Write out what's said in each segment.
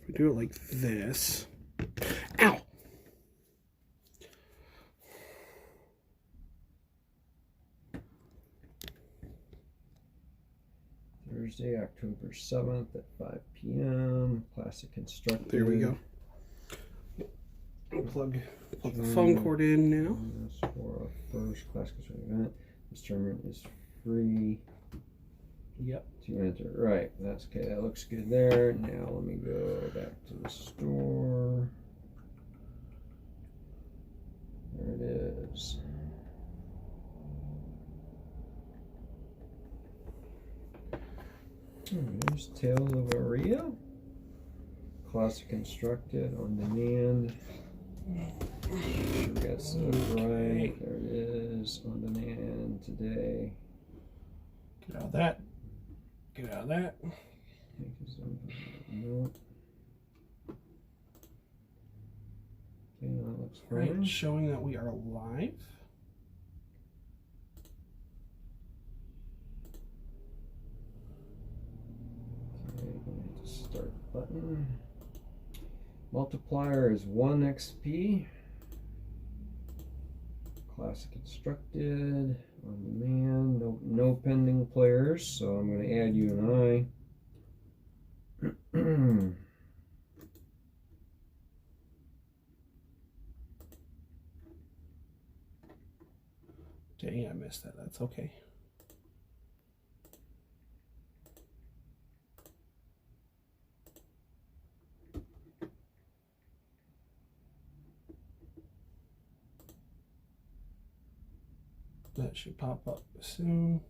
We do it like this. Ow! Thursday, October 7th at 5 p.m. Classic Constructed. There we go. Plug the phone cord in now. For our first Classic Constructed event. This tournament is free. Yep. To enter. Right. That's okay. That looks good there. Now let me go back to the store. There it is. There's Tales of Aria. Classic Constructed on demand. We got stuff right. There it is on demand today. Get out of that. Get out of that. No. Okay, that looks fine. Right, showing that we are live. Start button. Multiplier is 1 XP. Classic Constructed on demand. No pending players, so I'm going to add you and I. Dang, I missed that. That's okay. That should pop up soon.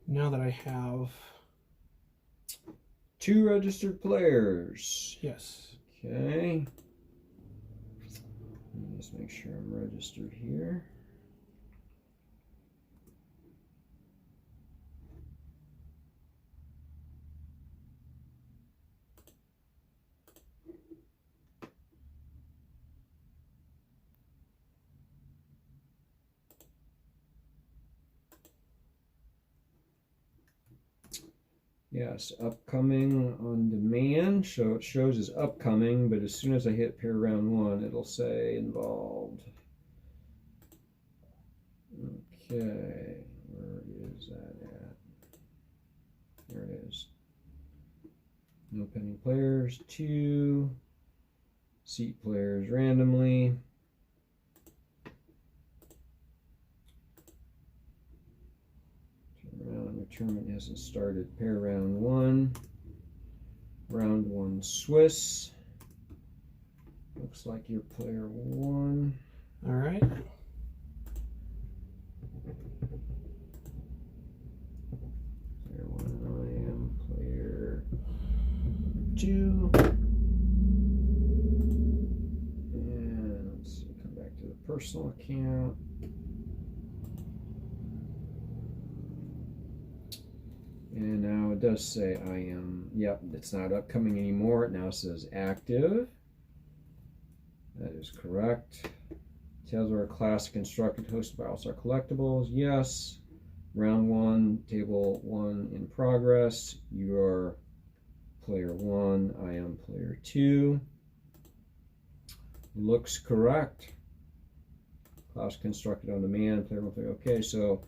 Now that I have 2 registered players. Yes. Okay. Let me just make sure I'm registered here. Yes, upcoming on demand. So it shows as upcoming, but as soon as I hit pair round 1, it'll say involved. Okay, where is that at? There it is. No pending players. 2 seat players randomly. The tournament hasn't started. Pair round 1. Round 1 Swiss. Looks like you're player 1. All right. Player 1, I am player 2. And let's see, come back to the personal account. And now it does say I am, yep, it's not upcoming anymore. It now says active. That is correct. Tales of our Classic Constructed, hosted by All Star Collectibles. Yes. Round 1, table 1 in progress. You are player 1. I am player 2. Looks correct. Classic Constructed on demand. Player 1, player. Okay, so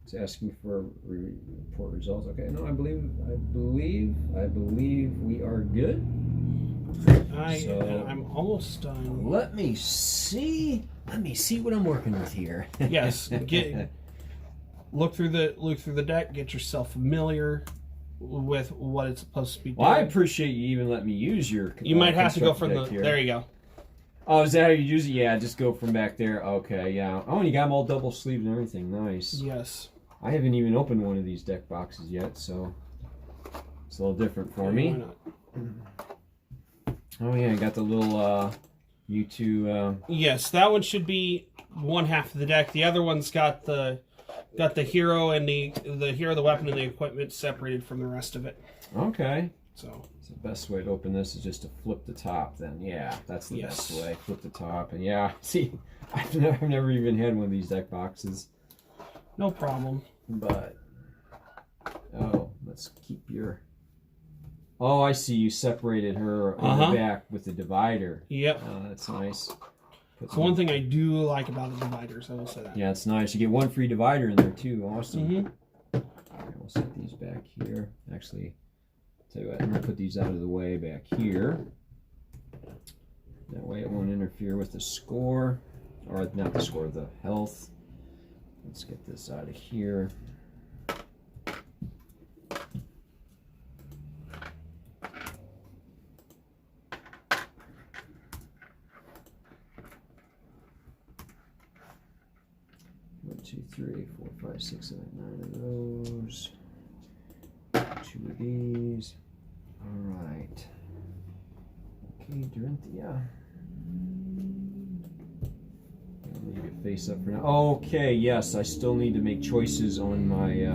it's asking for report results. Okay, no, I believe we are good. I'm almost done. Let me see what I'm working with here. Yes, look through the deck, get yourself familiar with what it's supposed to be doing. Well, I appreciate you even letting me use your. You might have to go from the. Here. There you go. Oh, is that how you use it? Yeah, just go from back there. Okay, yeah. Oh, and you got them all double sleeved and everything. Nice. Yes. I haven't even opened one of these deck boxes yet, so it's a little different for me. Why not? Oh yeah, I got the little U2. Yes, that one should be one half of the deck. The other one's got the hero and the hero, the weapon, and the equipment separated from the rest of it. Okay. So the best way to open this is just to flip the top. Then yeah, that's the best way. Flip the top, and yeah. See, I've never even had one of these deck boxes. No problem. But let's keep your. Oh, I see. You separated her in the back with the divider. Yep. Oh, that's nice. So one thing I do like about the dividers, I will say that. Yeah, it's nice. You get one free divider in there too. Awesome. Mm-hmm. All right, we'll set these back here. Actually, tell you what, I'm gonna put these out of the way back here. That way it won't interfere with the score, or not the score, the health. Let's get this out of here. One, two, three, 4, 5, 6, 7, 9 of those. 2 of these. All right. Okay, Dorinthia. Leave it face up for now. Okay, yes, I still need to make choices on my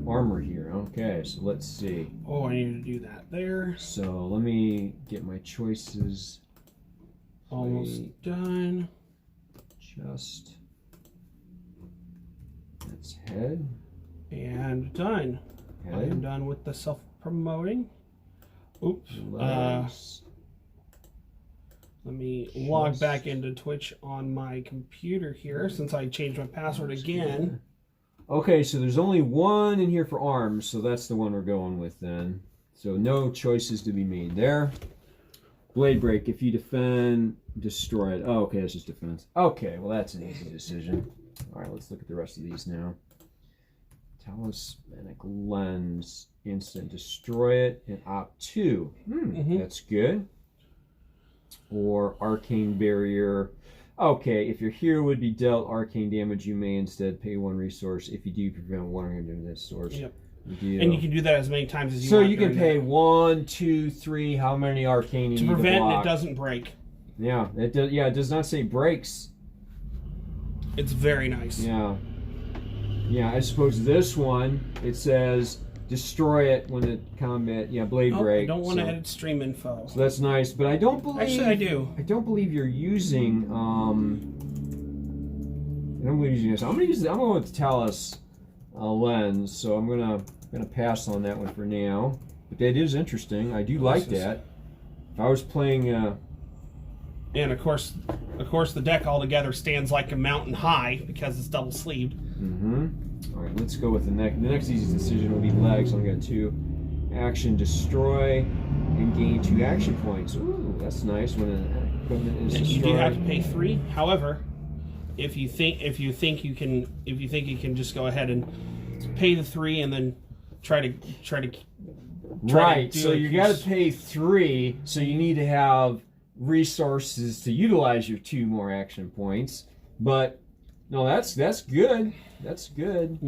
armor here. Okay, so let's see. Oh, I need to do that there. So let me get my choices. Almost done. Just. That's head. And done. I am done with the self-promoting. Oops. Let me log back into Twitch on my computer here since I changed my password again. Okay, so there's only one in here for arms, so that's the one we're going with then. So no choices to be made there. Blade break, if you defend, destroy it. Oh, okay, that's just defense. Okay, well that's an easy decision. All right, let's look at the rest of these now. Talismanic Lens, instant, destroy it, and opt 2. That's good. Or Arcane Barrier. Okay, if your hero would be dealt arcane damage, you may instead pay 1 resource. If you do, prevent 1 of this source. Yep. And you can do that as many times as you want. want. So you can pay 1, 2, 3, how many arcane you need to prevent block. It doesn't break. Yeah, it does. Yeah, it does not say breaks. It's very nice. Yeah. Yeah, I suppose this one, it says destroy it when it combat. Yeah, blade break. I don't want to edit stream info. So that's nice, but I don't believe. Actually, I do. I don't believe you're using. I don't believe you're using this. I'm gonna use. I'm going with Talus Lens, so I'm gonna pass on that one for now. But that is interesting. I do like that. If I was playing. And of course, the deck altogether stands like a mountain high because it's double sleeved. All right, let's go with the next. The next easiest decision will be legs. So I'm going to 2 action, destroy, and gain 2 action points. Ooh, that's nice when an equipment is destroyed. You do have to pay 3. However, if you think you can just go ahead and pay the 3 and then try to right. So you got to pay 3. So you need to have resources to utilize your 2 more action points. But no, that's good. That's good.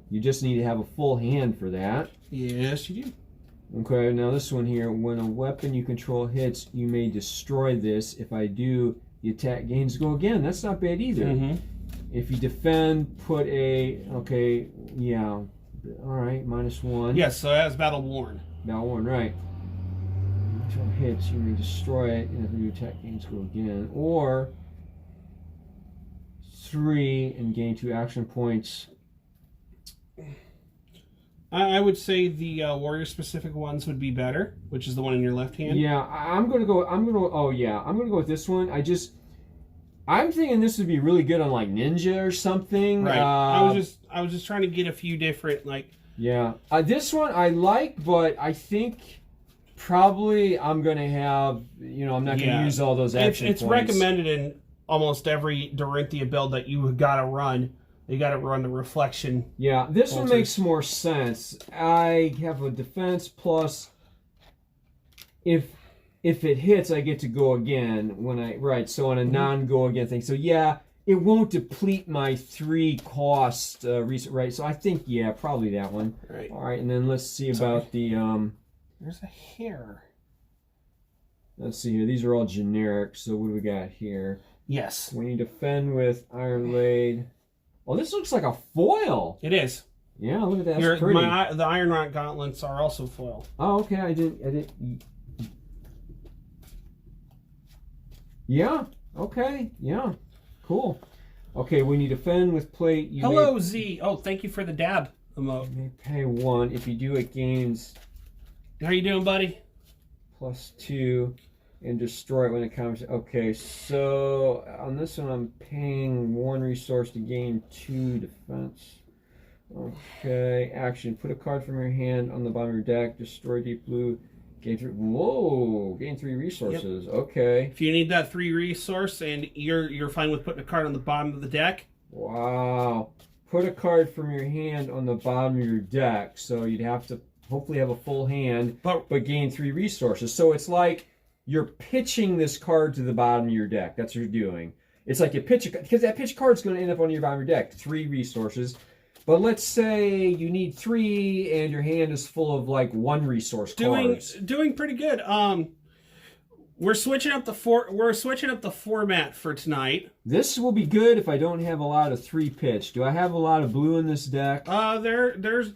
You just need to have a full hand for that. Yes, you do. Okay, now this one here. When a weapon you control hits, you may destroy this. If I do, the attack gains go again. That's not bad either. If you defend, put a... Okay, yeah. All right, -1. Yes, so that's battle worn. Battle worn, right. Control hits, you may destroy it, and if you attack gains go again. Or 3 and gain 2 action points. I would say the warrior specific ones would be better, which is the one in your left hand. Yeah, I'm gonna go with this one. I'm thinking this would be really good on like Ninja or something. Right. I was just trying to get a few different like. Yeah. This one I like, but I think probably I'm gonna have I'm not gonna use all those action points. It's recommended in almost every Dorinthia build that you gotta run. You gotta run the reflection. Yeah, this one makes more sense. I have a defense plus. If it hits, I get to go again so on a non-go again thing. So yeah, it won't deplete my 3 cost right. So I think probably that one. Right. All right, and then let's see about the There's a hair. Let's see here. These are all generic. So what do we got here? Yes. When you defend with Iron Blade. Oh, this looks like a foil. It is. Yeah, look at that. That's pretty. The Iron Rock gauntlets are also foil. Oh, okay. I didn't. Yeah. Okay. Yeah. Cool. Okay, when you defend with plate, you Hello, Z. Oh, thank you for the dab emote. may pay 1. If you do, it gains How you doing, buddy? +2 and destroy it when it comes. Okay, so on this one, I'm paying 1 resource to gain 2 defense. Okay, action. Put a card from your hand on the bottom of your deck. Destroy deep blue. Gain 3. Whoa! Gain 3 resources. Yep. Okay. If you need that 3 resource and you're fine with putting a card on the bottom of the deck. Wow. Put a card from your hand on the bottom of your deck. So you'd have to hopefully have a full hand, but gain 3 resources. So it's like you're pitching this card to the bottom of your deck. That's what you're doing. It's like you pitch it, because that pitch card's going to end up on your bottom of your deck. 3 resources. But let's say you need 3 and your hand is full of like 1 resource cards. Doing pretty good. We're switching up the format for tonight. This will be good if I don't have a lot of 3 pitch. Do I have a lot of blue in this deck? There's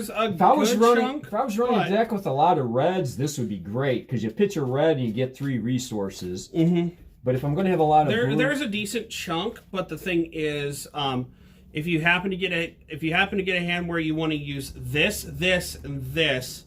a If I was running a deck with a lot of reds, this would be great because you pitch a red and you get 3 resources. Mm-hmm. But if I'm going to have a lot of blue, there's a decent chunk. But the thing is, if you happen to get a hand where you want to use this, this, and this,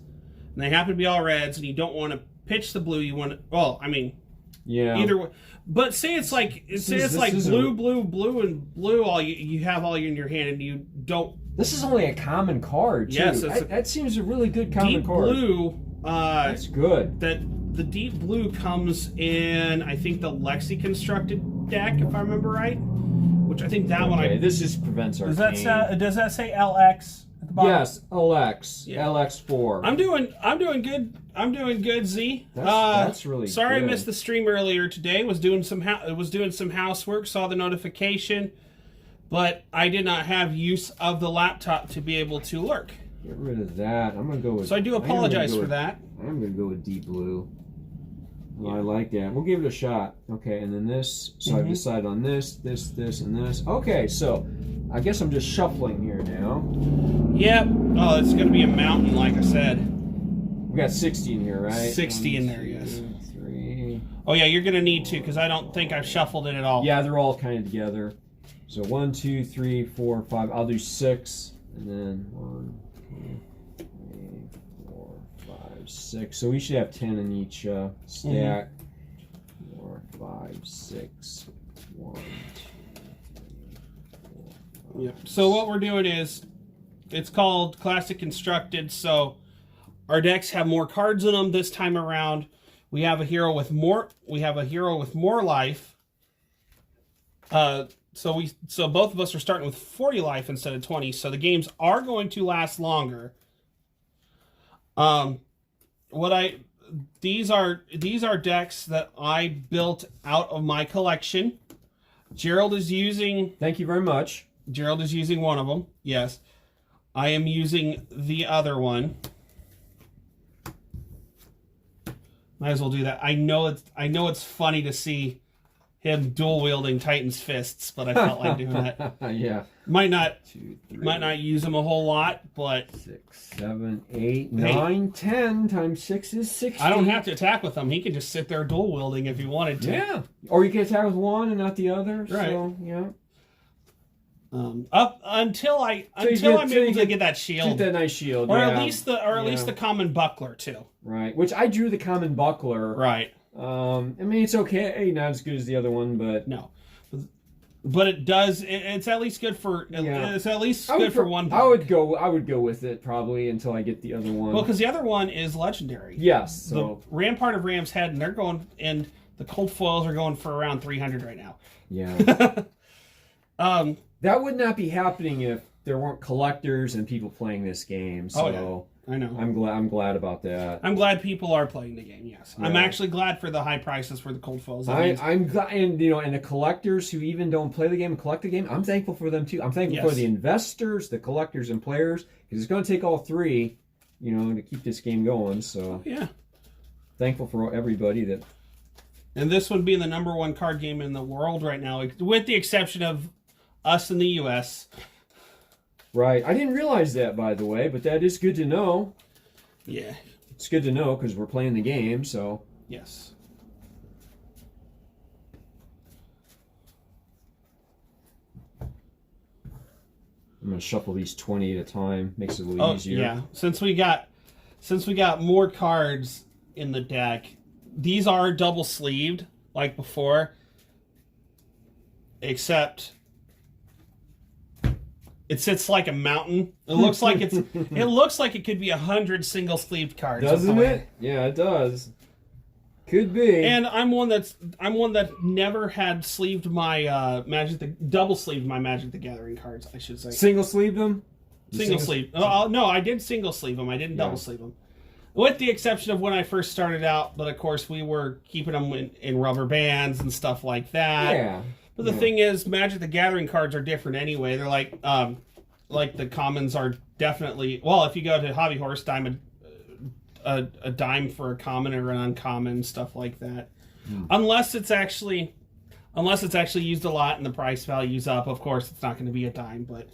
and they happen to be all reds, and you don't want to pitch the blue, you want to. Well, I mean, yeah. Either way, but say it's like blue, blue, blue, and blue. All you have all in your hand, and you don't. This is only a common card too. Yes, that seems a really good common card. Deep blue. That's good. The deep blue comes in, I think, the Lexi constructed deck, if I remember right. Which I think that one. Okay, this just prevents our. Does that say LX at the bottom? Yes, LX. Yeah. LX4. I'm doing good. I'm doing good, Z. That's really sorry good. I missed the stream earlier today. Was doing some housework. Saw the notification, but I did not have use of the laptop to be able to lurk. Get rid of that. I'm gonna go with. So I do apologize for that. I'm gonna go with deep blue. Well, I like that. We'll give it a shot. Okay, and then this. So I've decided on this, this, and this. Okay, so I guess I'm just shuffling here now. Yep. Oh, it's going to be a mountain, like I said. We got 60 in here, right? 60 in there, yes. 3. Oh, yeah, you're going to need to, because I don't think I've shuffled it at all. Yeah, they're all kind of together. So 1, 2, 3, 4, 5. I'll do 6, and then 1, 2, 3, 4, 5, 6. So we should have 10 in each stack. 4, 5, 6. 1, 2, 3, 4, 5. Yep. So what we're doing is, it's called Classic Constructed. So our decks have more cards in them this time around. We have a hero with more. We have a hero with more life. So both of us are starting with 40 life instead of 20. So the games are going to last longer. These are decks that I built out of my collection. Gerald is using. Thank you very much. Gerald is using one of them. Yes, I am using the other one. Might as well do that. I know it's funny to see him dual wielding Titan's fists, but I felt like doing that. Yeah. Might not 2, 3, might not use them a whole lot, but 6, 7, 8, 9, 10 times 6 is 16. I don't have to attack with him. He can just sit there dual wielding if he wanted to. Yeah. Or you can attack with one and not the other. Right. So, yeah. Up until I'm able to get that shield. Get that nice shield. Or yeah. at least the common buckler too. Right. Which I drew the common buckler. Right. I mean, it's okay. Not as good as the other one, but no. But it does. It's at least good for. Yeah. It's at least good for one. I would go with it probably until I get the other one. Well, because the other one is legendary. Yes. So the Rampart of Ram's Head, and they're going, and the cold foils are going for around 300 right now. Yeah. That would not be happening if there weren't collectors and people playing this game. So yeah. I know. I'm glad about that. I'm glad people are playing the game. Yes, yeah. I'm actually glad for the high prices for the cold foils. I'm glad, and and the collectors who even don't play the game and collect the game, I'm thankful for them too. I'm thankful for the investors, the collectors, and players, because it's going to take all three, to keep this game going. So yeah, thankful for everybody that. And this one being the #1 card game in the world right now, with the exception of us in the U.S. Right. I didn't realize that, by the way, but that is good to know. Yeah. It's good to know because we're playing the game, so. Yes. I'm gonna shuffle these 20 at a time. Makes it a little easier. Yeah. Since we got more cards in the deck, these are double sleeved like before, except it sits like a mountain. It looks like it looks like it could be 100 single sleeved cards. Doesn't it? Yeah, it does. Could be. And I'm one that never had sleeved my double sleeved my Magic the Gathering cards, I should say. Single sleeved them? Single sleeve. No, I did single sleeve them. I didn't double sleeve them. With the exception of when I first started out, but of course we were keeping them in rubber bands and stuff like that. Yeah. But the thing is, Magic the Gathering cards are different anyway. They're like the commons are definitely, well, if you go to Hobby Horse, a dime for a common or an uncommon, stuff like that. Unless it's actually used a lot and the price value's up, of course it's not going to be a dime. But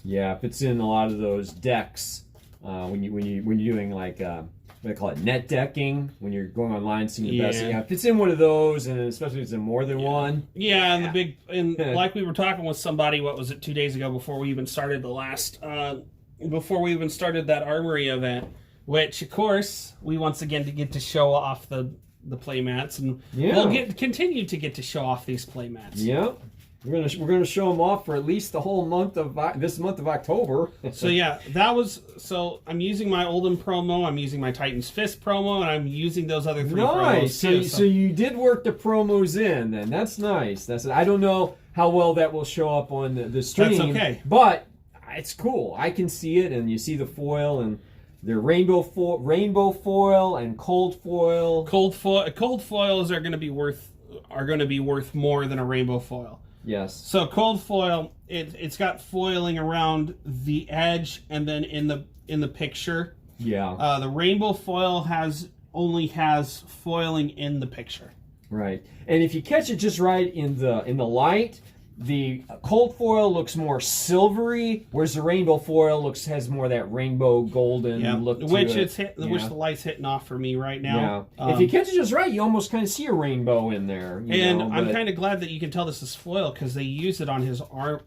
yeah, if it's in a lot of those decks, when you're doing like what do they call it, net decking, when you're going online seeing the best. Yeah, if it's in one of those, and especially if it's in more than one. Yeah, and like we were talking with somebody, what was it, 2 days ago before we even started before we even started that armory event. Which, of course, we once again get to show off the playmats, and we'll continue to get to show off these playmats. Yeah, we're gonna show them off for at least the whole month of this month of October. So yeah, I'm using my Olden promo, I'm using my Titan's Fist promo, and I'm using those other 3 promos too. So you did work the promos in, then. That's nice. I don't know how well that will show up on the stream. That's okay, but it's cool. I can see it, and you see the foil and. They're rainbow foil and cold foil. Cold foils are going to be worth more than a rainbow foil. Yes. So cold foil, it's got foiling around the edge and then in the picture. Yeah. The rainbow foil only has foiling in the picture. Right. And if you catch it just right in the light, the cold foil looks more silvery, whereas the rainbow foil has more that rainbow golden look to which it. Which the light's hitting off for me right now. Yeah. If you catch it just right, you almost kind of see a rainbow in there. I'm kind of glad that you can tell this is foil because they use it on his armor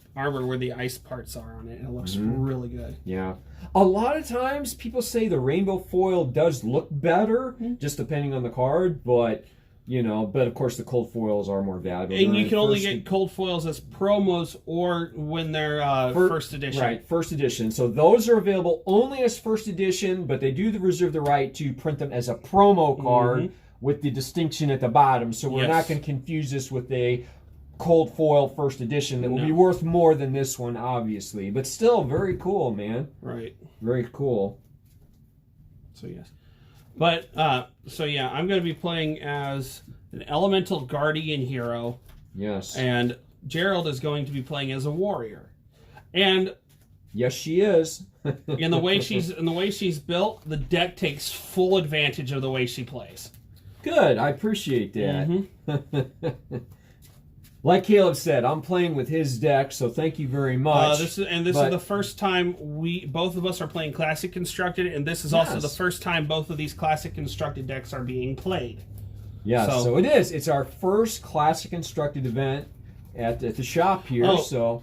where the ice parts are on it, and it looks really good. Yeah. A lot of times people say the rainbow foil does look better, just depending on the card, but of course the cold foils are more valuable. And you can only get cold foils as promos or when they're first edition. Right, first edition. So those are available only as first edition, but they do reserve the right to print them as a promo card with the distinction at the bottom. So we're not going to confuse this with a cold foil first edition that will be worth more than this one, obviously. But still, very cool, man. Right. Very cool. So yes. But, I'm going to be playing as an Elemental Guardian hero. Yes. And Gerald is going to be playing as a warrior. And... yes, she is. in the way she's built, the deck takes full advantage of the way she plays. Good. I appreciate that. Like Caleb said, I'm playing with his deck, so thank you very much. This is the first time both of us are playing Classic Constructed, and this is also the first time both of these Classic Constructed decks are being played. Yeah, so it is. It's our first Classic Constructed event at the shop here, so...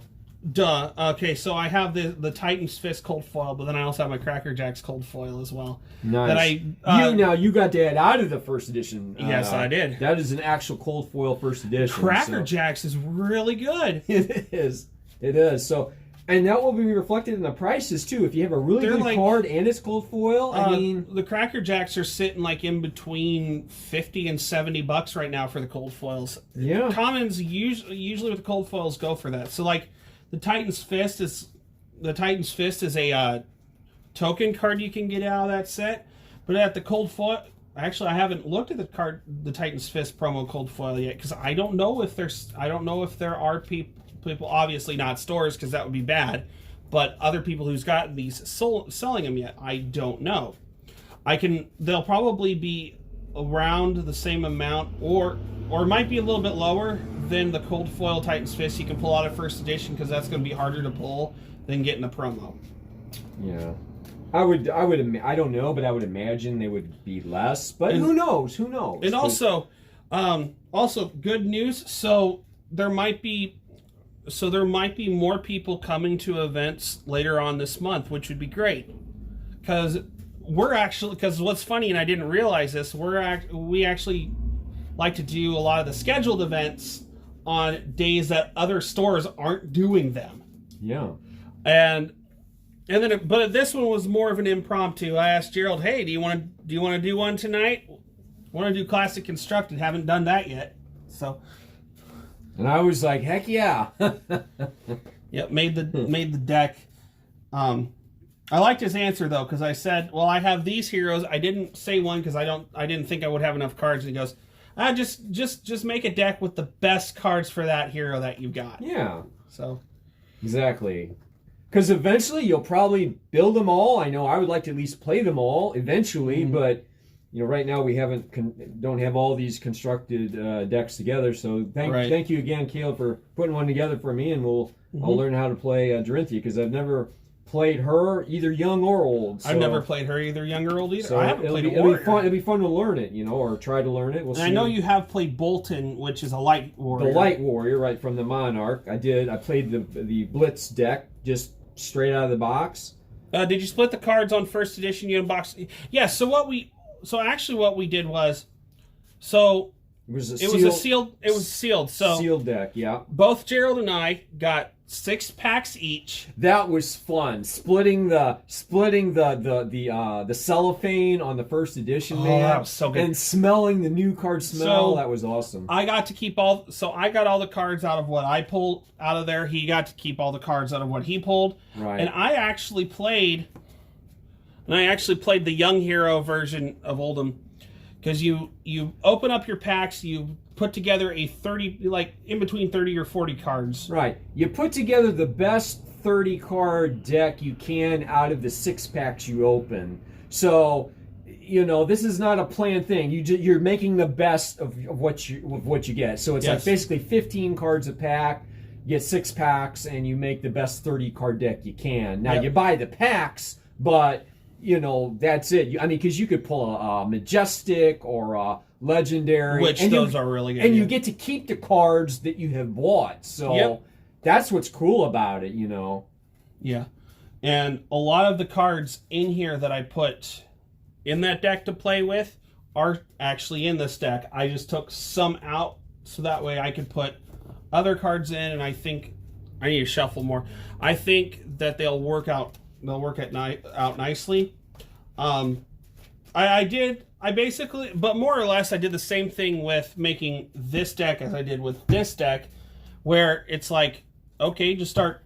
Duh. Okay, so I have the Titan's Fist cold foil, but then I also have my Cracker Jacks cold foil as well. Nice. You got that out of the first edition. Yes, I did. That is an actual cold foil first edition. Cracker Jacks is really good. It is. It is. So, and that will be reflected in the prices too. If you have a really good card and it's cold foil, I mean, the Cracker Jacks are sitting like in between $50 and $70 right now for the cold foils. Yeah. Commons usually with the cold foils go for that. So like. The Titan's Fist is a token card you can get out of that set, but at the cold foil, actually I haven't looked at the Titan's Fist promo cold foil yet because I don't know if there are people obviously not stores because that would be bad, but other people who's got these selling them yet. I don't know. They'll probably be around the same amount or it might be a little bit lower than the cold foil Titan's Fist you can pull out of first edition because that's going to be harder to pull than getting the promo. Yeah. I don't know, but I would imagine they would be less. But who knows? Who knows? And also good news. So there might be more people coming to events later on this month, which would be great. Because what's funny, and I didn't realize this, we actually like to do a lot of the scheduled events on days that other stores aren't doing them. Yeah. But this one was more of an impromptu. I asked Gerald, "Hey, do you want to do one tonight? Want to do Classic Constructed? Haven't done that yet." So, and I was like, "Heck yeah!" Yep, made the deck. I liked his answer though, because I said, "Well, I have these heroes." I didn't say one because I didn't think I would have enough cards. And he goes, just make a deck with the best cards for that hero that you got." Yeah. So. Exactly. Because eventually you'll probably build them all. I know I would like to at least play them all eventually, but right now we don't have all these constructed decks together. So thank you again, Caleb, for putting one together for me, and I'll learn how to play Dorinthia, because I've never played her either young or old. So. I've never played her either young or old either. So I haven't played it'll be fun to learn it, or try to learn it. We'll see. I know you have played Bolton, which is a light warrior. The light warrior, right from the Monarch. I played the Blitz deck just straight out of the box. Did you split the cards on first edition? You unboxed? Yeah. So what we did was, it was sealed. So sealed deck. Yeah. Both Gerald and I got 6 packs each. That was fun. Splitting the cellophane on the first edition, man. That was so good. And smelling the new card smell. That was awesome. I got to keep I got all the cards out of what I pulled out of there. He got to keep all the cards out of what he pulled. Right. And I actually played the young hero version of Oldham, because you open up your packs, you put together a 30, in between 30 or 40 cards. Right. You put together the best 30 card deck you can out of the 6 packs you open. So, this is not a planned thing. You're making the best of what you get. So it's like basically 15 cards a pack. You get 6 packs, and you make the best 30 card deck you can. Now you buy the packs, but that's it. Because you could pull a Majestic or a Legendary. Which those are really good. And you get to keep the cards that you have bought. So that's what's cool about it, Yeah. And a lot of the cards in here that I put in that deck to play with are actually in this deck. I just took some out so that way I could put other cards in, and I think I need to shuffle more. I think that they'll work out nicely. But more or less I did the same thing with making this deck as I did with this deck, where it's like, okay, just start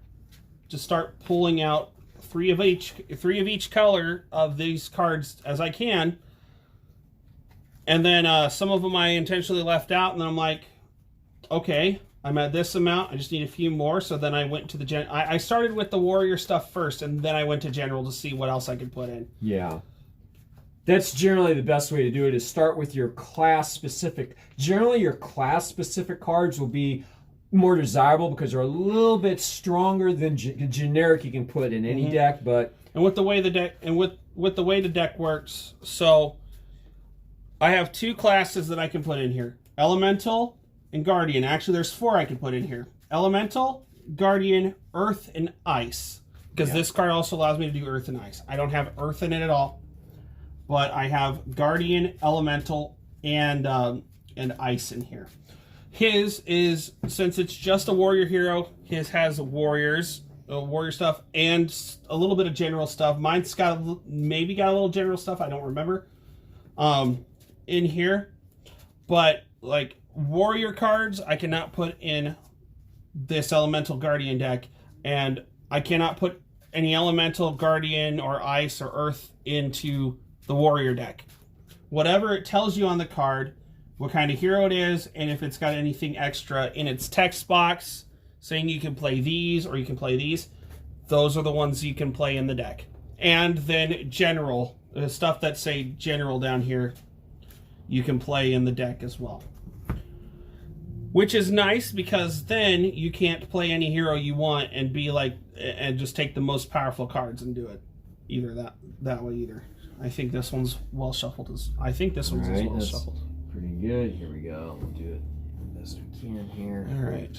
pulling out three of each color of these cards as I can. And then some of them I intentionally left out, and then I'm like, okay, I'm at this amount, I just need a few more. So then I went to I started with the warrior stuff first, and then I went to general to see what else I could put in. Yeah. That's generally the best way to do it, is start with your class-specific. Generally, your class-specific cards will be more desirable because they're a little bit stronger than generic you can put in any deck. And with the way the deck works, so I have 2 classes that I can put in here: Elemental and Guardian. Actually, there's 4 I can put in here: Elemental, Guardian, Earth, and Ice. Because this card also allows me to do Earth and Ice. I don't have Earth in it at all. But I have Guardian, Elemental, and Ice in here. His is, since it's just a warrior hero, his has warrior stuff and a little bit of general stuff. Mine's got maybe got a little general stuff, I don't remember, in here. But warrior cards, I cannot put in this Elemental Guardian deck, and I cannot put any Elemental, Guardian, or Ice, or Earth into the warrior deck. Whatever it tells you on the card, what kind of hero it is, and if it's got anything extra in its text box saying you can play these or you can play these, those are the ones you can play in the deck. And then general, the stuff that say general down here, you can play in the deck as well. Which is nice because then you can't play any hero you want and be like and just take the most powerful cards and do it. Either that way either. I think this one's well shuffled. I think this one's as well shuffled. Pretty good. Here we go. We'll do it the best we can here. All right.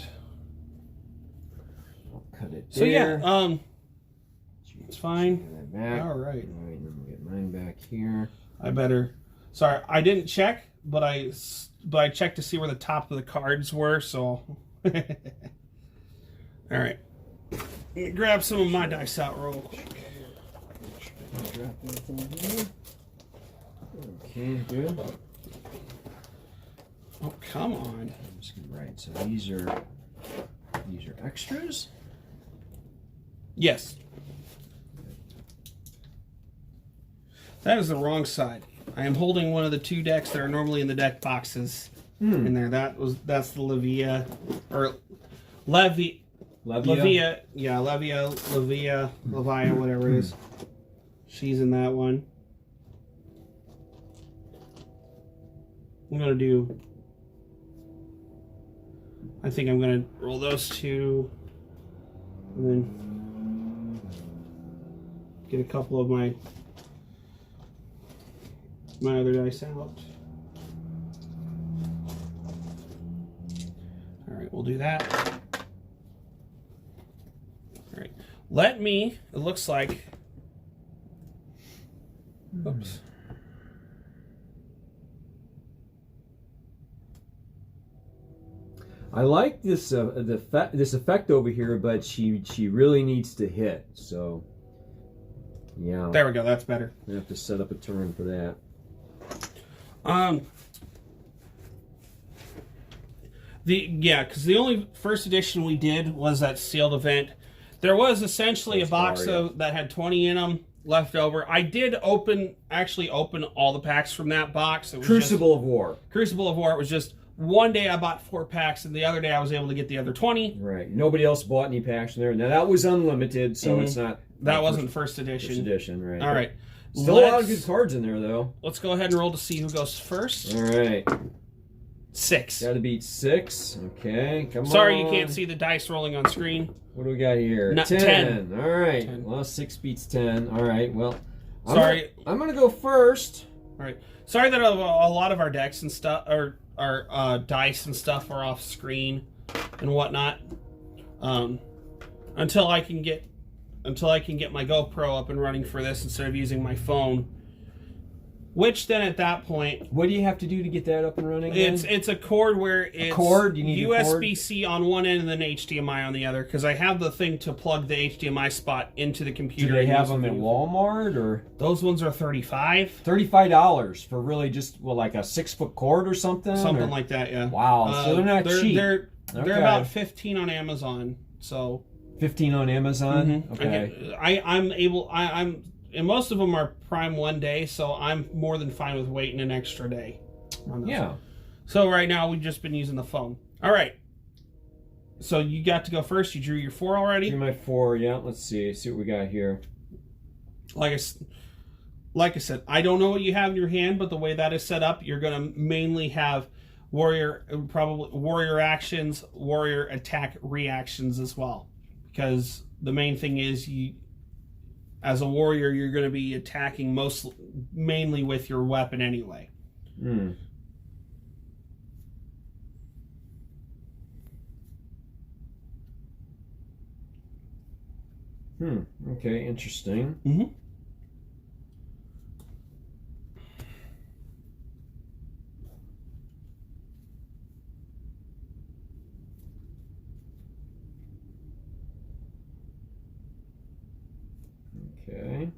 I'll cut it. So there. yeah, it's fine. Get that back. All right. All right. Then we'll get mine back here. I better. Sorry, I didn't check, but I checked to see where the top of the cards were. So. All right. Let me grab some of my dice out real quick. Drop everything here. Okay, good. Oh, come on. I'm just gonna write. So these are extras. Yes. That is the wrong side. I am holding one of the 2 decks that are normally in the deck boxes in there. That's the Levia or Levia. Yeah, Levia, whatever it is. She's in that one. I think I'm gonna roll those 2 and then get a couple of my other dice out. Alright, we'll do that. Alright. It looks like oops. I like this this effect over here, but she really needs to hit. So yeah, There we go, that's better. I have to set up a turn for that. Because the only first edition we did was that sealed event. There was essentially a box that had 20 in them left over. I did actually open all the packs from that box. It was Crucible of War. Crucible of War. It was just one day I bought 4 packs, and the other day I was able to get the other 20. Right. Nobody else bought any packs from there. Now that was unlimited, so it's not. That wasn't first edition. First edition, right? All right. Still a lot of good cards in there, though. Let's go ahead and roll to see who goes first. All right. 6. Got to beat 6. Okay, come on. Sorry, you can't see the dice rolling on screen. What do we got here? 10. All right. 10. Well, 6 beats 10. All right. Well, sorry. I'm gonna go first. All right. Sorry that a lot of our decks and stuff, or our dice and stuff, are off screen and whatnot. Until I can get my GoPro up and running for this instead of using my phone. Which then at that point, what do you have to do to get that up and running? It's a cord where it's You need USB-C on one end and then HDMI on the other. Because I have the thing to plug the HDMI spot into the computer. Do they have them at Walmart or? Those ones are $35. $35 for really just like a 6-foot cord or something. Something like that, yeah. Wow, so they're not cheap. They're about $15 on Amazon. So 15 on Amazon. Mm-hmm. Okay. And most of them are Prime 1 day, so I'm more than fine with waiting an extra day on those. Yeah. So right now we've just been using the phone. All right. So you got to go first. You drew your 4 already. Drew my 4. Yeah. Let's see what we got here. Like I said, I don't know what you have in your hand, but the way that is set up, you're going to mainly have warrior actions, warrior attack reactions as well, because the main thing is as a warrior, you're going to be attacking mainly with your weapon anyway. Okay, interesting. Mm-hmm. Okay.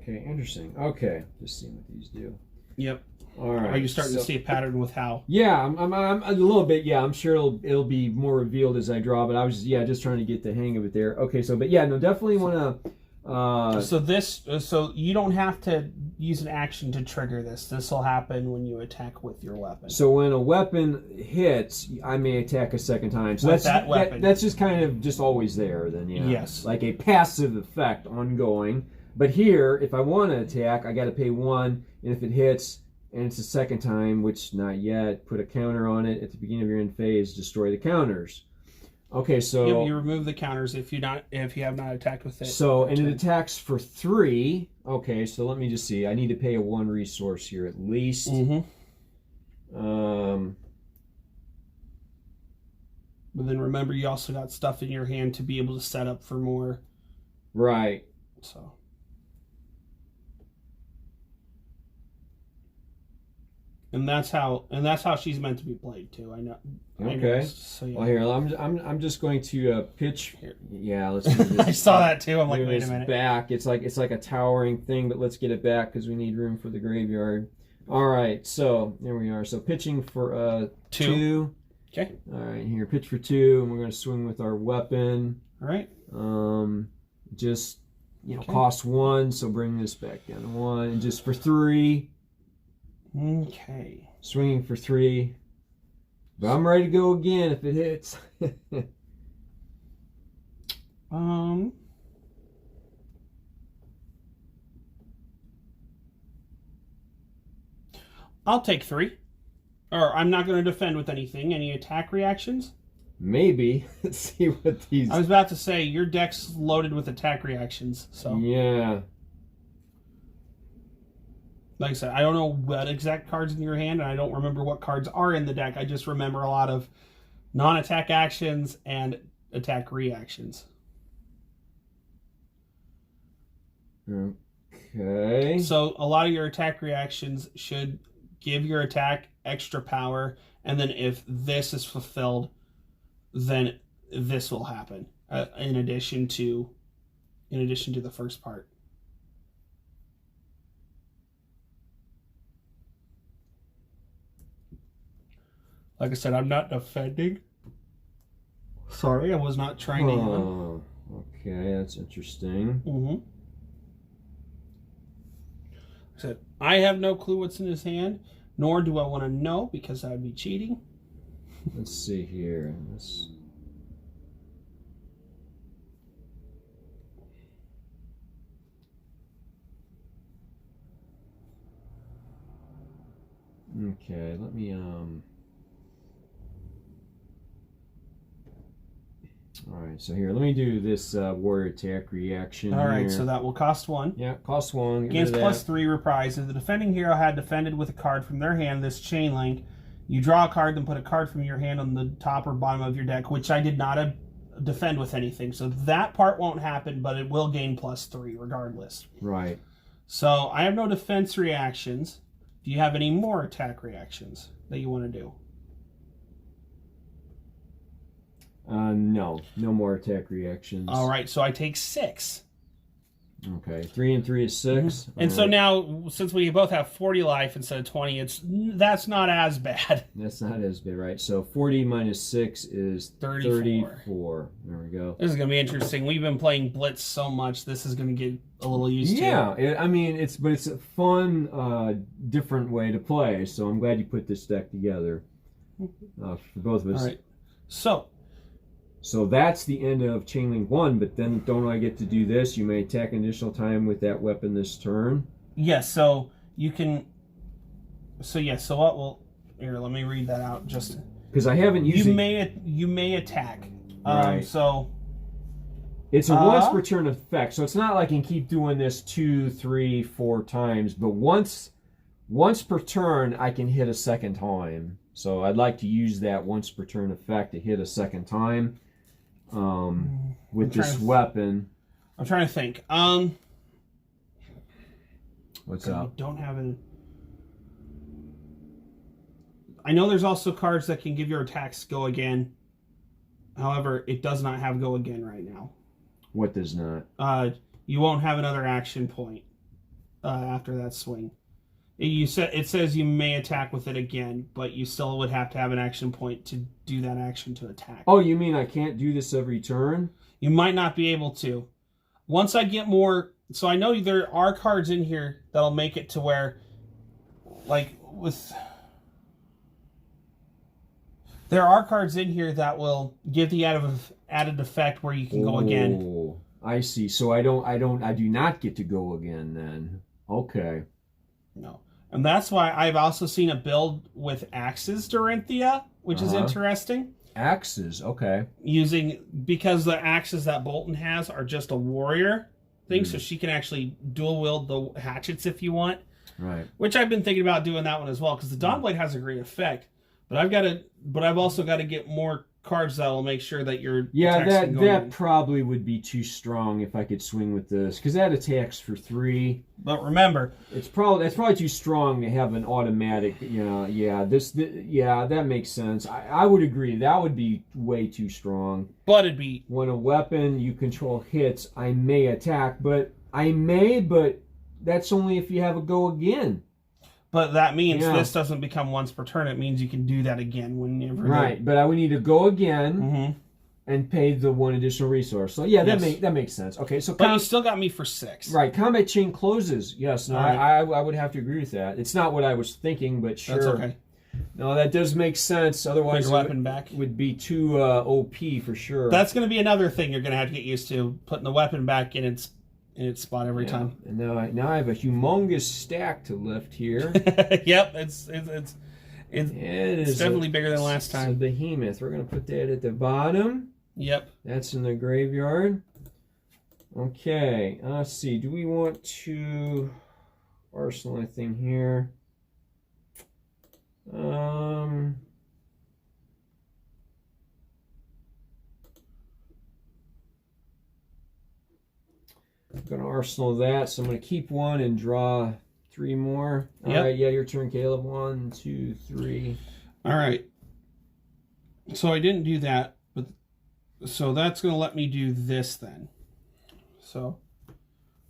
Okay, interesting. Okay, just seeing what these do. Yep. All right. Are you starting to see a pattern with how? Yeah, I'm a little bit. Yeah, I'm sure it'll be more revealed as I draw. But I was just trying to get the hang of it there. Okay, so no, definitely want to So you don't have to use an action to trigger this. This will happen when you attack with your weapon. So when a weapon hits, I may attack a second time. So With that weapon. that's just kind of just always there then, yeah. Yes. Like a passive effect ongoing. But here, if I want to attack, I got to pay 1, and if it hits and it's the second time, which not yet, put a counter on it at the beginning of your end phase, destroy the counters. Okay, so you remove the counters if you have not attacked with it. So and it attacks for 3. Okay, so let me just see. I need to pay a 1 resource here at least. Mm-hmm. But then remember, you also got stuff in your hand to be able to set up for more. Right. So. And that's how she's meant to be played too. I know. Okay. So, yeah. Well, here I'm just going to pitch. Here. Yeah, let's move this. I saw that too. I'm like, move wait a this minute. back. It's like a towering thing, but let's get it back because we need room for the graveyard. All right, so there we are. So pitching for 2. Okay. All right, here pitch for 2, and we're going to swing with our weapon. All right. Just cost 1, so bring this back down to 1, and just for 3. Okay. Swinging for 3. But I'm ready to go again if it hits. I'll take 3. Or I'm not going to defend with anything. Any attack reactions? Maybe. Let's see what these... I was about to say, your deck's loaded with attack reactions, so... Yeah. Like I said, I don't know what exact cards in your hand, and I don't remember what cards are in the deck. I just remember a lot of non-attack actions and attack reactions. Okay. So a lot of your attack reactions should give your attack extra power, and then if this is fulfilled, then this will happen. In addition to the first part. Like I said, I'm not defending. Sorry, I was not trying to. Oh, okay, that's interesting. Mm-hmm. I said, I have no clue what's in his hand, nor do I want to know because that would be cheating. Let's see here. Okay, let me all right, so here, let me do this warrior attack reaction. All right, here. so that will cost 1. Yeah, cost 1. Against +3 reprise. If the defending hero had defended with a card from their hand this chain link, you draw a card, then put a card from your hand on the top or bottom of your deck, which I did not defend with anything. So that part won't happen, but it will gain +3 regardless. Right. So I have no defense reactions. Do you have any more attack reactions that you want to do? No more attack reactions. All right, so I take 6. Okay, 3 and 3 is 6. Mm-hmm. And so now, since we both have 40 life instead of 20, that's not as bad. That's not as bad, right? So 40 minus 6 is 34. There we go. This is going to be interesting. We've been playing Blitz so much, this is going to get a little used to. Yeah, I mean, it's a fun, different way to play. So I'm glad you put this deck together for both of us. All right, So that's the end of Chain Link 1, but then don't I get to do this? You may attack an additional time with that weapon this turn. Yes, so you can... So what will... Here, let me read that out just... Because I haven't used it. You may attack. Right. So... It's a once per turn effect, so it's not like I can keep doing this 2, 3, 4 times, but once per turn I can hit a second time. So I'd like to use that once per turn effect to hit a second time. With this weapon. I'm trying to think. What's up? I don't have it. I know there's also cards that can give your attacks go again. However, it does not have go again right now. What does not? You won't have another action point after that swing. It says you may attack with it again, but you still would have to have an action point to do that action to attack. Oh, you mean I can't do this every turn? You might not be able to. once I get more, so I know there are cards in here that'll make it to where, like with, there are cards in here that will give the added effect where you can go again. Oh, I see. So I do not get to go again then. Okay. No. And that's why I've also seen a build with Axes Dorinthia, which is interesting. Axes, okay. Because the axes that Bolton has are just a warrior thing, so she can actually dual wield the hatchets if you want. Right. Which I've been thinking about doing that one as well, because the Dawnblade has a great effect. But I've also got to get more cards that will make sure that your that probably would be too strong if I could swing with this, because that attacks for 3. But remember, that's probably too strong to have an automatic. That makes sense. I would agree. That would be way too strong. But it'd be when a weapon you control hits, I may attack, but that's only if you have a go again. But that means this doesn't become once per turn. It means you can do that again whenever. Right, but I would need to go again and pay the 1 additional resource. So yeah, that makes sense. Okay, so but you still got me for 6. Right, combat chain closes. Yes, no, right. I would have to agree with that. It's not what I was thinking, but sure. That's okay. No, that does make sense. Otherwise, your weapon back would be too OP for sure. That's going to be another thing you're going to have to get used to, putting the weapon back in its spot every time. And now I have a humongous stack to lift here. Yep, it's definitely bigger than last time. It's a behemoth. We're going to put that at the bottom. Yep. That's in the graveyard. Okay, let's see. Do we want to arsenal anything here? I'm going to arsenal that, so I'm going to keep 1 and draw 3 more. All right, yeah, your turn, Caleb. 1, 2, 3. All right. So I didn't do that, but so that's going to let me do this then. So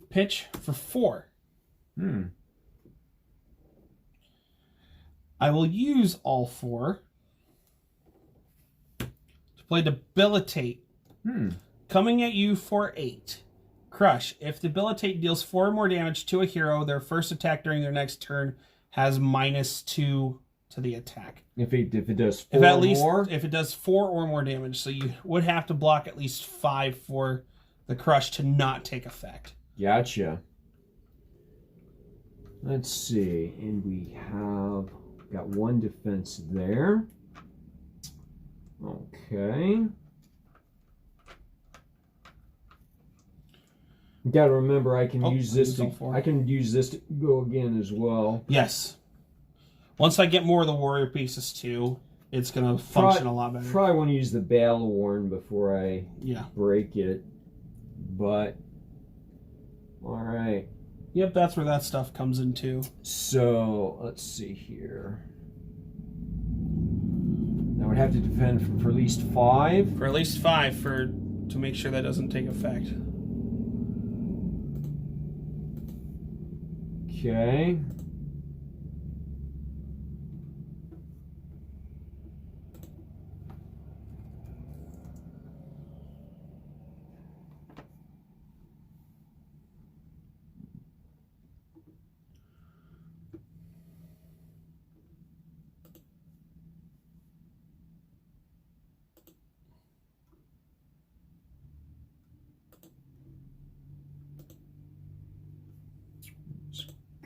pitch for 4. I will use all 4 to play Debilitate. Coming at you for 8. Crush. If Debilitate deals 4 or more damage to a hero, their first attack during their next turn has -2 to the attack. If it does 4 or more? If it does 4 or more damage. So you would have to block at least 5 for the crush to not take effect. Gotcha. Let's see. And we have got 1 defense there. Okay. You got to remember, I can use this to go again as well. Yes. Once I get more of the warrior pieces too, it's going to function a lot better. Probably want to use the battle worn before I break it. But all right. Yep, that's where that stuff comes in too. So let's see here. Now we'd have to defend for at least 5. For at least 5 to make sure that doesn't take effect. Okay.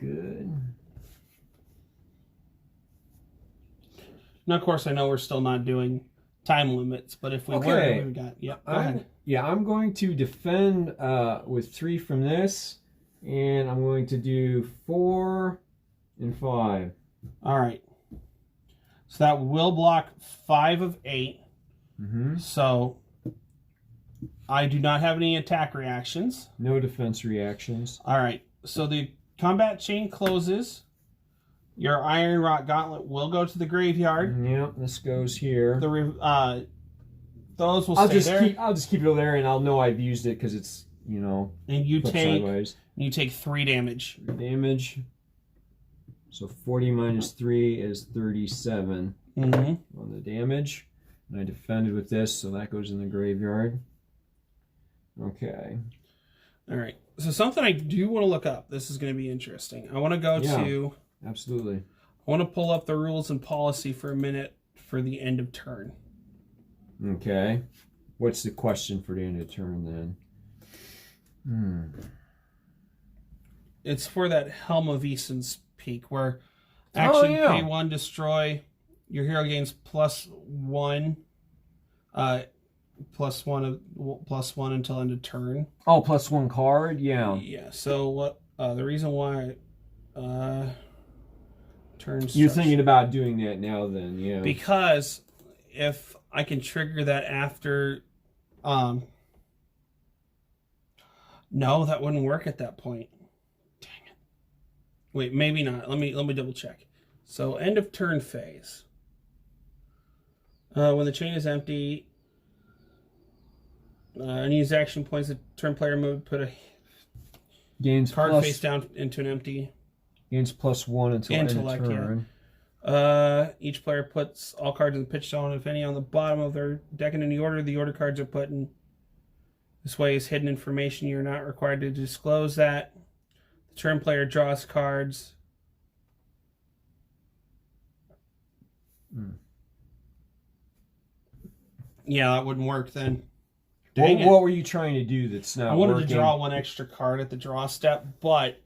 Good. Now, of course, I know we're still not doing time limits, but if we were, we got. Yep. Go ahead. Yeah, I'm going to defend with 3 from this, and I'm going to do 4 and 5. All right. So that will block 5 of 8. So I do not have any attack reactions. No defense reactions. All right. So the combat chain closes. Your Iron Rock Gauntlet will go to the graveyard. Yep, this goes here. Those will stay there. I'll just keep it over there, and I'll know I've used it because it's, and you take 3 damage. 3 damage. So 40 minus 3 is 37 on the damage. And I defended with this, so that goes in the graveyard. Okay. All right. So something I do want to look up. This is going to be interesting. I want to go to... Absolutely. I want to pull up the rules and policy for a minute for the end of turn. Okay. What's the question for the end of turn then? It's for that Helm of Eason's Peak, where action pay 1, destroy. Your hero gains +1. +1 until end of turn. Oh, +1 card? Yeah. Yeah. So what? The reason why turns. You're thinking about doing that now, then? Yeah. Because if I can trigger that after, no, that wouldn't work at that point. Dang it. Wait, maybe not. Let me double check. So end of turn phase. When the chain is empty. Unused action points, the turn player mode put a card face down into an empty. Gains +1 until end of turn. Yeah. Each player puts all cards in the pitch zone, if any, on the bottom of their deck in any order. The order cards are put in. This way is hidden information. You're not required to disclose that. The turn player draws cards. Yeah, that wouldn't work then. What were you trying to do that's not working? I wanted to draw 1 extra card at the draw step, but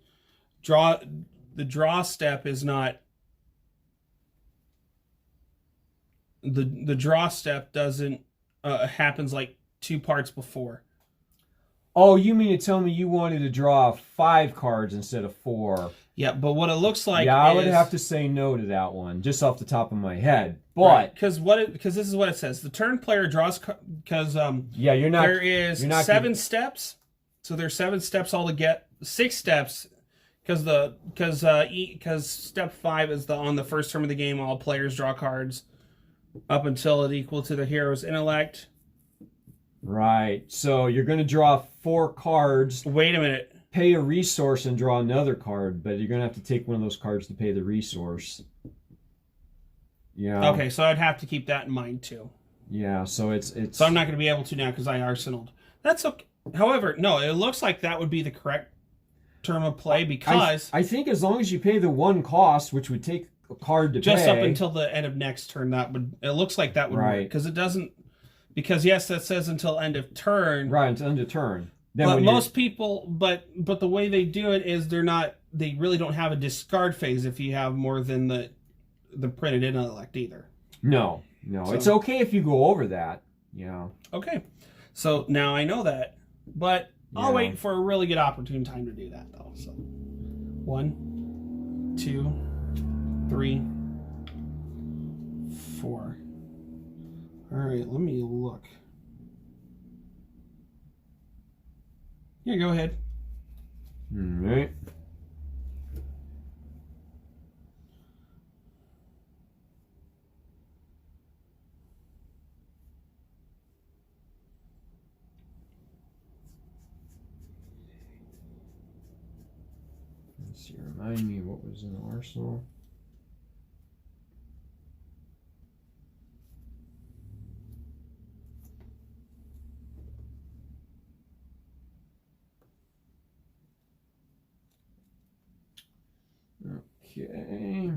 the draw step is not... The draw step doesn't... happens like 2 parts before. Oh, you mean to tell me you wanted to draw 5 cards instead of 4? Yeah, but what it looks like yeah, I would have to say no to that one, just off the top of my head. But because this is what it says: the turn player draws because yeah, there is 7 steps, so there's 7 steps all to get 6 steps because step 5 is on the first turn of the game. All players draw cards up until it equal to the hero's intellect. Right. So you're going to draw 4 cards. Wait a minute. Pay a resource and draw another card, but you're going to have to take one of those cards to pay the resource. Yeah. Okay, so I'd have to keep that in mind too. Yeah, so it's So I'm not going to be able to now because I arsenaled. That's okay. However, no, it looks like that would be the correct term of play because I think as long as you pay the 1 cost, which would take a card to just pay, up until the end of next turn, it looks like that would work because it doesn't. Because yes, that says until end of turn. Right, until end of turn. Then but most people, but the way they do it is they really don't have a discard phase if you have more than the printed intellect either. No, so, it's okay if you go over that. Yeah. Okay, so now I know that, but I'll wait for a really good opportune time to do that though. So 1, 2, 3, 4. All right, let me look. Yeah, go ahead. All right. Let's see, remind me what was in the arsenal. Okay.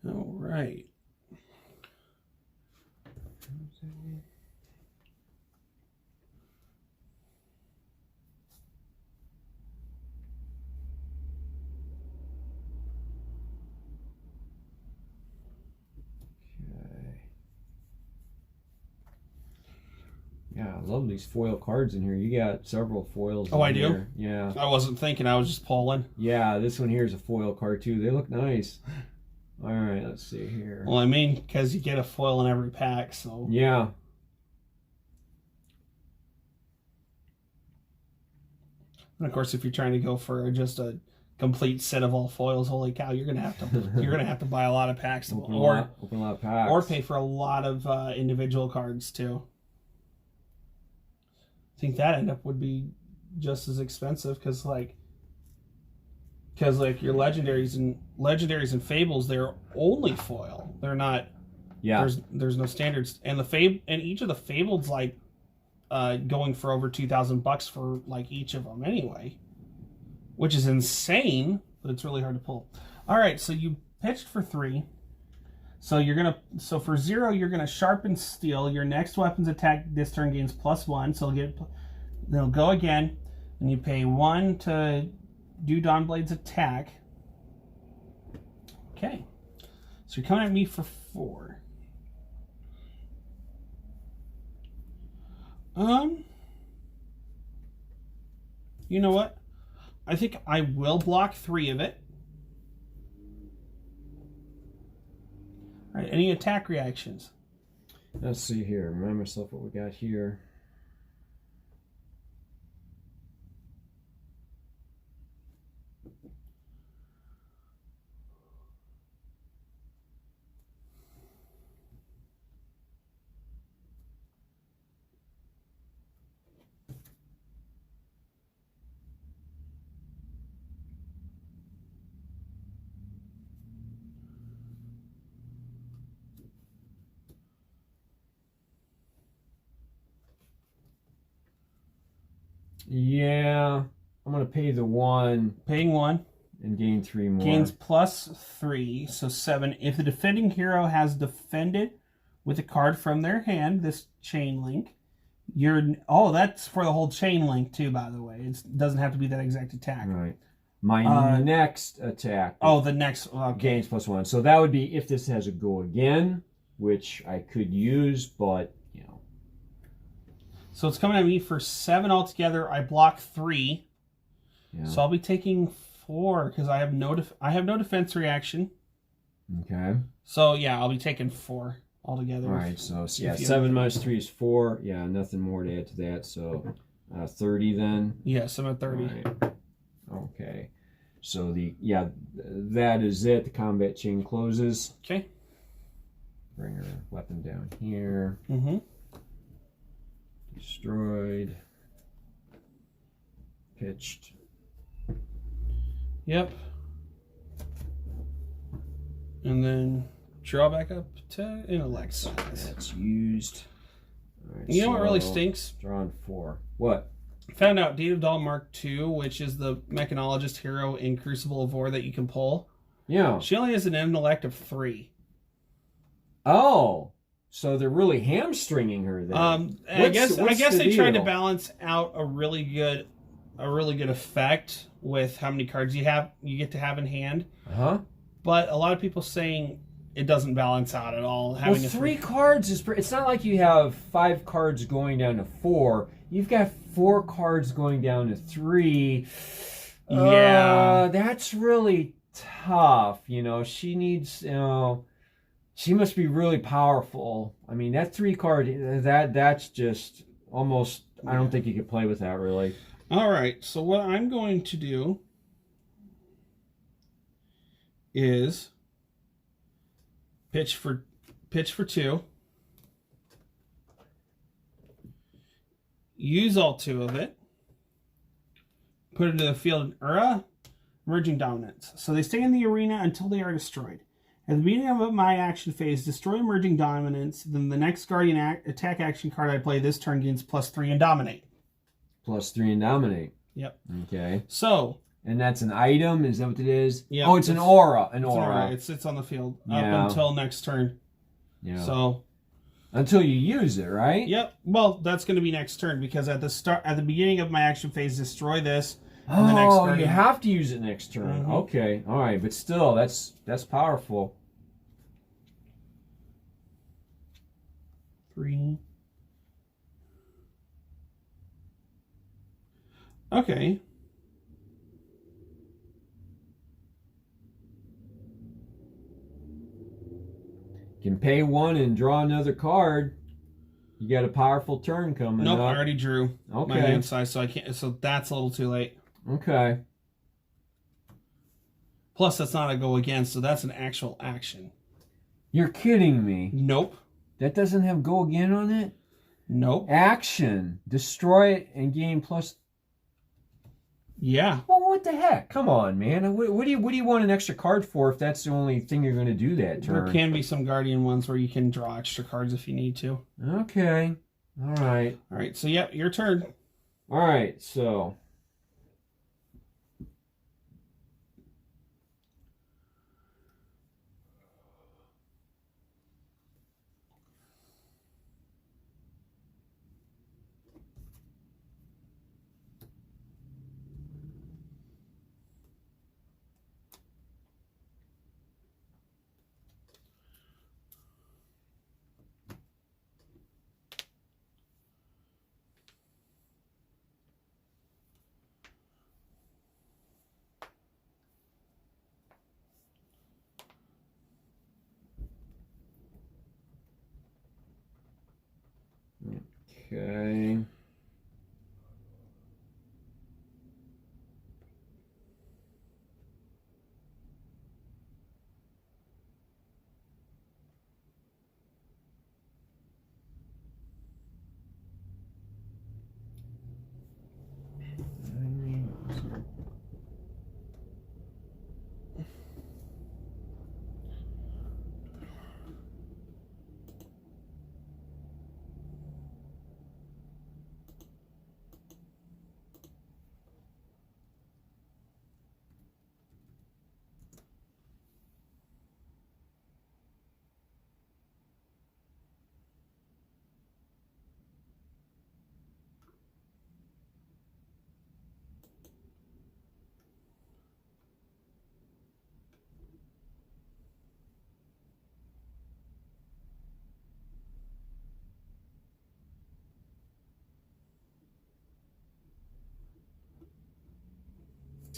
All right. Yeah, I love these foil cards in here. You got several foils. Oh, I do? Here. Yeah. I wasn't thinking. I was just pulling. Yeah, this one here is a foil card too. They look nice. All right, let's see here. Well, I mean, because you get a foil in every pack, so. Yeah. And of course, if you're trying to go for just a complete set of all foils. Holy cow! You're gonna have to buy a lot of packs, Open a lot of packs, or pay for a lot of individual cards too. I think that end up would be just as expensive because like your legendaries and fables, they're only foil. They're not. Yeah. There's no standards, and and each of the fables like going for over $2,000 for like each of them anyway, which is insane. But it's really hard to pull. All right, so you pitched for 3. So for 0, you're gonna sharpen steel. Your next weapon's attack this turn gains +1. So they'll go again, and you pay 1 to do Dawnblade's attack. Okay, so you're coming at me for 4. You know what? I think I will block 3 of it. All right, any attack reactions? Let's see here. Remind myself what we got here. Yeah, I'm gonna pay the 1. Paying 1. And gain 3 more. Gains +3, so 7. If the defending hero has defended with a card from their hand, this chain link, that's for the whole chain link too, by the way. It doesn't have to be that exact attack. Right. My next attack. The next gains +1. So that would be if this has a go again, which I could use, but you know. So it's coming at me for 7 altogether. I block 3. Yeah. So I'll be taking 4 because I have no defense reaction. Okay. So yeah, I'll be taking 4 altogether. All right. So yeah, 7 minus 3 is 4. Yeah, nothing more to add to that. So 30 then. Yes, I'm at 30. All right. Okay. So that is it. The combat chain closes. Okay. Bring her weapon down here. Mm-hmm. Destroyed. Pitched. Yep. And then draw back up to intellect size. That's used. All right, you know what really stinks? Drawn 4. What? Found out Date of Dawn Mark II, which is the mechanologist hero in Crucible of War that you can pull. Yeah. She only has an intellect of 3. Oh. So they're really hamstringing her then. I guess they tried to balance out a really good effect with how many cards you get to have in hand. Uh-huh. But a lot of people saying it doesn't balance out at all. Having 3 cards is it's not like you have 5 cards going down to 4. You've got 4 cards going down to 3. Yeah. That's really tough. You know, she needs, she must be really powerful. I mean, that 3 card, that's just almost, I don't think you could play with that really. All right, so what I'm going to do is pitch for 2. Use all 2 of it. Put it into the field in Merging Dominance. So they stay in the arena until they are destroyed. At the beginning of my action phase, destroy Emerging Dominance. Then the next Guardian attack action card I play this turn gains +3 and Dominate. +3 and Dominate. Yep. Okay. So. And that's an item? Is that what it is? Yeah. Oh, it's an aura. It sits on the field up until next turn. Yeah. So. Until you use it, right? Yep. Well, that's going to be next turn because at the beginning of my action phase, destroy this. And the next turn, you have to use it next turn. Mm-hmm. Okay. All right. But still, that's powerful. 3. Okay. You can pay 1 and draw another card. You got a powerful turn coming up. Nope, I already drew my hand size, so I can't. So that's a little too late. Okay. Plus, that's not a go again, so that's an actual action. You're kidding me. Nope. That doesn't have go again on it? Nope. Action. Destroy it and gain plus... Yeah. Well, what the heck? Come on, man. What do you want an extra card for if that's the only thing you're going to do that turn? There can be some Guardian ones where you can draw extra cards if you need to. Okay. All right. All right, so yeah, your turn. All right, so... Okay.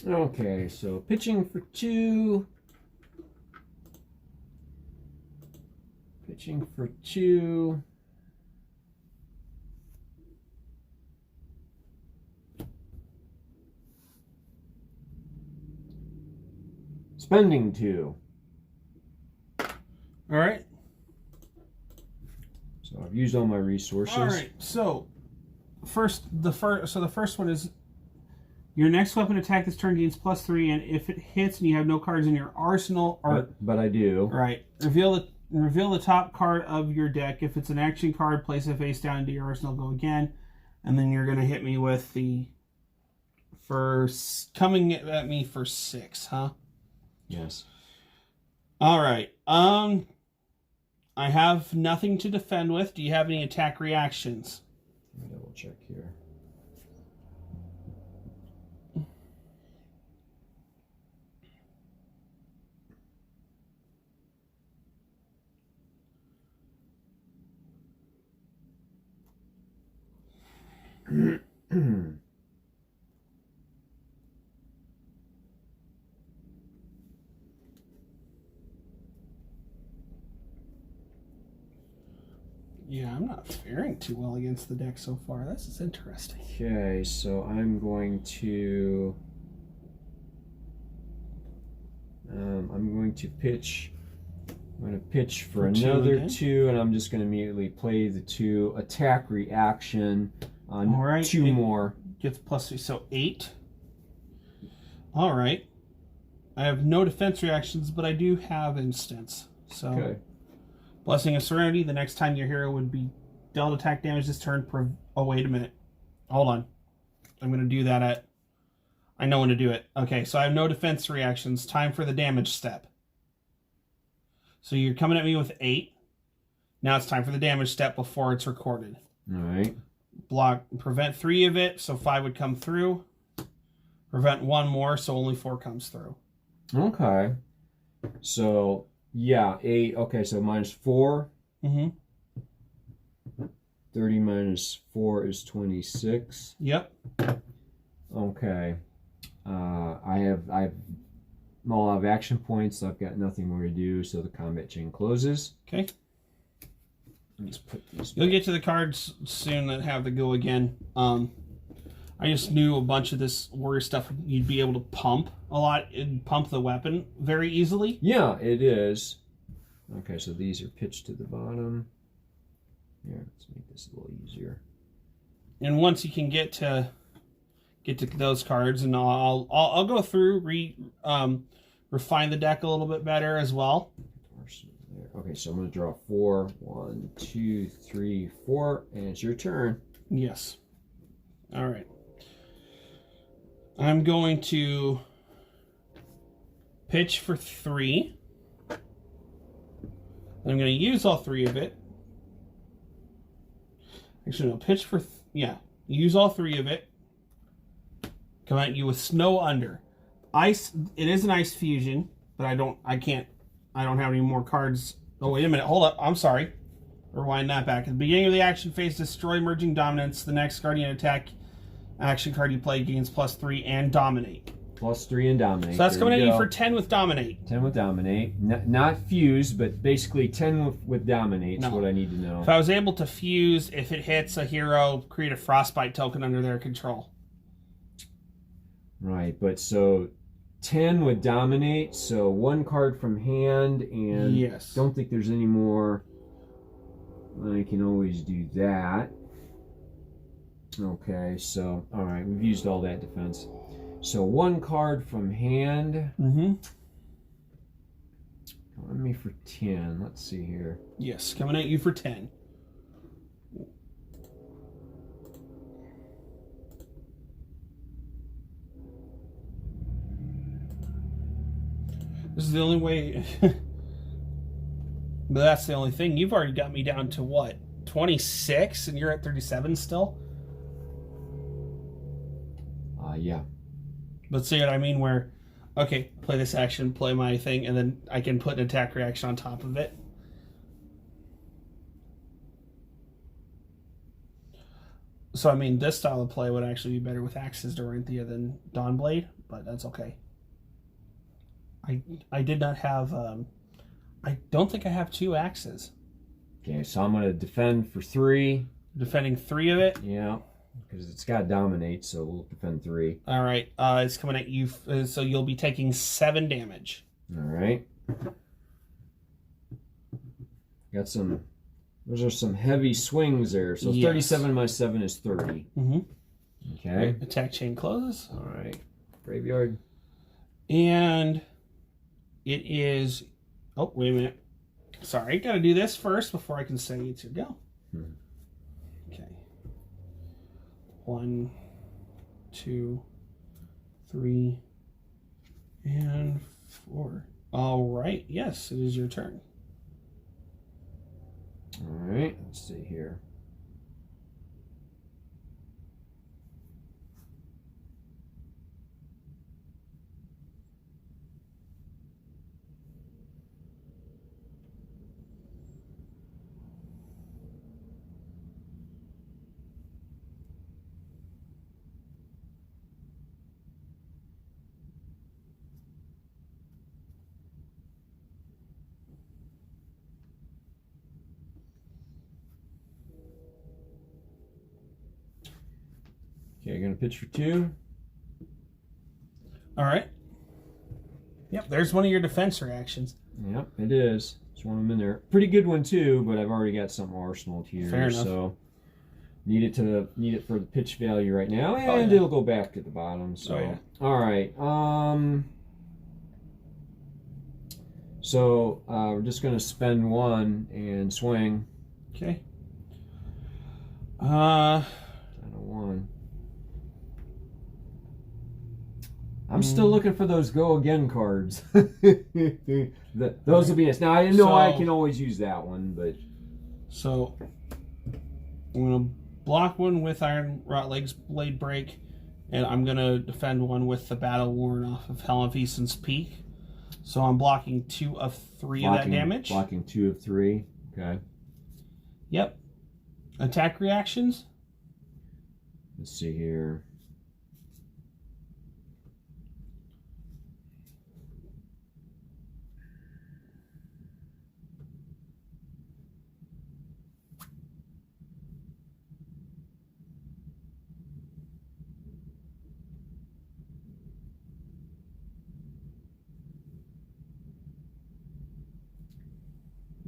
Okay, so pitching for 2. Pitching for 2. Spending 2. All right. So I've used all my resources. All right. So the first one is your next weapon attack this turn gains +3, and if it hits and you have no cards in your arsenal, or but I do. Right. Reveal the top card of your deck. If it's an action card, place it face down into your arsenal. Go again, and then you're gonna hit me with the first coming at me for 6, huh? Yes. All right. I have nothing to defend with. Do you have any attack reactions? Let me double check here. Yeah, I'm not faring too well against the deck so far. This is interesting. Okay, so I'm going to pitch. I'm going to pitch for another 2, and I'm just going to immediately play the 2 attack reaction on All right, 2 more. Gets +3, so 8. All right. I have no defense reactions, but I do have instance. So, Okay. Blessing of Serenity. The next time your hero would be dealt attack damage this turn. Oh, wait a minute. Hold on. I'm going to do that at... I know when to do it. Okay, so I have no defense reactions. Time for the damage step. So you're coming at me with 8. Now it's time for the damage step before it's recorded. All right. Block, prevent 3 of it, so 5 would come through. Prevent 1 more, so only 4 comes through. Okay. So, yeah, 8. Okay, so -4. Mm-hmm. 30 minus 4 is 26. Yep. Okay. I have all of action points, so I've got nothing more to do, so the combat chain closes. Okay. Let me just put these You'll back. get to the cards soon that have the go again. I I just knew a bunch of this warrior stuff you'd be able to pump a lot and pump the weapon very easily. Yeah, it is. Okay, so these are pitched to the bottom. Here, let's make this a little easier. And once you can get to those cards, and I'll go through refine the deck a little bit better as well. Okay, so I'm going to draw 4. 1, 2, 3, 4, and it's your turn. Yes. All right. I'm going to pitch for 3. I'm going to use all 3 of it. Actually, no, pitch for... use all 3 of it. Come at you with snow under. Ice, it is an ice fusion, but I don't have any more cards. Oh, wait a minute. Hold up. I'm sorry. Rewind that back. At the beginning of the action phase, destroy Merging Dominance. The next Guardian attack action card you play gains +3 and Dominate. +3 and Dominate. So that's coming at you for 10 with Dominate. 10 with Dominate. Not fuse, but basically 10 with Dominate is what I need to know. If I was able to fuse, if it hits a hero, create a Frostbite token under their control. Right, but so 10 with Dominate, so 1 card from hand, and yes. Don't think there's any more. I can always do that. Okay, so, alright, we've used all that defense. So 1 card from hand. Mm-hmm. Come on me for 10. Let's see here. Yes, coming at you for 10. This is the only way. But that's the only thing. You've already got me down to what? 26 and you're at 37 still? Yeah. But see what I mean? Where, okay, play this action, play my thing, and then I can put an attack reaction on top of it. So, I mean, this style of play would actually be better with Axes Doranthea than Dawnblade, but that's okay. I did not have... I don't think I have 2 axes. Okay, so I'm going to defend for 3. Defending 3 of it? Yeah, because it's got Dominate, so we'll defend 3. All right, it's coming at you, so you'll be taking 7 damage. All right. Got some... Those are some heavy swings there. So yes. 37 minus 7 is 30. Mm-hmm. Okay. Attack chain closes. All right. Graveyard. And it is... Oh, wait a minute. Sorry, got to do this first before I can say it's your go. Okay. 1, 2, 3, and 4. All right. Yes, it is your turn. All right. Let's see here. Okay, you're going to pitch for 2. All right. Yep, there's one of your defense reactions. Yep, it is. There's one of them in there. Pretty good one too, but I've already got something arsenaled here. Fair enough. So need it for the pitch value right now, and it'll go back to the bottom. So all right. So we're just going to spend 1 and swing. Okay. 1. I'm still looking for those go again cards. Those will be nice. Now I know I can always use that one, but so I'm gonna block one with Iron Rotleg's Blade Break, and I'm gonna defend one with the Battle Worn off of Helen Easton's Peak. So I'm blocking 2 of 3 of that damage. Blocking 2 of 3. Okay. Yep. Attack reactions. Let's see here.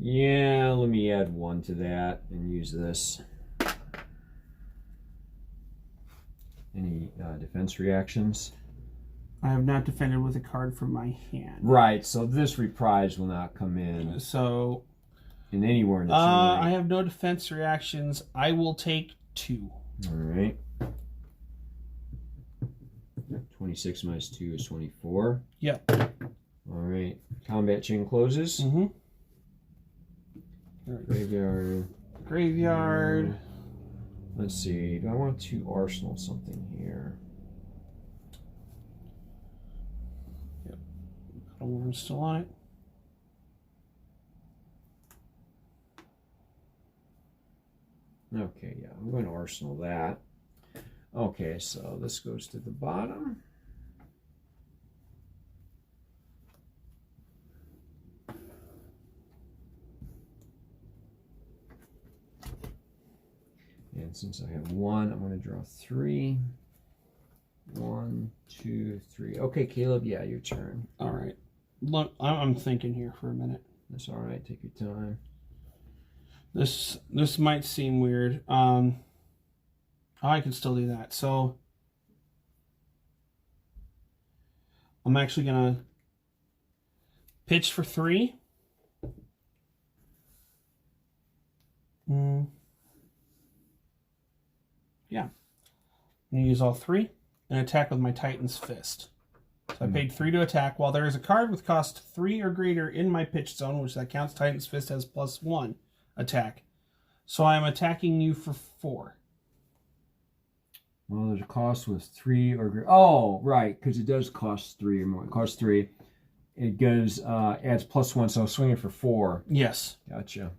Yeah, let me add 1 to that and use this. Any defense reactions? I have not defended with a card from my hand. Right, so this reprise will not come in. So In anywhere in the I have no defense reactions. I will take 2. All right. 26 minus 2 is 24. Yep. All right. Combat chain closes. Mm-hmm. Graveyard. Graveyard. Let's see. Do I want to arsenal something here? Yep. Worm's still on it. Okay, yeah. I'm going to arsenal that. Okay, so this goes to the bottom. And since I have 1, I'm going to draw 3. 1, 2, 3. Okay, Caleb, yeah, your turn. All right. Look, I'm thinking here for a minute. That's all right. Take your time. This might seem weird. I can still do that. So I'm actually gonna pitch for 3. Yeah. I'm gonna use all 3 and attack with my Titan's Fist. So I paid 3 to attack. While there is a card with cost 3 or greater in my pitch zone, which that counts, Titan's Fist has +1 attack. So I am attacking you for 4. Well, there's a cost with 3 or greater. Oh, right, because it does cost 3 or more. It costs 3. It goes, adds +1, so swinging for 4. Yes. Gotcha.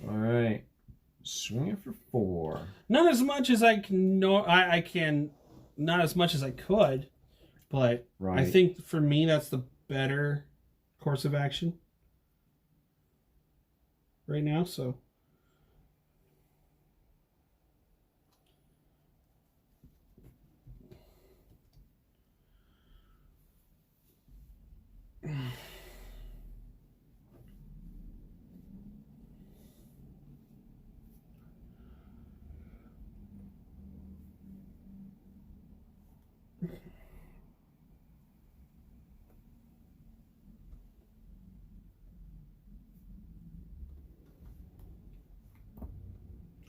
All right. Swinging for 4. Not as much as I can. I can. Not as much as I could, but Right. I think for me that's the better course of action right now. So.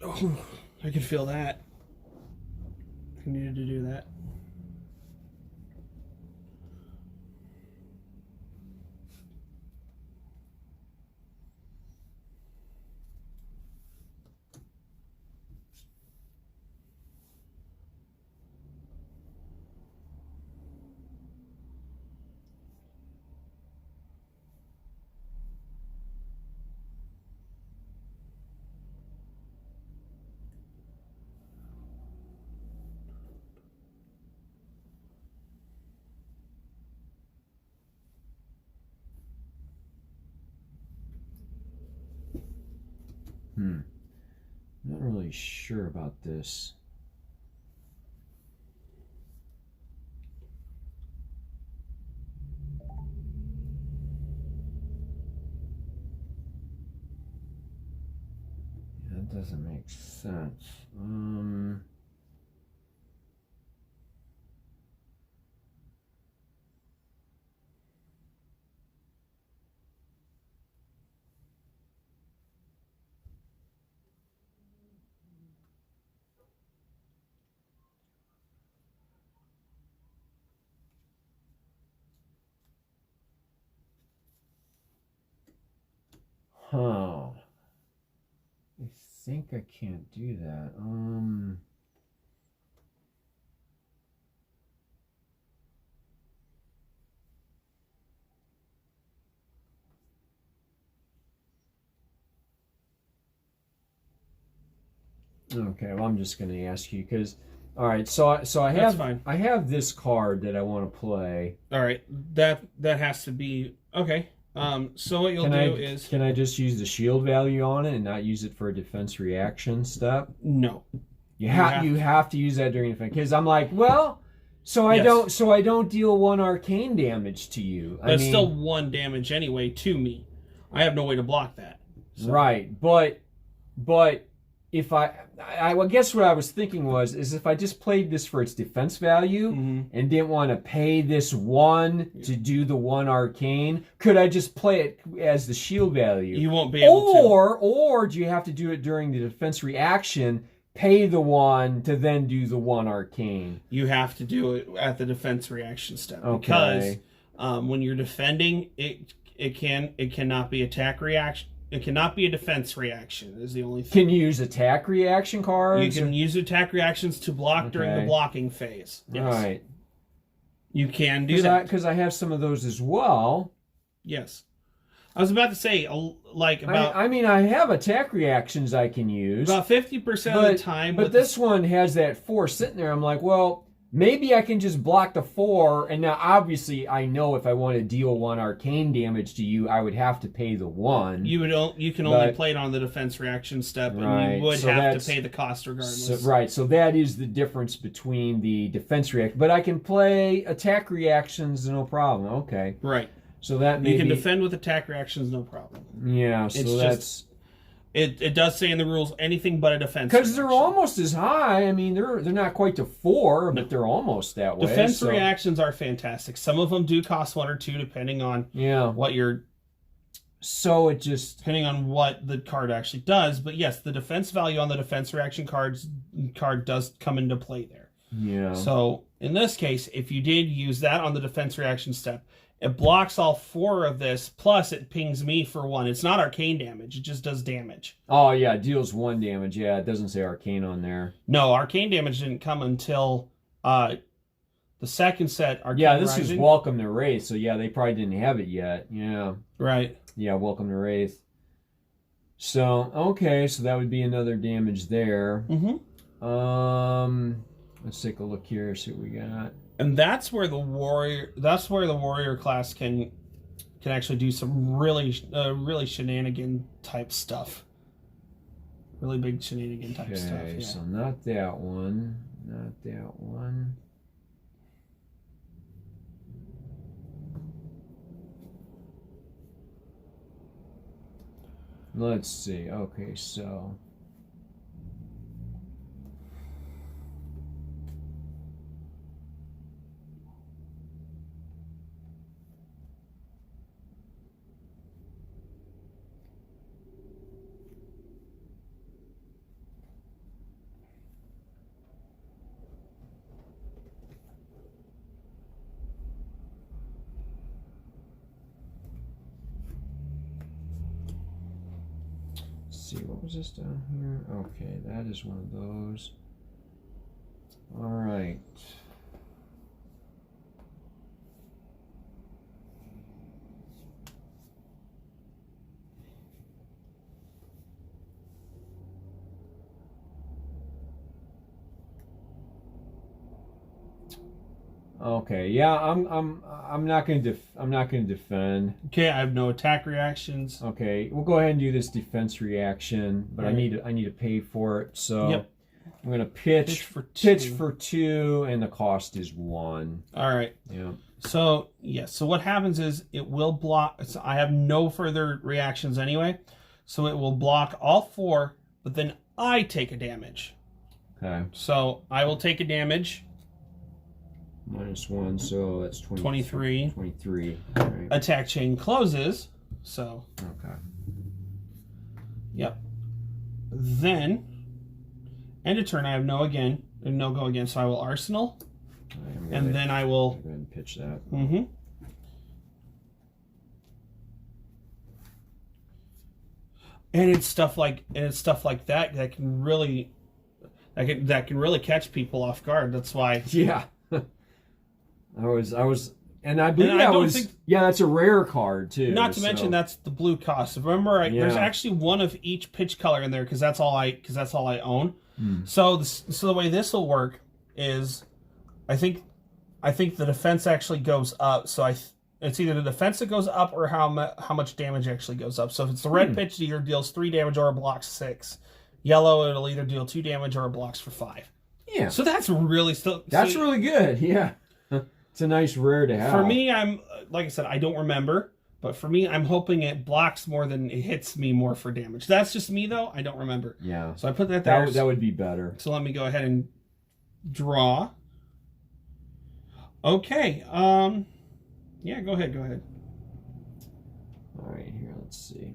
Oh, I can feel that. I needed to do that. Not really sure about this. Yeah, that doesn't make sense. Huh. I think I can't do that. Okay, well, I'm just going to ask you because, all right, so I That's have fine. I have this card that I want to play. All right, that has to be okay. So what you'll do is Can I just use the shield value on it and not use it for a defense reaction step? no. You have to use that during defense because I'm like, well, so I Yes. don't deal 1 arcane damage to you. That's still 1 damage anyway to me. I have no way to block that. So. Right, but if I guess what I was thinking is if I just played this for its defense value and didn't want to pay this 1 to do the 1 arcane, could I just play it as the shield value? You won't be able to. Or do you have to do it during the defense reaction, pay the 1 to then do the 1 arcane? You have to do it at the defense reaction step. Because when you're defending, it cannot be attack reaction. It cannot be a defense reaction is the only thing. Can you use attack reaction cards? You can use attack reactions to block during the blocking phase. Yes. Right. You can do that. Because I have some of those as well. Yes. I was about to say, like, about... I have attack reactions I can use. About 50% of the time... But this one has that 4 sitting there. I'm like, well... Maybe I can just block the 4, and now obviously I know if I want to deal 1 arcane damage to you, I would have to pay the 1. You can only play it on the defense reaction step, and you would have to pay the cost regardless. So that is the difference between the defense reaction. But I can play attack reactions, no problem. Okay. Right. So that you can defend with attack reactions, no problem. Yeah. So that's. It does say in the rules anything but a defense. Because they're almost as high. I mean, they're not quite to 4, but they're almost that way. Defense reactions are fantastic. Some of them do cost 1 or 2, depending on what you're. So it just depending on what the card actually does. But yes, the defense value on the defense reaction card does come into play there. Yeah. So in this case, if you did use that on the defense reaction step, it blocks all 4 of this, plus it pings me for 1. It's not arcane damage, it just does damage. Oh, yeah, it deals 1 damage. Yeah, it doesn't say arcane on there. No, arcane damage didn't come until the second set. Arcane this Rising. is Welcome to Wraith, so yeah, they probably didn't have it yet. Yeah. Right. Yeah, Welcome to Wraith. So, okay, so that would be another damage there. Let's take a look here, see what we got. And that's where the warrior class can actually do some really shenanigan type stuff. Really big shenanigan type stuff. Okay, Yeah. so not that one. Not that one. Let's see. Okay, so see, what was this down here? Okay, that is one of those. All right. Okay, yeah, I'm not going to defend. Okay, I have no attack reactions. Okay, we'll go ahead and do this defense reaction, but I need to pay for it. So I'm going to pitch for 2, and the cost is 1. All right. Yeah. So so what happens is it will block. So I have no further reactions anyway, so it will block all 4, but then I take a damage. Okay. So I will take a damage. -1, so that's 23. 23. All right. Attack chain closes. So. Okay. Yep. Then, end of turn, I have no go again. So I will arsenal, and then I will go ahead and pitch that. And it's stuff like that that can really catch people off guard. That's why. Yeah. I was, and I believe that's a rare card too. Not to mention that's the blue cost. Remember, there's actually one of each pitch color in there because that's all I own. So the way this will work is, I think the defense actually goes up. So it's either the defense that goes up or how much damage actually goes up. So if it's the red pitch, it either deals 3 damage or it blocks 6. Yellow, it'll either deal 2 damage or it blocks for 5. Yeah. So that's really really good. Yeah. It's a nice rare to have. For me, I'm like I said, I don't remember, But for me, I'm hoping it blocks more than it hits me more for damage. That's just me, though. I don't remember. Yeah. So I put that there. That would be better. So let me go ahead and draw. Okay. Yeah, go ahead. All right, here, let's see.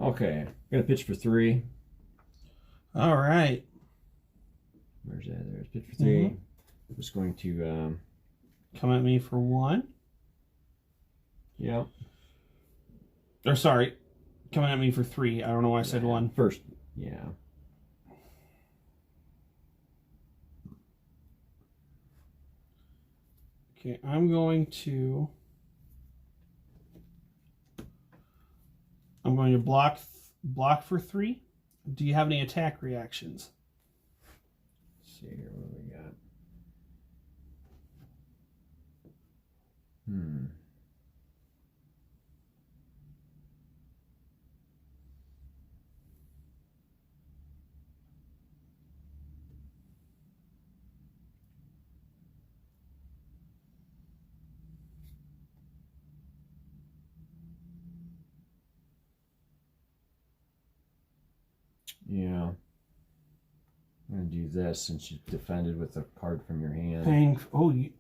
Okay, I'm gonna pitch for 3. All right. Where's that? There's pitch for 3. I'm just going to Come at me for 1. yeah. Or sorry, coming at me for 3. I don't know why I said 1. First, yeah. Okay, I'm going to block for 3. Do you have any attack reactions? Let's see here, what do we got? Yeah. I'm going to do this since you defended with a card from your hand.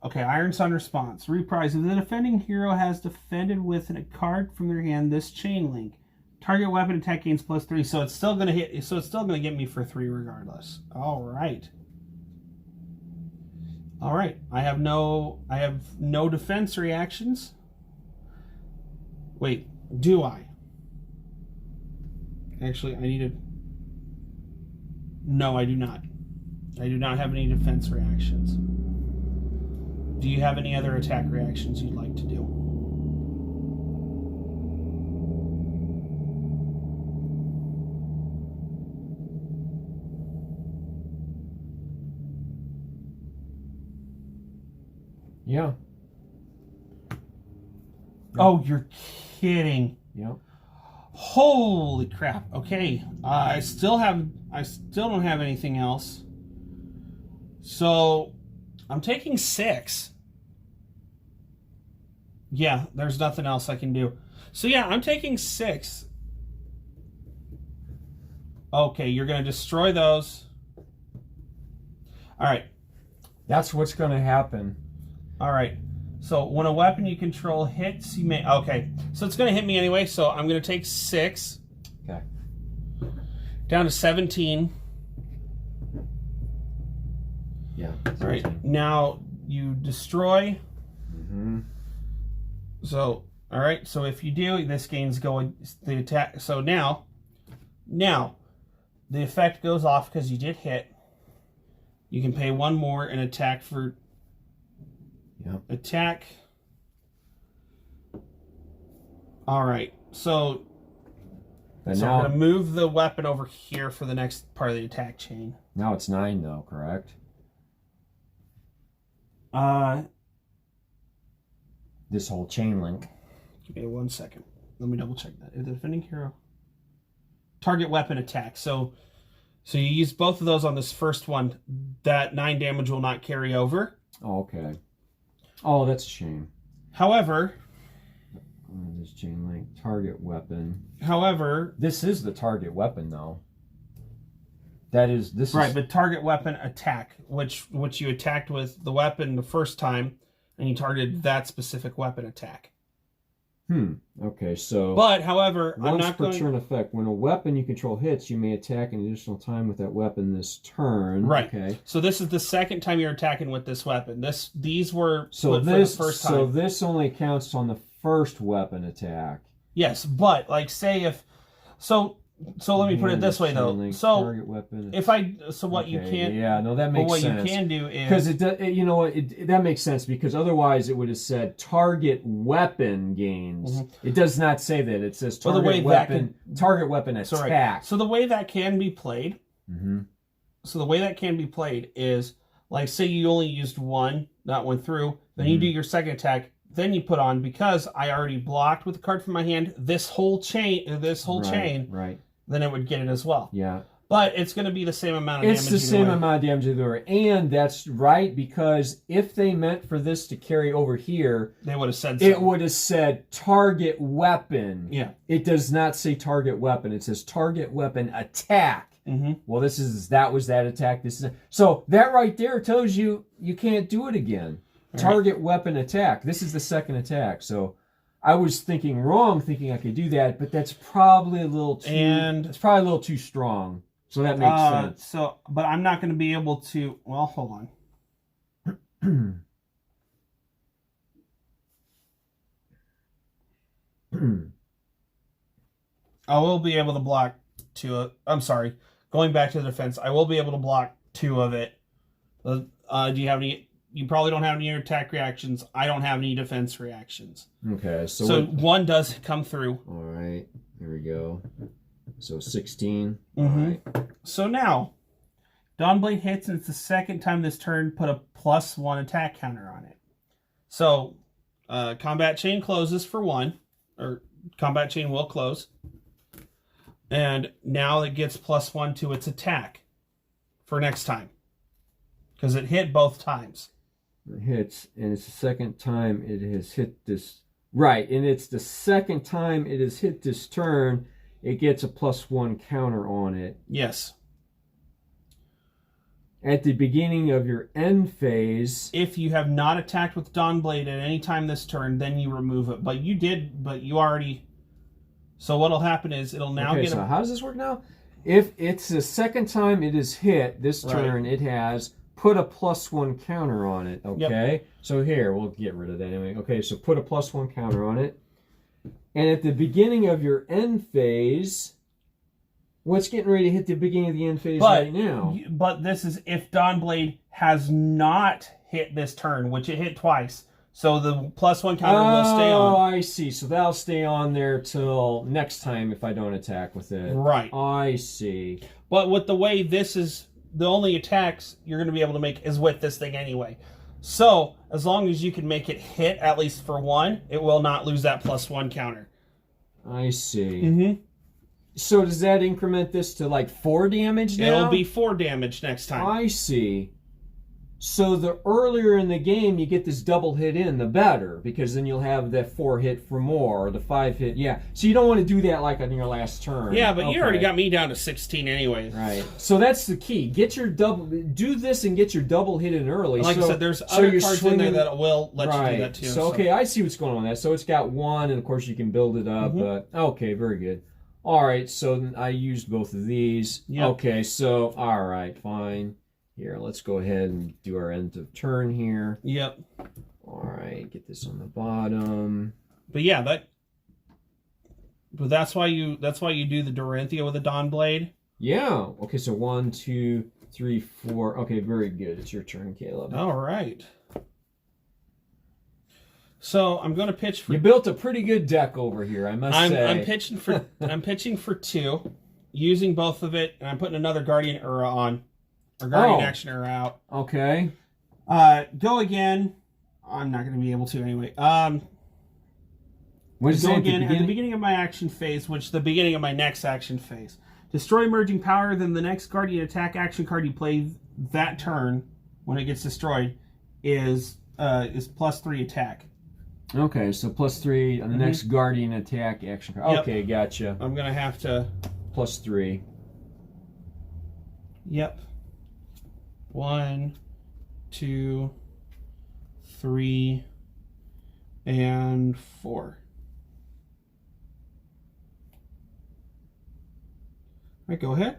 Okay, Iron Sun response. Reprise. If the defending hero has defended with a card from their hand, this chain link. Target weapon attack gains +3, so it's still gonna hit, so it's still gonna get me for 3 regardless. Alright. Alright. I have no defense reactions. Wait, do I? Actually, I need to. No, I do not. I do not have any defense reactions. Do you have any other attack reactions you'd like to do? Yeah. Oh, you're kidding. Yep. Holy crap. Okay. I still don't have anything else. So I'm taking 6. Yeah, there's nothing else I can do. So yeah, I'm taking 6. Okay, you're going to destroy those. All right. That's what's going to happen. All right. So when a weapon you control hits, you may... Okay. So it's going to hit me anyway, so I'm going to take 6. Okay. Down to 17. Yeah. All right. Now you destroy. Mm-hmm. So, all right. So if you do, this gains the attack. So now the effect goes off because you did hit. You can pay 1 more and attack for... Yep. Attack. All right. So I'm going to move the weapon over here for the next part of the attack chain. Now it's 9 though, correct? This whole chain link. Give me 1 second. Let me double check that. If the defending hero... Target weapon attack. So you use both of those on this first one. That 9 damage will not carry over. Oh, okay. Oh, that's a shame. However... This chain link. Target weapon. However... This is the target weapon, though. This is... but target weapon attack, which you attacked with the weapon the first time, and you targeted that specific weapon attack. Okay, so... But, however, once per turn effect, when a weapon you control hits, you may attack an additional time with that weapon this turn. Right. Okay. So this is the second time you're attacking with this weapon. These were split for the first time. So this only counts on the first weapon attack. Yes, but, like, say if... So, So let me put it this way though. Link, So target weapon. what you can't. Yeah, no, that But makes what sense. you can do is because you know what, that makes sense because otherwise it would have said target weapon gains. It does not say that. It says target weapon attack. So the way that can be played. So the way that can be played is like say you only used one, that went through. Then you do your second attack. Then you put on, because I already blocked with the card from my hand, this whole chain, Right. then it would get it as well. Yeah. But it's going to be the same amount of damage. It's the same amount of damage either way. And that's right, because if they meant for this to carry over here, they would have said so. It would have said target weapon. Yeah. It does not say target weapon. It says target weapon attack. Well, that was that attack. So that right there tells you can't do it again. Target weapon attack. This is the second attack. So I was thinking I could do that, but that's probably a little too strong. So that makes sense. But I'm not going to be able to. Well, hold on. I will be able to block two. I'm sorry. Going back to the defense, I will be able to block two of it. Do you have any? You probably don't have any attack reactions. I don't have any defense reactions. Okay, so one does come through. All right, here we go. So 16. All right. So now, Dawnblade hits, and it's the second time this turn. Put a +1 attack counter on it. So, combat chain closes for 1, or combat chain will close. And now it gets +1 to its attack for next time. Because it hit both times. It hits, and it's the second time it has hit this. Right, and it's the second time it has hit this turn, it gets a +1 counter on it. Yes. At the beginning of your end phase. If you have not attacked with Dawnblade at any time this turn, then you remove it. But you already. So what'll happen is it'll now get. So how does this work now? If it's the second time it is hit this turn, it has put a +1 counter on it. Okay. Yep. So here we'll get rid of that anyway. Okay. So put a +1 counter on it, and at the beginning of your end phase, what's getting ready to hit the beginning of the end phase right now? But this is if Dawnblade has not hit this turn, which it hit twice. So the +1 counter will stay on. Oh, I see. So that'll stay on there till next time if I don't attack with it. Right. I see. But with the way this is, the only attacks you're going to be able to make is with this thing anyway. So as long as you can make it hit at least for 1, it will not lose that +1 counter. I see. So does that increment this to like 4 damage now? It'll be 4 damage next time. I see. So the earlier in the game you get this double hit in, the better, because then you'll have that 4 hit for more, or the 5 hit. Yeah. So you don't want to do that like on your last turn. Yeah, but you already got me down to 16 anyway. Right. So that's the key. Do this and get your double hit in early. Like I said, there's other cards in there that will let you do that too. So okay, I see what's going on there. So it's got 1, and of course you can build it up. Okay, very good. All right, so I used both of these. Yep. Okay, so all right, fine. Here, let's go ahead and do our end of turn here. Yep. All right, get this on the bottom. But yeah, that's why you do the Doranthia with a Dawnblade. Yeah. Okay, so 1, 2, 3, 4. Okay, very good. It's your turn, Caleb. All right. So I'm going to pitch for. You built a pretty good deck over here, I must say. I'm pitching for 2, using both of it, and I'm putting another Guardian Era on. Or Guardian Action Era out. Okay. Go again. I'm not going to be able to anyway. What is go again at the beginning of my action phase, which is the beginning of my next action phase. Destroy emerging power, then the next Guardian attack action card you play that turn, when it gets destroyed, is +3 attack. Okay, so +3 on the next Guardian attack action card. Yep. Okay, gotcha. I'm going to have to... +3. Yep. 1, 2, 3, and 4. All right, go ahead.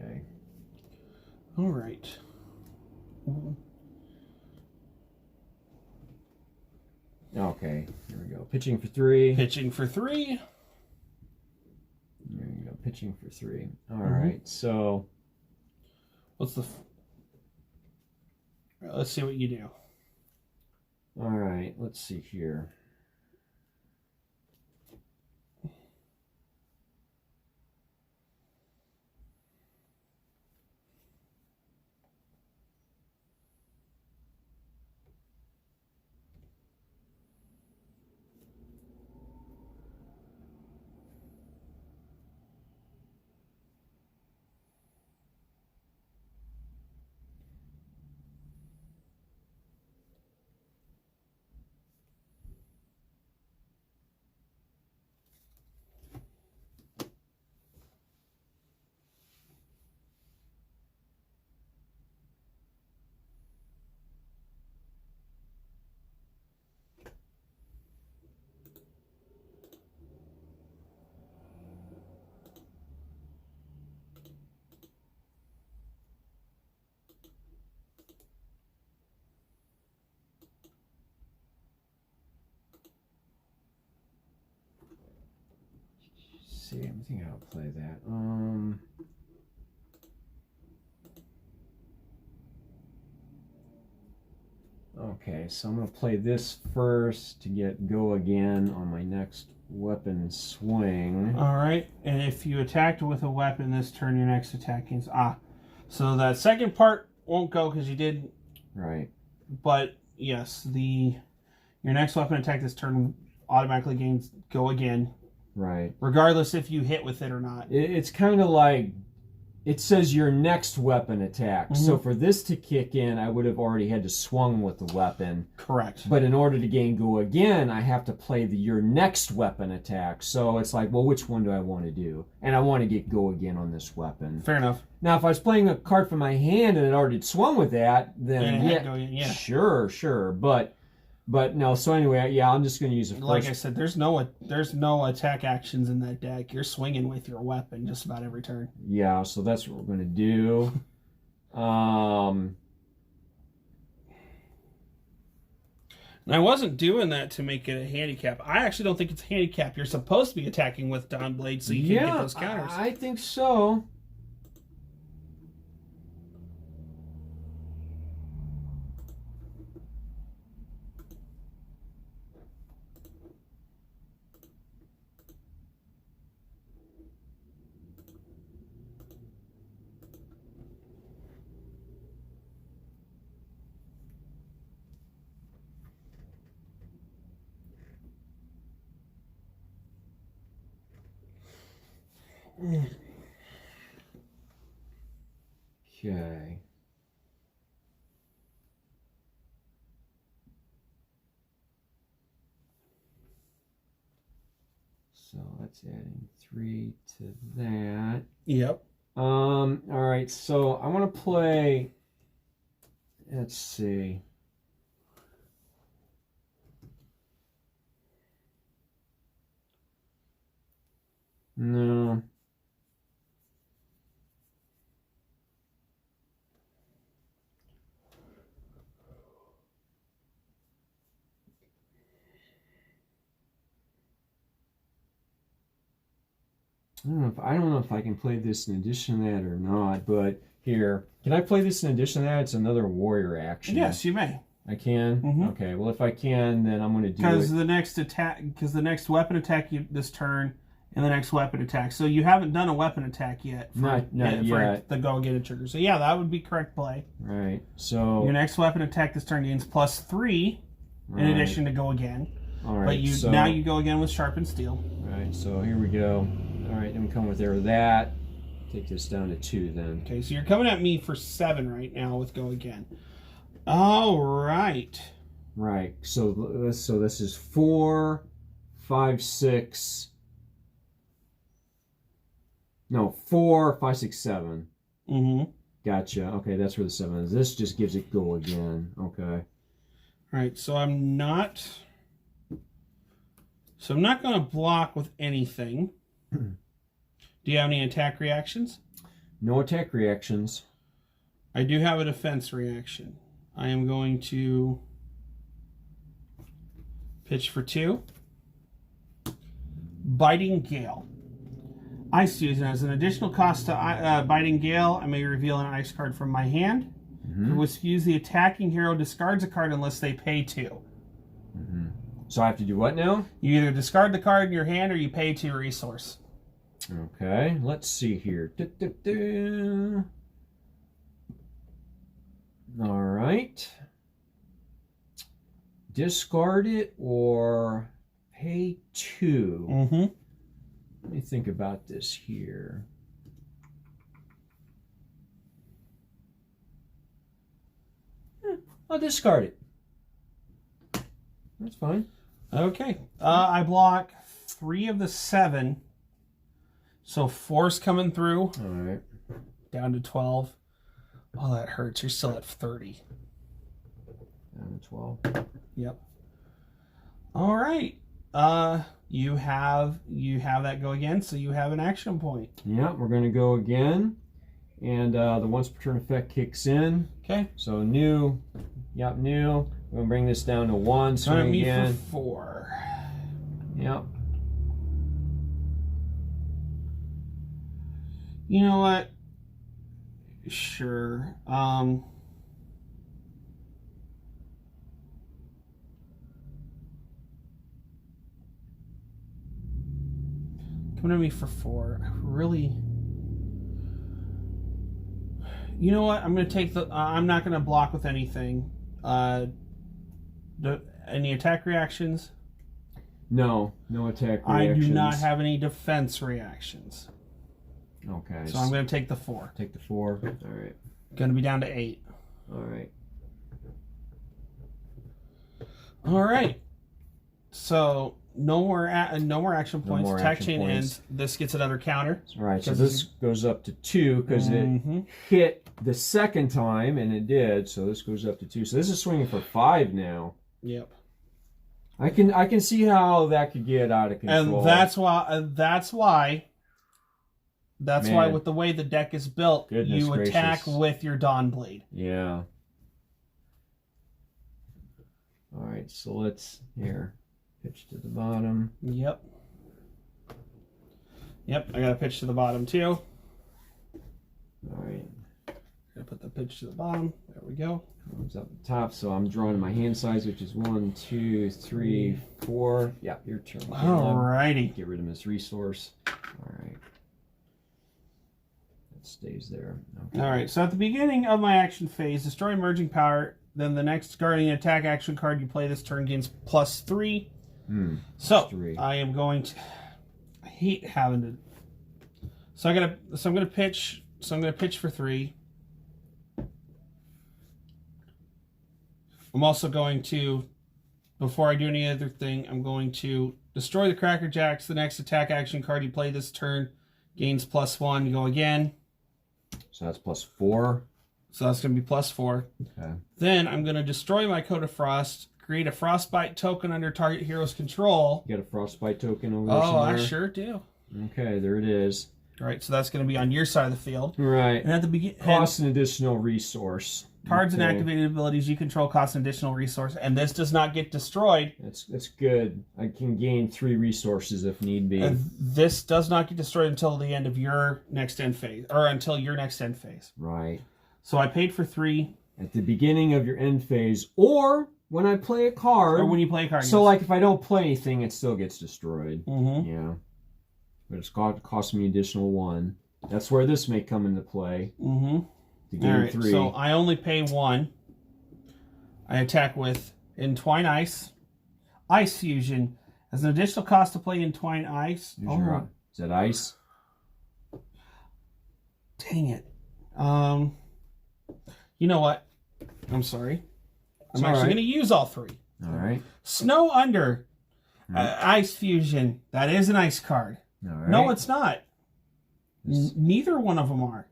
Okay. All right. Okay, here we go. Pitching for 3. Pitching for 3. There you go. Pitching for 3. All right. So What's the... Let's see what you do. all right, let's see here. See, I'm thinking how to play that. Okay, so I'm going to play this first to get go again on my next weapon swing. All right, and if you attacked with a weapon this turn, your next attack gains... So that second part won't go because you did... Right. But, yes, your next weapon attack this turn automatically gains go again. Right. Regardless if you hit with it or not. It's kind of like, it says your next weapon attack. So for this to kick in, I would have already had to swung with the weapon. Correct. But in order to gain go again, I have to play your next weapon attack. So it's like, well, which one do I want to do? And I want to get go again on this weapon. Fair enough. Now, if I was playing a card from my hand and it already swung with that, then yeah. Sure. But no, so anyway, yeah, I'm just going to use it first. Like I said, there's no attack actions in that deck. You're swinging with your weapon just about every turn. Yeah, so that's what we're going to do. And I wasn't doing that to make it a handicap. I actually don't think it's a handicap. You're supposed to be attacking with Dawn Blade so you can get those counters. I think so. Okay. So that's adding 3 to that. Yep. All right, so I want to play, let's see. No. I don't know if I can play this in addition to that or not, but here, can I play this in addition to that? It's another warrior action. Yes, you may. I can? Mm-hmm. Okay, well, if I can, then I'm going to do Because it. the next weapon attack this turn, and the next weapon attack. So you haven't done a weapon attack yet. Not yet. For the go again trigger. So yeah, that would be correct play. Right, so... Your next weapon attack this turn gains +3 in addition to go again. All right, But now you go again with sharpened steel. Right, so here we go. All right, I'm coming with there with that. Take this down to 2 then. Okay, so you're coming at me for 7 right now with go again. All right. Right, so this is 4, 5, 6... No, 4, 5, 6, 7. Mm-hmm. Gotcha. Okay, that's where the 7 is. This just gives it go again. Okay. All right, so I'm not going to block with anything. Do you have any attack reactions? No attack reactions. I do have a defense reaction. I am going to pitch for 2. Biting Gale. Ice Fusion. As an additional cost to Biting Gale, I may reveal an ice card from my hand. If it was fused, the attacking hero discards a card unless they pay 2. So I have to do what now? You either discard the card in your hand or you pay 2 resource. Okay, let's see here. All right. Discard it or pay 2. Let me think about this here. I'll discard it. That's fine. Okay. I block 3 of the 7. So 4's coming through. All right. Down to 12. Oh, that hurts. You're still at 30. Down to 12. Yep. All right. You have that go again, so you have an action point. Yeah, we're going to go again. And the once per turn effect kicks in. Okay. So new. Yep, new. We're going to bring this down to 1. Swing Me again. for 4. Yep. You know what? Sure. Coming to me for 4. I really. You know what? I'm going to take the. I'm not going to block with anything. Any attack reactions? No attack reactions. I do not have any defense reactions. Okay. So I'm going to take the 4. Take the 4. All right. Going to be down to 8. All right. All right. So no more action points. more Attack action chain points. ends. This gets another counter. All right. So 'Cause this goes up to 2 because it hit the second time, and it did. So this goes up to 2. So this is swinging for 5 now. Yep. I can see how that could get out of control. And that's why Man. with the way the deck is built, Goodness you attack gracious. with your Dawn Blade. Yeah. All right. So let's pitch to the bottom. Yep. I got a pitch to the bottom too. All right. Gonna put the pitch to the bottom. There we go. Comes up the top. So I'm drawing my hand size, which is 1, 2, 3, 4. Yeah, your turn. Alrighty. Get rid of this resource. All right. It stays there. Okay. All right. So at the beginning of my action phase, destroy emerging power. Then the next Guardian attack action card you play this turn gains +3. So 3. I am going to. I hate having to. So I'm gonna pitch. So I'm gonna pitch for 3. I'm also going to, before I do any other thing, I'm going to destroy the Cracker Jacks. The next attack action card you play this turn gains +1. You go again. So that's +4. So that's going to be +4. Okay. Then I'm going to destroy my Coat of Frost, create a Frostbite token under target hero's control. You got a Frostbite token over there Oh, somewhere? I sure do. Okay, there it is. All right, so that's going to be on your side of the field. Right. And at the beginning, Cost an additional resource. cards and Okay. activated abilities you control cost an additional resource, and this does not get destroyed. That's good. I can gain 3 resources if need be. And this does not get destroyed until the end of your next end phase, or until your next end phase. Right. So I paid for 3. At the beginning of your end phase, or when I play a card. Or when you play a card. So, like, if I don't play anything, it still gets destroyed. Mm-hmm. Yeah. But it's cost me additional 1. That's where this may come into play. Mm-hmm. To gain All right, 3. so I only pay 1. I attack with Entwine Ice. Ice Fusion. As an additional cost to play Entwine Ice. Is that ice? Dang it. You know what? I'm sorry. I'm actually going to use all 3. All right. Snow Under. Ice Fusion. That is an ice card. All right. No, it's not. Neither one of them are.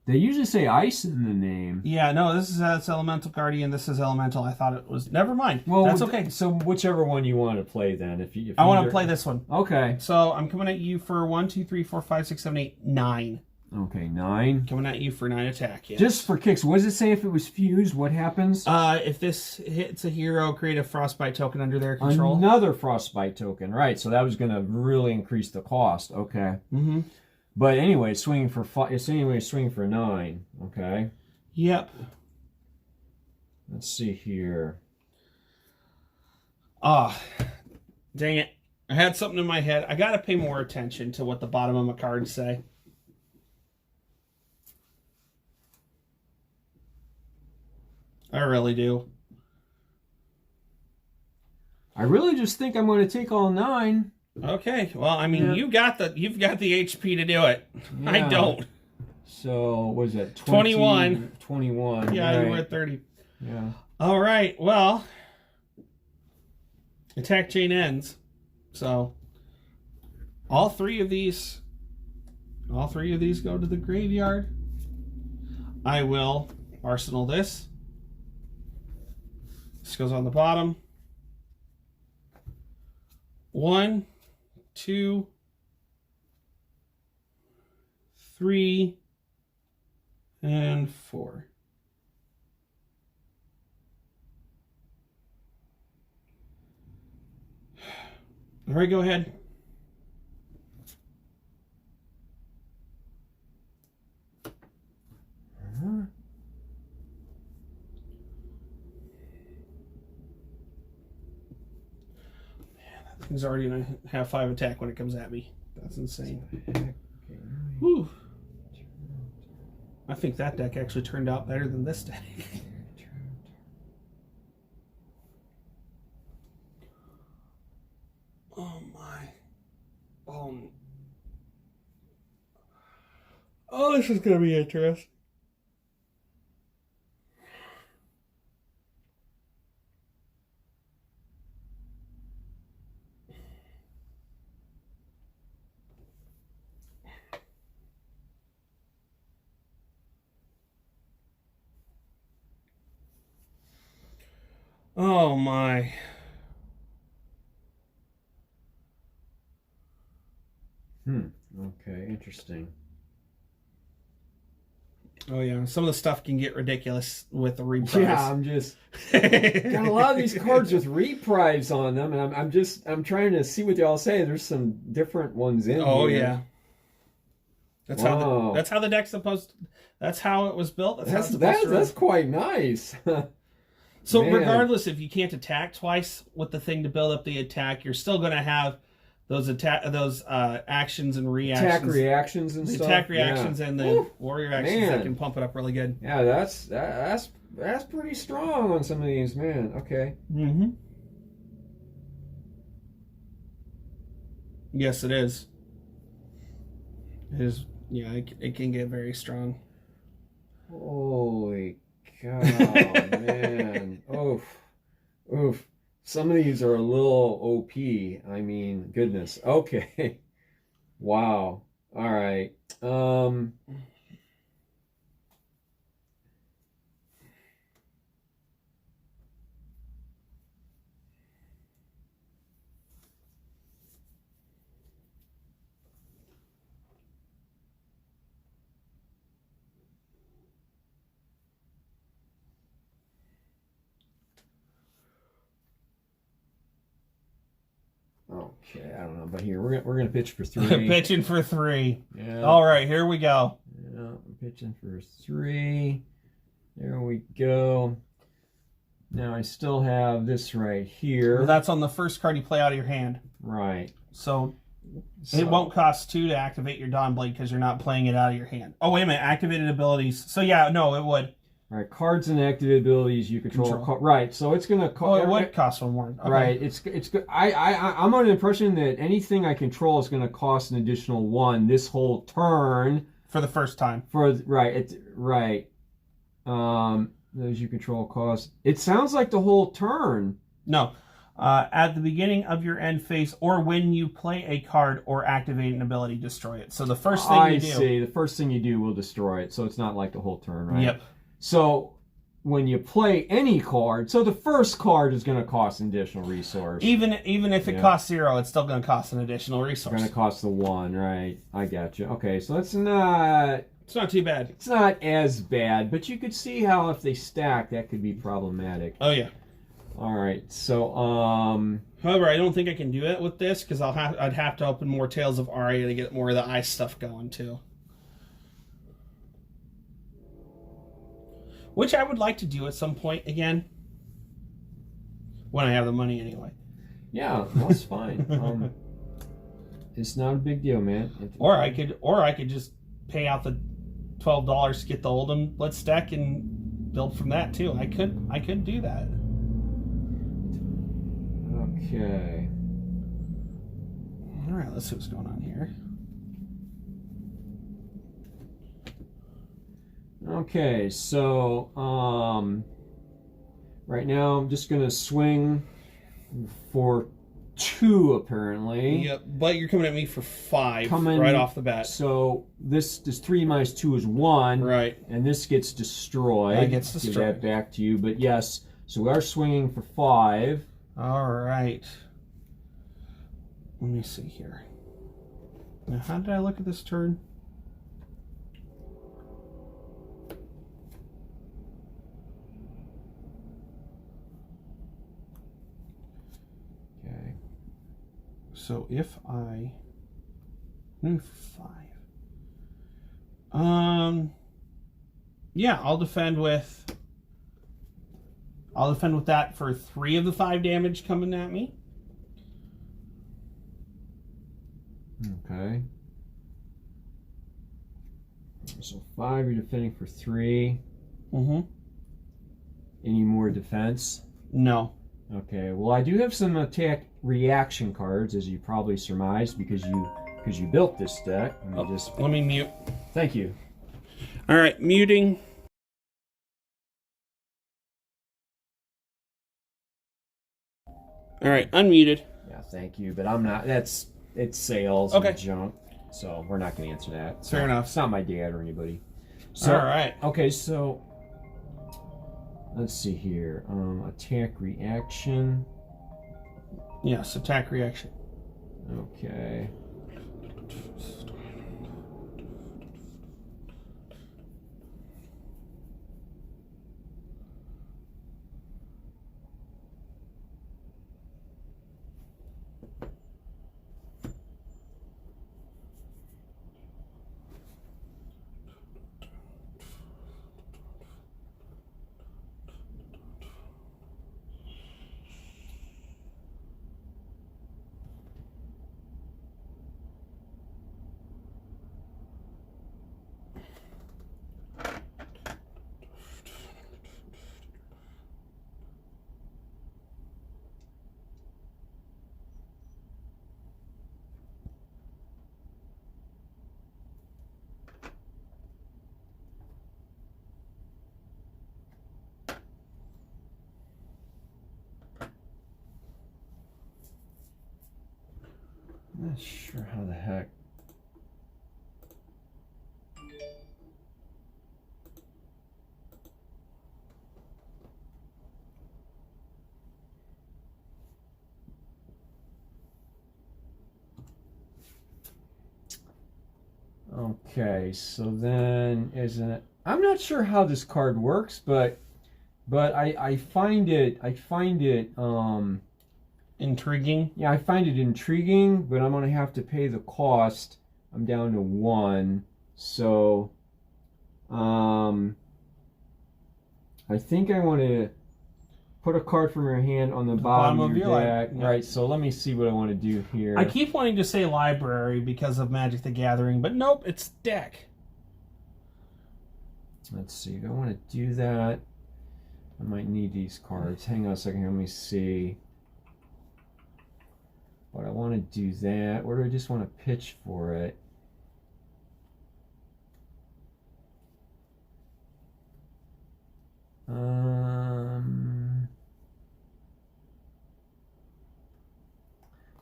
They usually say ice in the name. Yeah, no, this is it's Elemental Guardian. This is Elemental. I thought it was. Never mind. Well, that's okay. So whichever one you want to play, then, if I want to play this one. Okay. So I'm coming at you for 1, 2, 3, 4, 5, 6, 7, 8, 9. Okay, 9. Coming at you for 9 attack. Yes. Just for kicks, what does it say if it was fused? What happens? If this hits a hero, create a frostbite token under their control. Another frostbite token, right? So that was going to really increase the cost. Okay. Mm-hmm. But anyway, swinging for 9. Okay. Yep. Let's see here. Ah, dang it! I had something in my head. I got to pay more attention to what the bottom of my cards say. I really do. I really just think I'm going to take all 9. Okay. Well, I mean, Yeah. you've got the HP to do it. Yeah. I don't. So what is that? 21. 21. Yeah, right. you were at 30. Yeah. All right. Well, attack chain ends. So all three of these go to the graveyard. I will arsenal this. This goes on the bottom. 1, 2, 3, and 4. All right, go ahead. Thing's already gonna have 5 attack when it comes at me. That's insane. Whew. I think that deck actually turned out better than this deck. Oh my. Oh, this is gonna be interesting. Oh my. Okay, interesting. Oh yeah, some of the stuff can get ridiculous with the reprise. Yeah, I'm just got a lot of these cards with reprise on them, and I'm trying to see what they all say. There's some different ones in Oh here. yeah. That's Wow. how the deck's supposed to, that's how it was built. That's how it's supposed to That's run. quite nice. So Man. regardless if you can't attack twice with the thing to build up the attack, you're still going to have those actions and reactions. Attack reactions and the stuff. attack reactions and the Woo, warrior actions that man. can pump it up really good. Yeah, that's pretty strong on some of these, man. Okay. Mm-hmm. Yes, it is. It is. Yeah, it can get very strong. Holy cow, man. Oof. Some of these are a little OP. I mean, goodness. Okay. Wow. All right. Okay, I don't know, but here we're gonna pitch for 3. Pitching for 3. Yeah. All right, here we go. Yeah, I'm pitching for 3. There we go. Now I still have this right here. Well, that's on the first card you play out of your hand. Right. So it won't cost 2 to activate your Dawn Blade because you're not playing it out of your hand. Oh, wait a minute. Activated abilities. So yeah, no, it would. All right, cards and activated abilities you control. Right, so it's gonna cost. Oh, it would cost 1 more. Okay. Right, it's good. I'm under the impression that anything I control is gonna cost an additional 1 this whole turn. For the first time. Right. Those you control cost. It sounds like the whole turn. No. At the beginning of your end phase, or when you play a card or activate an ability, destroy it. So the first thing you do. I see. The first thing you do will destroy it. So it's not like the whole turn, right? Yep. So when you play any card, so the first card is going to cost an additional resource. Even if it costs 0, it's still going to cost an additional It's resource. going to cost the 1, right? I got you. Okay, so it's not too bad. It's not as bad, but you could see how if they stack, that could be problematic. Oh yeah. All right, so However, I don't think I can do it with this because I'd have to open more Tales of Aria to get more of the ice stuff going too. Which I would like to do at some point again. When I have the money anyway. yeah, that's fine. It's not a big deal, man. Or I could just pay out the $12 to get the Oldham Blitz deck and build from that too. I could do that. Okay. All right, let's see what's going on here. Okay, so right now I'm just gonna swing for 2 apparently. Yep, but you're coming at me for 5 Coming right off the bat. So this 3 minus 2 is 1. Right. And this gets destroyed. That gets destroyed. Give that back to you. But yes, so we are swinging for 5. All right. Let me see here. Now, how did I look at this turn? Okay. So if I move 5, yeah, I'll defend with that for 3 of the 5 damage coming at me. Okay. So 5, you're defending for 3. Mm-hmm. Any more defense? No. Okay. Well, I do have some attack reaction cards, as you probably surmised, because you built this deck. Let me mute. Thank you. All right, muting. All right, unmuted. Yeah, thank you. But I'm not. It's sales Okay. and junk, so we're not going to answer that. It's Fair not- enough. It's not my dad or anybody. So, All right. Okay, so let's see here. Attack reaction. Yes, attack reaction. Okay. I'm not sure how the heck. Okay, so then I'm not sure how this card works, but I find it Intriguing. yeah, I find it intriguing, but I'm gonna have to pay the cost. I'm down to 1, so I think I want to put a card from your hand on the bottom of your deck. yeah. Right, so let me see what I want to do here. I keep wanting to say library because of Magic the Gathering, but nope, it's deck. Let's see, do I want to do that? I might need these cards. Hang on a second here, let me see. But I want to do that, or do I just want to pitch for it?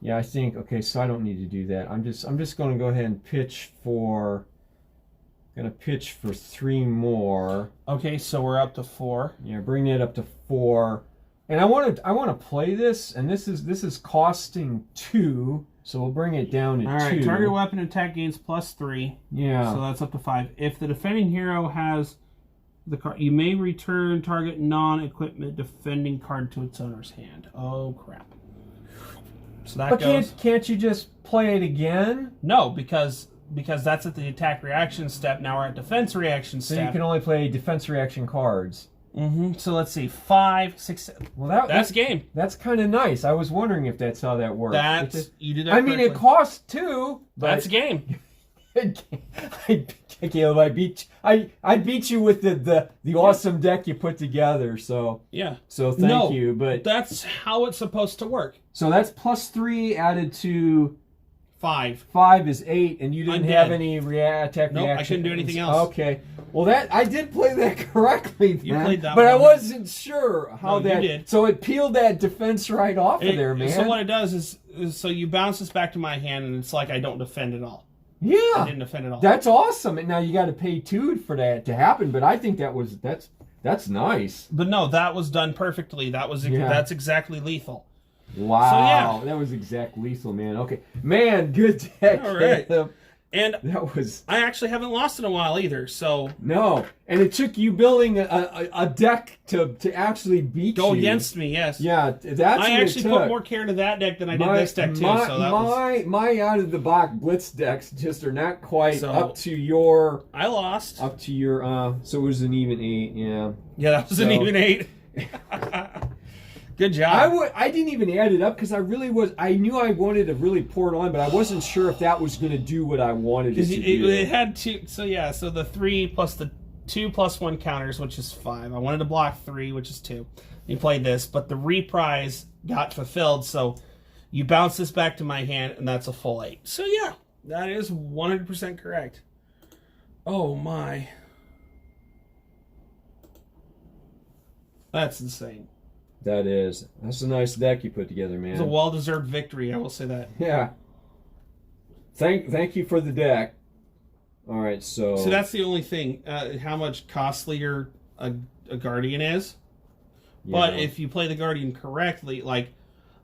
Yeah, I think, okay, so I don't need to do that. I'm just going to go ahead and pitch for, Gonna pitch for 3 more. Okay, so we're up to 4. Yeah, bring it up to 4. And I want to play this, and this is costing 2, so we'll bring it down to 2. All right, target weapon attack gains +3. Yeah. So that's up to 5. If the defending hero has the card, you may return target non-equipment defending card to its owner's hand. Oh crap! So that goes. Can't you just play it again? No, because that's at the attack reaction step. Now we're at defense reaction step. So you can only play defense reaction cards. Mm-hmm. So let's see, 5, 6, 7. Well, that's game. That's kind of nice. I was wondering if that's how that works. You did that. I mean, it costs 2. But that's game. Caleb, I beat you with the awesome deck you put together. So yeah. So thank you. But that's how it's supposed to work. So that's +3 added to 5. 5 is 8, and you didn't have any attack reaction. Nope, I couldn't do anything else. Okay. Well, I did play that correctly. You played that but one. I wasn't sure how you did. So it peeled that defense right off of there, man. So what it does is so you bounce this back to my hand, and it's like I don't defend at all. Yeah. I didn't defend at all. That's awesome. And now you got to pay 2 for that to happen, but I think that's nice. But no, that was done perfectly. That's exactly lethal. Wow. So, yeah. That was exact lethal, man. Okay. Man, good deck. All right. Caleb. And that was. I actually haven't lost in a while either, so. No. And it took you building a deck to actually beat Go you. against me, yes. Yeah, that's I actually put more care into that deck than I did this deck, too. My out-of-the-box Blitz decks just are not quite up to your. I lost. Up to your. So it was an even 8, yeah. Yeah, that was an even 8. Good job. I didn't even add it up because I knew I wanted to really pour it on, but I wasn't sure if that was going to do what I wanted it to do. It had 2, so yeah, so the 3 plus the 2 plus 1 counters, which is 5. I wanted to block 3, which is 2. You played this, but the reprise got fulfilled, so you bounce this back to my hand, and that's a full 8. So yeah, that is 100% correct. Oh my. That's insane. That's a nice deck you put together, man. It's a well-deserved victory, I will say that. Yeah. Thank you for the deck. All right, so that's the only thing. How much costlier a Guardian is. Yeah. But if you play the Guardian correctly, like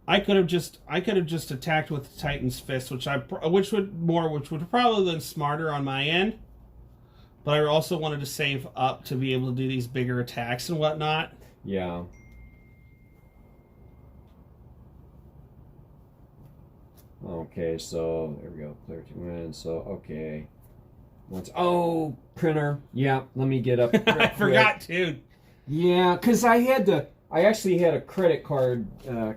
I could have just attacked with Titan's Fist, which would probably been smarter on my end. But I also wanted to save up to be able to do these bigger attacks and whatnot. Yeah. Okay, so there we go. 13 wins. So okay. Printer. Yeah, let me get up. I forgot to. Yeah, because I actually had a credit card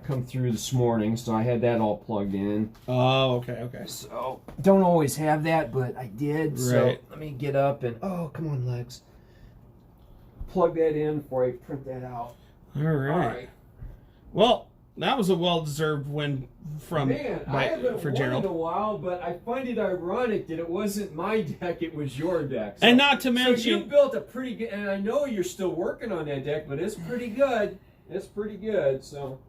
come through this morning, so I had that all plugged in. Oh, okay. So don't always have that, but I did. Right. So let me get up and come on, Lex. Plug that in before I print that out. All right. Well, that was a well-deserved win for Gerald. In a while, but I find it ironic that it wasn't my deck; it was your deck. So, and not to mention, so you built a pretty good. And I know you're still working on that deck, but it's pretty good. So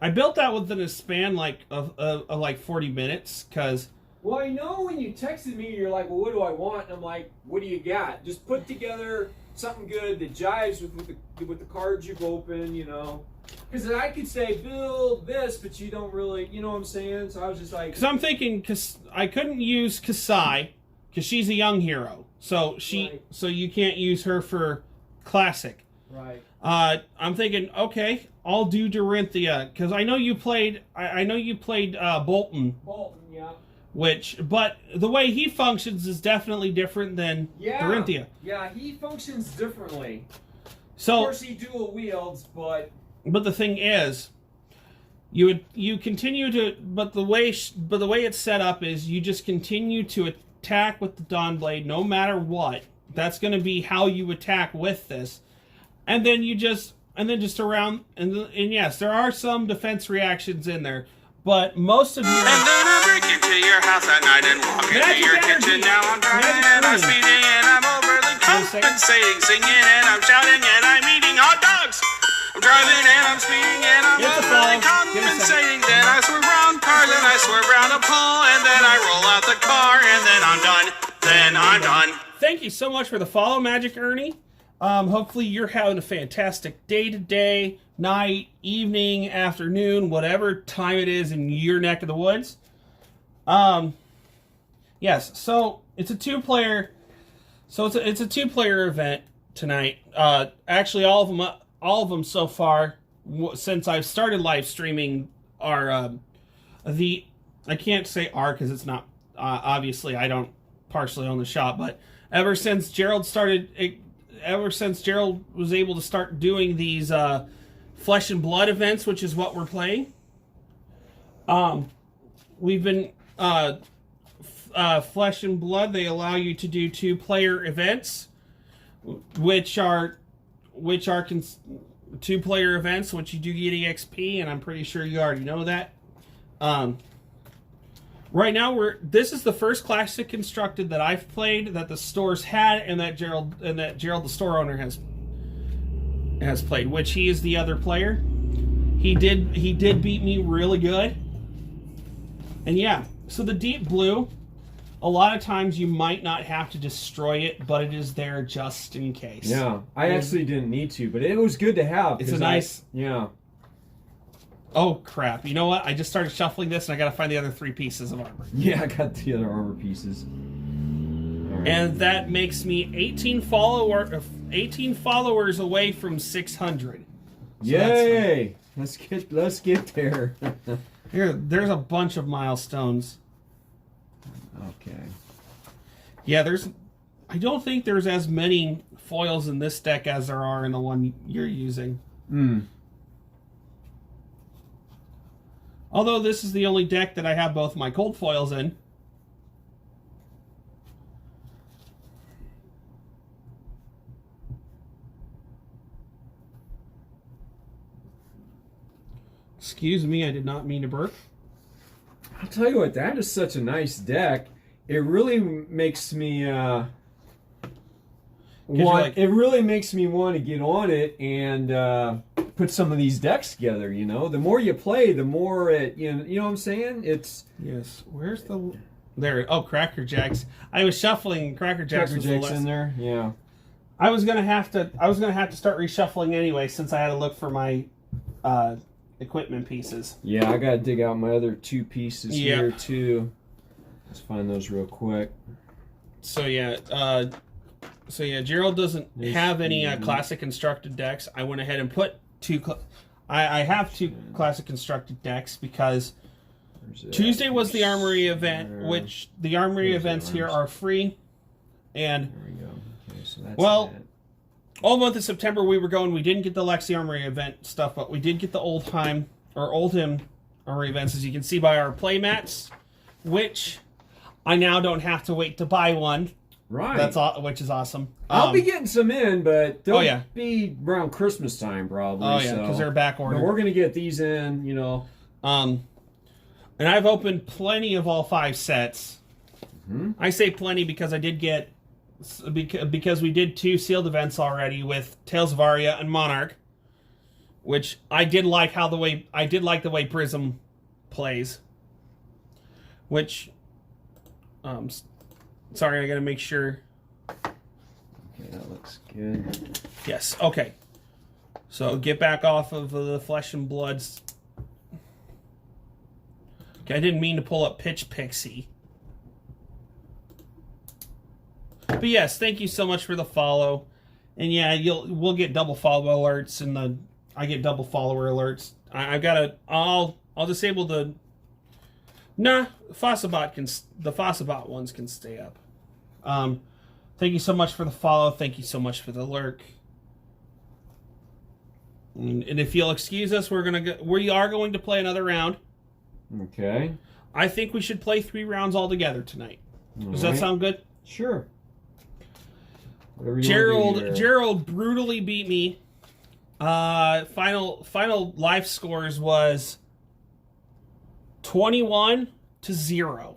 I built that within a span of like 40 minutes, because. Well, I know when you texted me, you're like, "Well, what do I want?" And I'm like, "What do you got? Just put together something good that jives with the cards you've opened, you know." Because I could say build this, but you don't really, you know what I'm saying? So I was just like, because I'm thinking, because I couldn't use Kasai because she's a young hero, so so you can't use her for classic. Right. I'm thinking, okay, I'll do Dorinthia because I know you played. I know you played Bolton. Bolton, yeah. But the way he functions is definitely different than Dorinthia. Yeah, he functions differently. So, of course, he dual wields, but the thing is, you continue to. But the way it's set up is you just continue to attack with the Dawnblade no matter what. That's going to be how you attack with this, and then around and yes, there are some defense reactions in there. But most of you. And then I break into your house at night and walk into your kitchen. Now I'm driving and I'm speeding and I'm overly compensating, singing and I'm shouting and I'm eating hot dogs. I'm driving and I'm speeding and I'm overly compensating. Then I swerve around cars and I swerve around a pole and then I roll out the car and then I'm done. Then I'm done. Thank you so much for the follow, Magic Ernie. Hopefully you're having a fantastic day today, night, evening, afternoon, whatever time it is in your neck of the woods. Yes, so it's a two-player. So it's a two-player event tonight. Actually, all of them so far, since I've started live streaming, are I can't say are because it's not obviously I don't partially own the shop, but ever since Gerald was able to start doing these Flesh and Blood events, which is what we're playing, we've been Flesh and Blood. They allow you to do two-player events, which are two-player events, which you do get EXP, and I'm pretty sure you already know that. Right now, this is the first Classic Constructed that I've played, that the stores had, and that Gerald, the store owner, has played. Which he is the other player. He did beat me really good. And yeah, so the deep blue, a lot of times you might not have to destroy it, but it is there just in case. Yeah, I actually didn't need to, but it was good to have. It's a nice. Yeah. Oh crap! You know what? I just started shuffling this, and I got to find the other 3 pieces of armor. Yeah, I got the other armor pieces. Right. And that makes me 18 followers away from 600. So yay! Let's get there. There's a bunch of milestones. Okay. Yeah, I don't think there's as many foils in this deck as there are in the one you're using. Although this is the only deck that I have both my cold foils in. Excuse me, I did not mean to burp. I'll tell you what, that is such a nice deck. It really makes me it really makes me want to get on it and put some of these decks together, you know. The more you play, the more it, you know what I'm saying? It's yes. Where's the there? Oh, Cracker Jacks. I was shuffling Cracker Jacks. Cracker Jacks in there. Yeah. I was gonna have to start reshuffling anyway, since I had to look for my equipment pieces. Yeah, I gotta dig out my other 2 pieces here too. Let's find those real quick. So yeah, Gerald doesn't have any Classic Constructed decks. I went ahead and put 2. I have 2 Classic Constructed decks because Tuesday was the Armory event, which the Armory events here are free. And there we go. Okay, so that's all month of September we were going. We didn't get the Lexi Armory event stuff, but we did get the Oldhim Armory events, as you can see by our play mats, which I now don't have to wait to buy one. Right. Which is awesome. I'll be getting some in, but they'll be around Christmas time probably. Oh yeah, because they're back ordered. But we're gonna get these in, you know. And I've opened plenty of all 5 sets. Mm-hmm. I say plenty because I did get because we did 2 sealed events already with Tales of Aria and Monarch, which I did like the way Prism plays. Which, sorry, I gotta make sure. Okay, that looks good. Yes. Okay. So get back off of the Flesh and Bloods. Okay, I didn't mean to pull up Pitch Pixie. But yes, thank you so much for the follow. And yeah, we'll get double follow alerts, and I get double follower alerts. I'll disable the. Nah, the Fossabot ones can stay up. Thank you so much for the follow. Thank you so much for the lurk. And if you'll excuse us, we are going to play another round. Okay. I think we should play 3 rounds all together tonight. Does that sound good? Sure. Gerald brutally beat me. Final life scores was 21-0.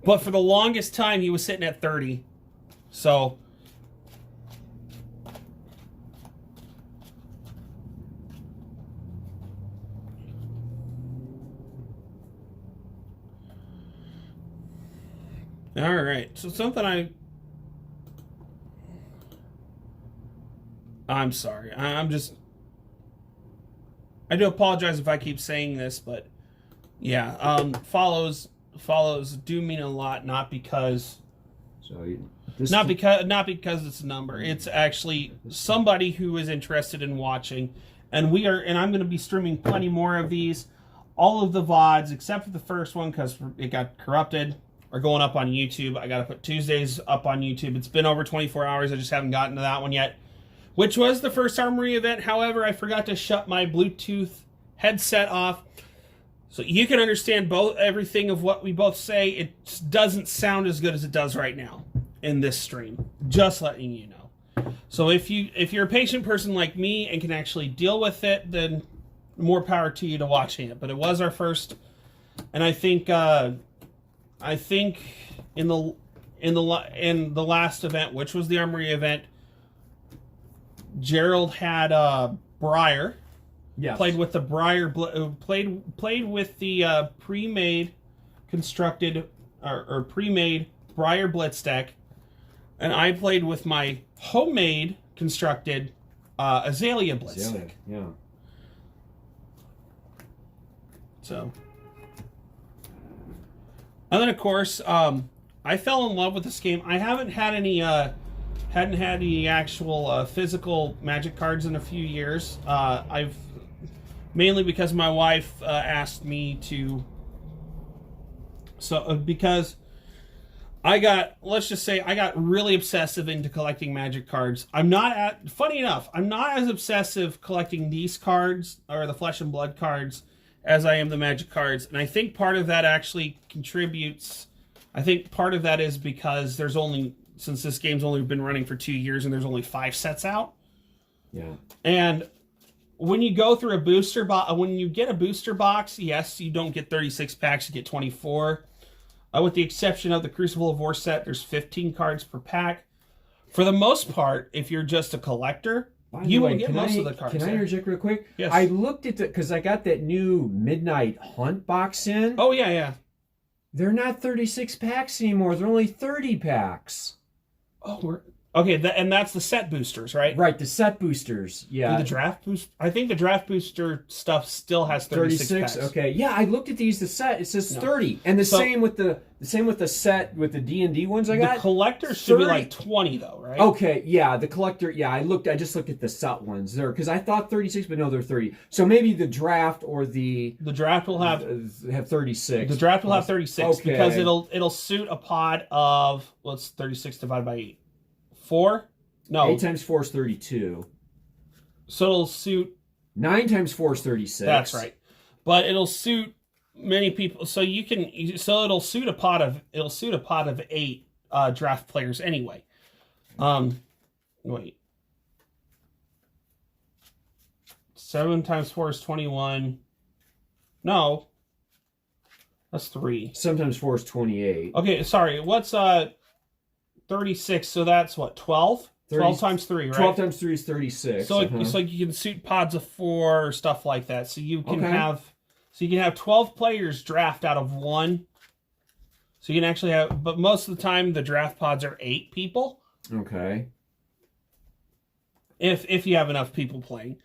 But for the longest time, he was sitting at 30. So All right. So something I'm sorry. I do apologize if I keep saying this, but yeah, follows do mean a lot, not because not because it's a number. It's actually somebody who is interested in watching, and I'm going to be streaming plenty more of these. All of the VODs except for the first one because it got corrupted are going up on YouTube. I got to put Tuesdays up on YouTube. It's been over 24 hours. I just haven't gotten to that one yet, which was the first Armory event. However, I forgot to shut my Bluetooth headset off. So you can understand everything of what we both say. It doesn't sound as good as it does right now in this stream. Just letting you know. So if you're a patient person like me and can actually deal with it, then more power to you to watching it. But it was our first, and I think in the last event, which was the Armory event, Gerald had Briar. Yes. Played with the Briar, played with the pre-made constructed or pre-made Briar Blitz deck, and I played with my homemade constructed Azalea Blitz deck. Yeah. So, and then of course, I fell in love with this game. I hadn't had any actual physical Magic cards in a few years. I've mainly because my wife asked me to. So because let's just say I got really obsessive into collecting Magic cards. Funny enough, I'm not as obsessive collecting these cards or the Flesh and Blood cards as I am the Magic cards, and I think part of that actually contributes. I think part of that is because since this game's only been running for 2 years and there's only 5 sets out. Yeah. And when you go through a booster box, when you get a booster box, yes, you don't get 36 packs, you get 24. With the exception of the Crucible of War set, there's 15 cards per pack. For the most part, if you're just a collector, you will get most of the cards. Can I interject real quick? Yes. I looked at because I got that new Midnight Hunt box in. Oh, yeah. They're not 36 packs anymore. They're only 30 packs. Oh, okay, and that's the set boosters, right? Right, the set boosters. Yeah. The draft boost. I think the draft booster stuff still has 36 packs. Okay, yeah, I looked at these. The set it says 30, and the same with the set with the D&D ones I got. The collectors should be like 20 though, right? Okay, yeah, the collector. Yeah, I just looked at the set ones there because I thought 36, but no, they're 30. So maybe the draft or the draft will have 36. The draft will have 36 because it'll suit a pod of what's 36 divided by 8. 4? No. 8 times 4 is 32. So it'll suit 9 times 4 is 36. That's right. But it'll suit many people. So it'll suit a pod of 8 draft players anyway. Wait. 7 times 4 is 21. No. That's 3. 7 times 4 is 28. Okay, sorry. What's 36, so that's what, 12? 12 times 3, right? 12 times 3 is 36. So so you can suit pods of 4 or stuff like that. So you can have 12 players draft out of 1. So you can actually have, but most of the time the draft pods are 8 people. Okay. If you have enough people playing.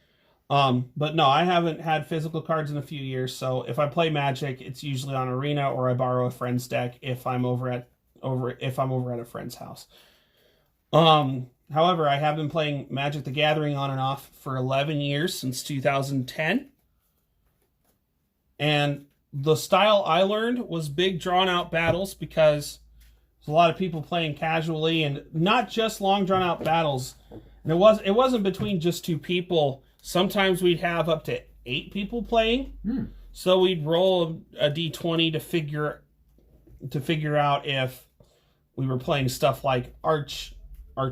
But no, I haven't had physical cards in a few years, so if I play Magic, it's usually on Arena or I borrow a friend's deck if I'm over at a friend's house. However, I have been playing Magic the Gathering on and off for 11 years, since 2010. And the style I learned was big drawn-out battles because there's a lot of people playing casually and not just long drawn-out battles. And it wasn't between just 2 people. Sometimes we'd have up to 8 people playing. So we'd roll a d20 to figure out if we were playing stuff like Arch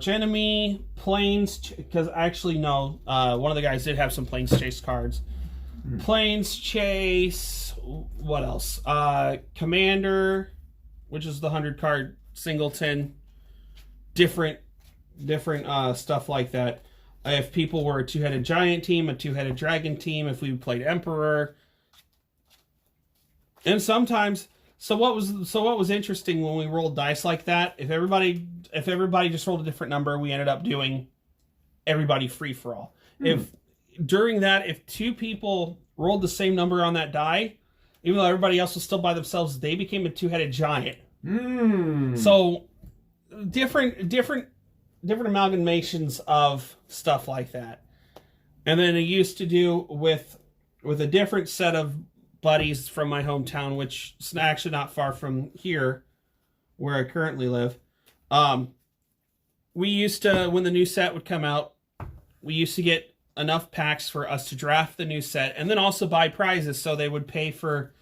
Enemy, Planes, because actually no, one of the guys did have some Planes Chase cards. Planes Chase, what else? Commander, which is the 100 card singleton, different stuff like that. If people were a 2-headed giant team, a 2-headed dragon team, if we played Emperor. And sometimes So what was interesting when we rolled dice like that? If everybody just rolled a different number, we ended up doing everybody free for all. If during that, if two people rolled the same number on that die, even though everybody else was still by themselves, they became a two-headed giant. So different amalgamations of stuff like that. And then I used to do with a different set of buddies from my hometown, which is actually not far from here where I currently live. We used to, when the new set would come out, we used to get enough packs for us to draft the new set and then also buy prizes, so they would pay for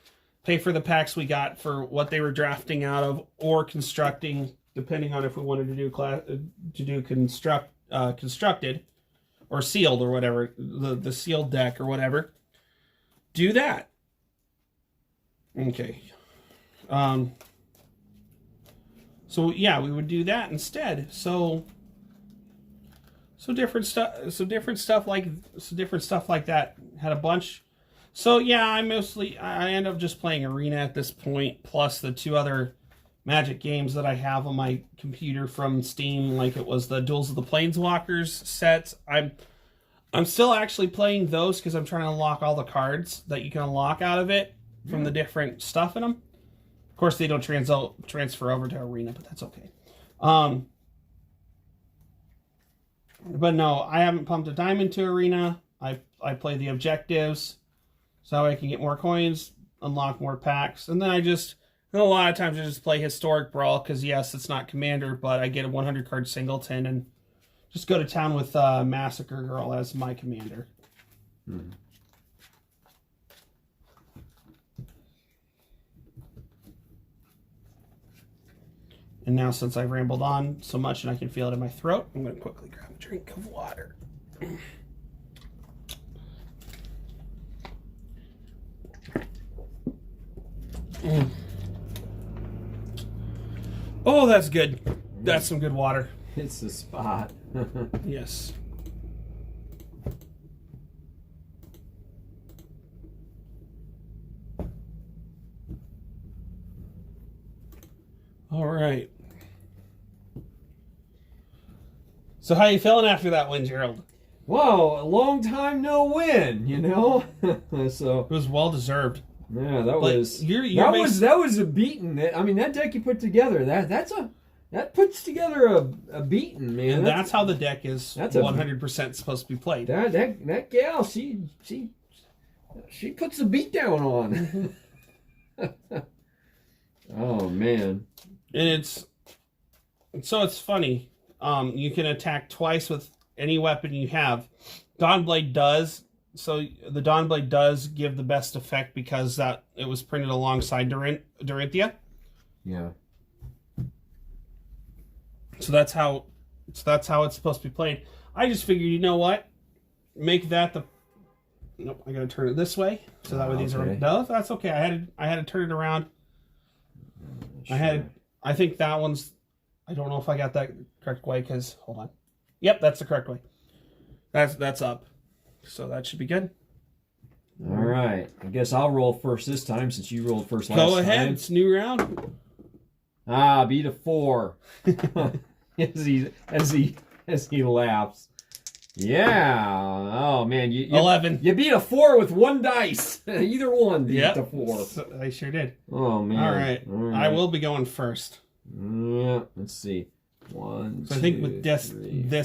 the packs we got for what they were drafting out of or constructing, depending on if we wanted to do constructed or sealed or whatever, the sealed deck or whatever. Do that. Okay. So yeah, we would do that instead. So different stuff like that. Had a bunch. So yeah, I end up just playing Arena at this point, plus the two other Magic games that I have on my computer from Steam, like it was the Duels of the Planeswalkers sets. I'm still actually playing those because I'm trying to unlock all the cards that you can unlock out of it from the different stuff in them. Of course, they don't transfer over to Arena, but that's okay. But no, I haven't pumped a diamond to Arena. I play the objectives so I can get more coins, unlock more packs, and then a lot of times I just play Historic Brawl because yes, it's not Commander, but I get a 100 card singleton and just go to town with Massacre Girl as my commander. And now, since I've rambled on so much and I can feel it in my throat, I'm going to quickly grab a drink of water. Oh, that's good. That's some good water. It's the spot. Yes. All right. So how you feeling after that win, Gerald? Whoa, a long time no win, you know? So it was well deserved. Yeah, that was that was a beating. I mean, that deck you put together, that puts together a beating, man. And that's how the deck is 100% supposed to be played. That gal, she puts the beat down on. Oh man. And it's funny. You can attack twice with any weapon you have. Dawnblade does. So the Dawnblade does give the best effect because it was printed alongside Dorinthia. Yeah. So that's how it's supposed to be played. I just figured, you know what? Make that the. Nope, I gotta turn it this way so that way these are. No, that's okay. I had to turn it around. Sure. I think that one's. I don't know if I got that correct way because hold on. Yep, that's the correct way. That's up. So that should be good. All right. I guess I'll roll first this time since you rolled first last time. Go ahead. It's new round. Beat a 4. as he laughs. Yeah. Oh man, you 11. You beat a 4 with 1 dice. Either one beat the 4. So I sure did. Oh man. All right. I will be going first. Yeah. Let's see. 1. So I think with this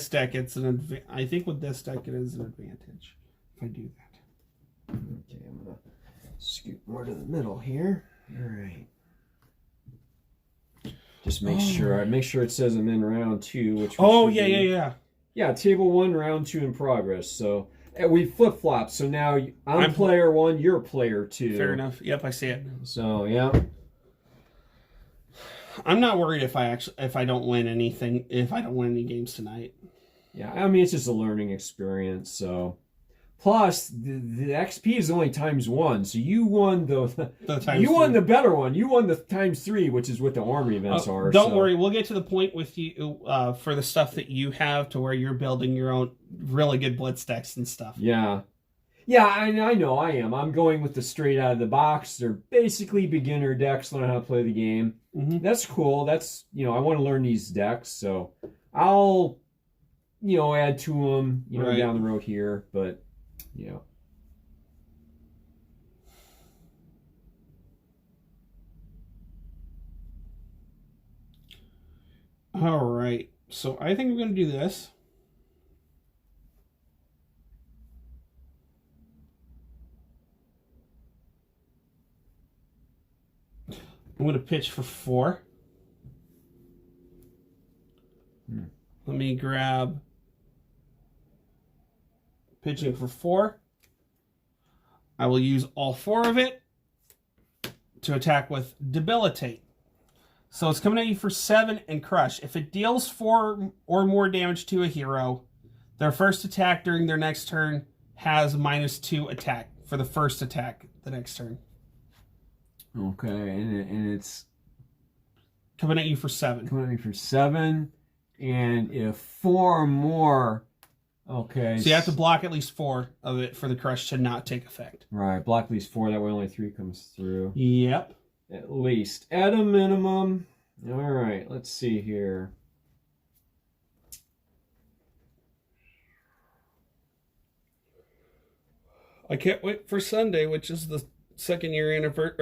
deck it's I think with this deck it is an advantage if I do that. Okay, I'm gonna scoot more to the middle here. All right. Just make sure it says I'm in round 2, which yeah, table 1, round 2 in progress. So we flip flop. So now I'm player 1, you're player 2. Fair enough. Yep, I see it. So yeah. I'm not worried if I don't win any games tonight. Yeah, I mean it's just a learning experience. So, plus the XP is only ×1, so you won the better one. You won the ×3, which is what the army events are. Don't worry, we'll get to the point with you for the stuff that you have to where you're building your own really good blitz decks and stuff. Yeah. Yeah, I know I am. I'm going with the straight out of the box. They're basically beginner decks, learn how to play the game. Mm-hmm. That's cool. That's, I want to learn these decks, so I'll, add to them, right. down the road here, but, All right. So I think we're going to do this. I'm going to pitch for 4. Let me grab pitching for 4. I will use all 4 of it to attack with Debilitate. So it's coming at you for 7 and Crush. If it deals 4 or more damage to a hero, their first attack during their next turn has -2 attack for the first attack the next turn. Okay, and it's coming at you for 7. Coming at me for 7, and if 4 or more, okay. So you have to block at least 4 of it for the Crush to not take effect. Right, block at least 4. That way only 3 comes through. Yep. At least, at a minimum. All right, let's see here. I can't wait for Sunday, which is the second anniversary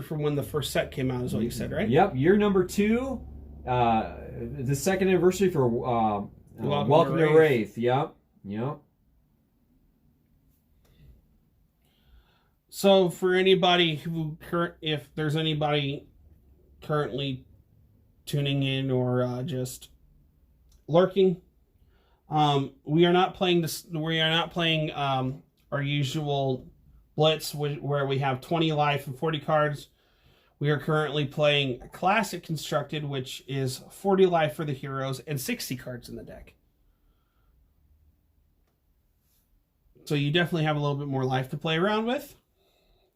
from when the first set came out, is what you said, right? Yep, year number 2, the second anniversary for Welcome to Wraith. Yep. So for anybody if there's anybody currently tuning in or just lurking, we are not playing this. We are not playing our usual Blitz where we have 20 life and 40 cards. We are currently playing Classic Constructed, which is 40 life for the heroes and 60 cards in the deck. So you definitely have a little bit more life to play around with.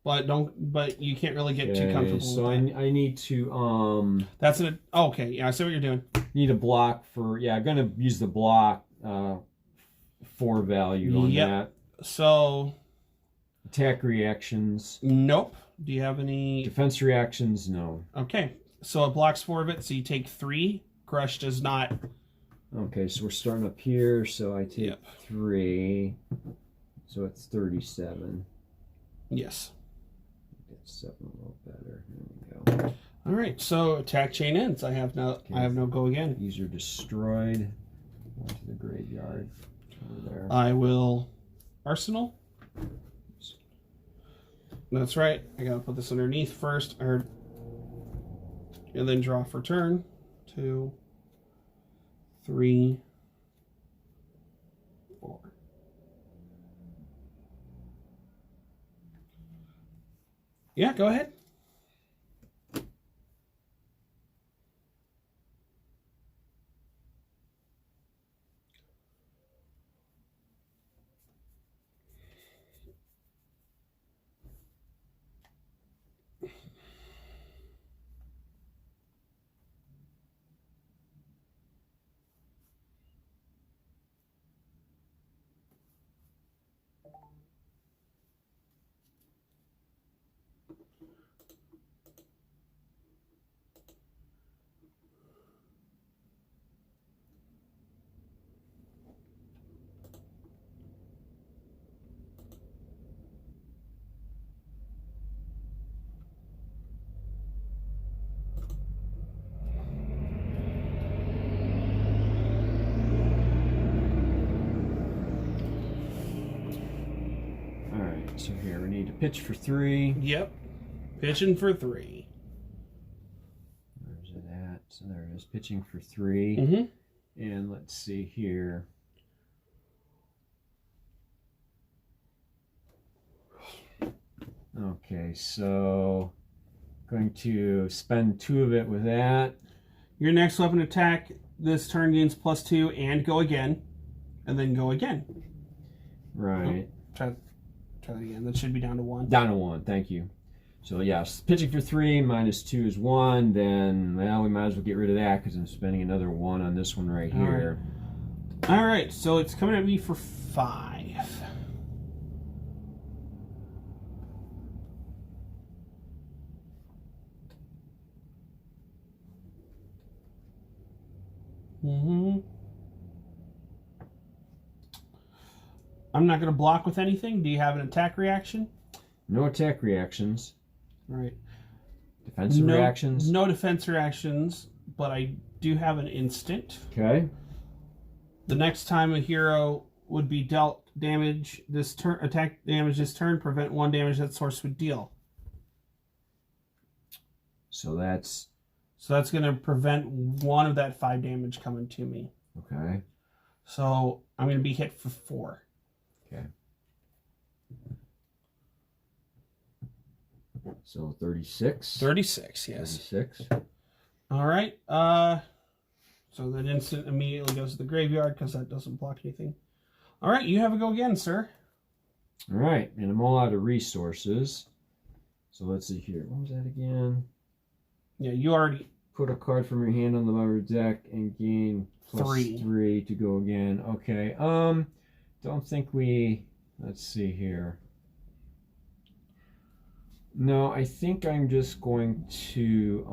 But you can't really get too comfortable so with that. I need to That's an okay, yeah, I see what you're doing. Need a block for I'm gonna use the block 4 value on that. So attack reactions. Nope. Do you have any defense reactions? No. Okay. So it blocks 4 of it, so you take 3. Crush does not. Okay, so we're starting up here, so I take 3. So it's 37. Yes. 7 a little better. There we go. All right, so attack chain ends. I have no go again. These are destroyed. Going to the graveyard over there. I will Arsenal. That's right. I gotta put this underneath first, and then draw for turn. 2, 3, 4. Yeah, go ahead. So here we need to pitch for 3. Yep. Pitching for 3. Where's it at? So there it is, pitching for 3. Mm-hmm. And let's see here. Okay, so going to spend 2 of it with that. Your next weapon attack this turn gains +2 and go again. And then go again. Right. Oh, try that again. That should be down to 1. Down to 1, thank you. So yes, pitching for 3, -2 is 1. Then, well, we might as well get rid of that because I'm spending another 1 on this one right here. All right, so it's coming at me for 5. I'm not going to block with anything. Do you have an attack reaction? No attack reactions. All right. Defensive reactions? No defense reactions, but I do have an instant. Okay. The next time a hero would be dealt damage this turn, attack damage this turn, prevent 1 damage that source would deal. So that's going to prevent 1 of that 5 damage coming to me. okay. So I'm going to be hit for 4. Okay. So 36. 36, yes. 36. All right. So that instant immediately goes to the graveyard because that doesn't block anything. All right, you have a go again, sir. All right, and I'm all out of resources. So let's see here. What was that again? Yeah, you already... Put a card from your hand on the bottom of your deck and gain +3 to go again. Okay. Don't think we... Let's see here. No, I think I'm just going to...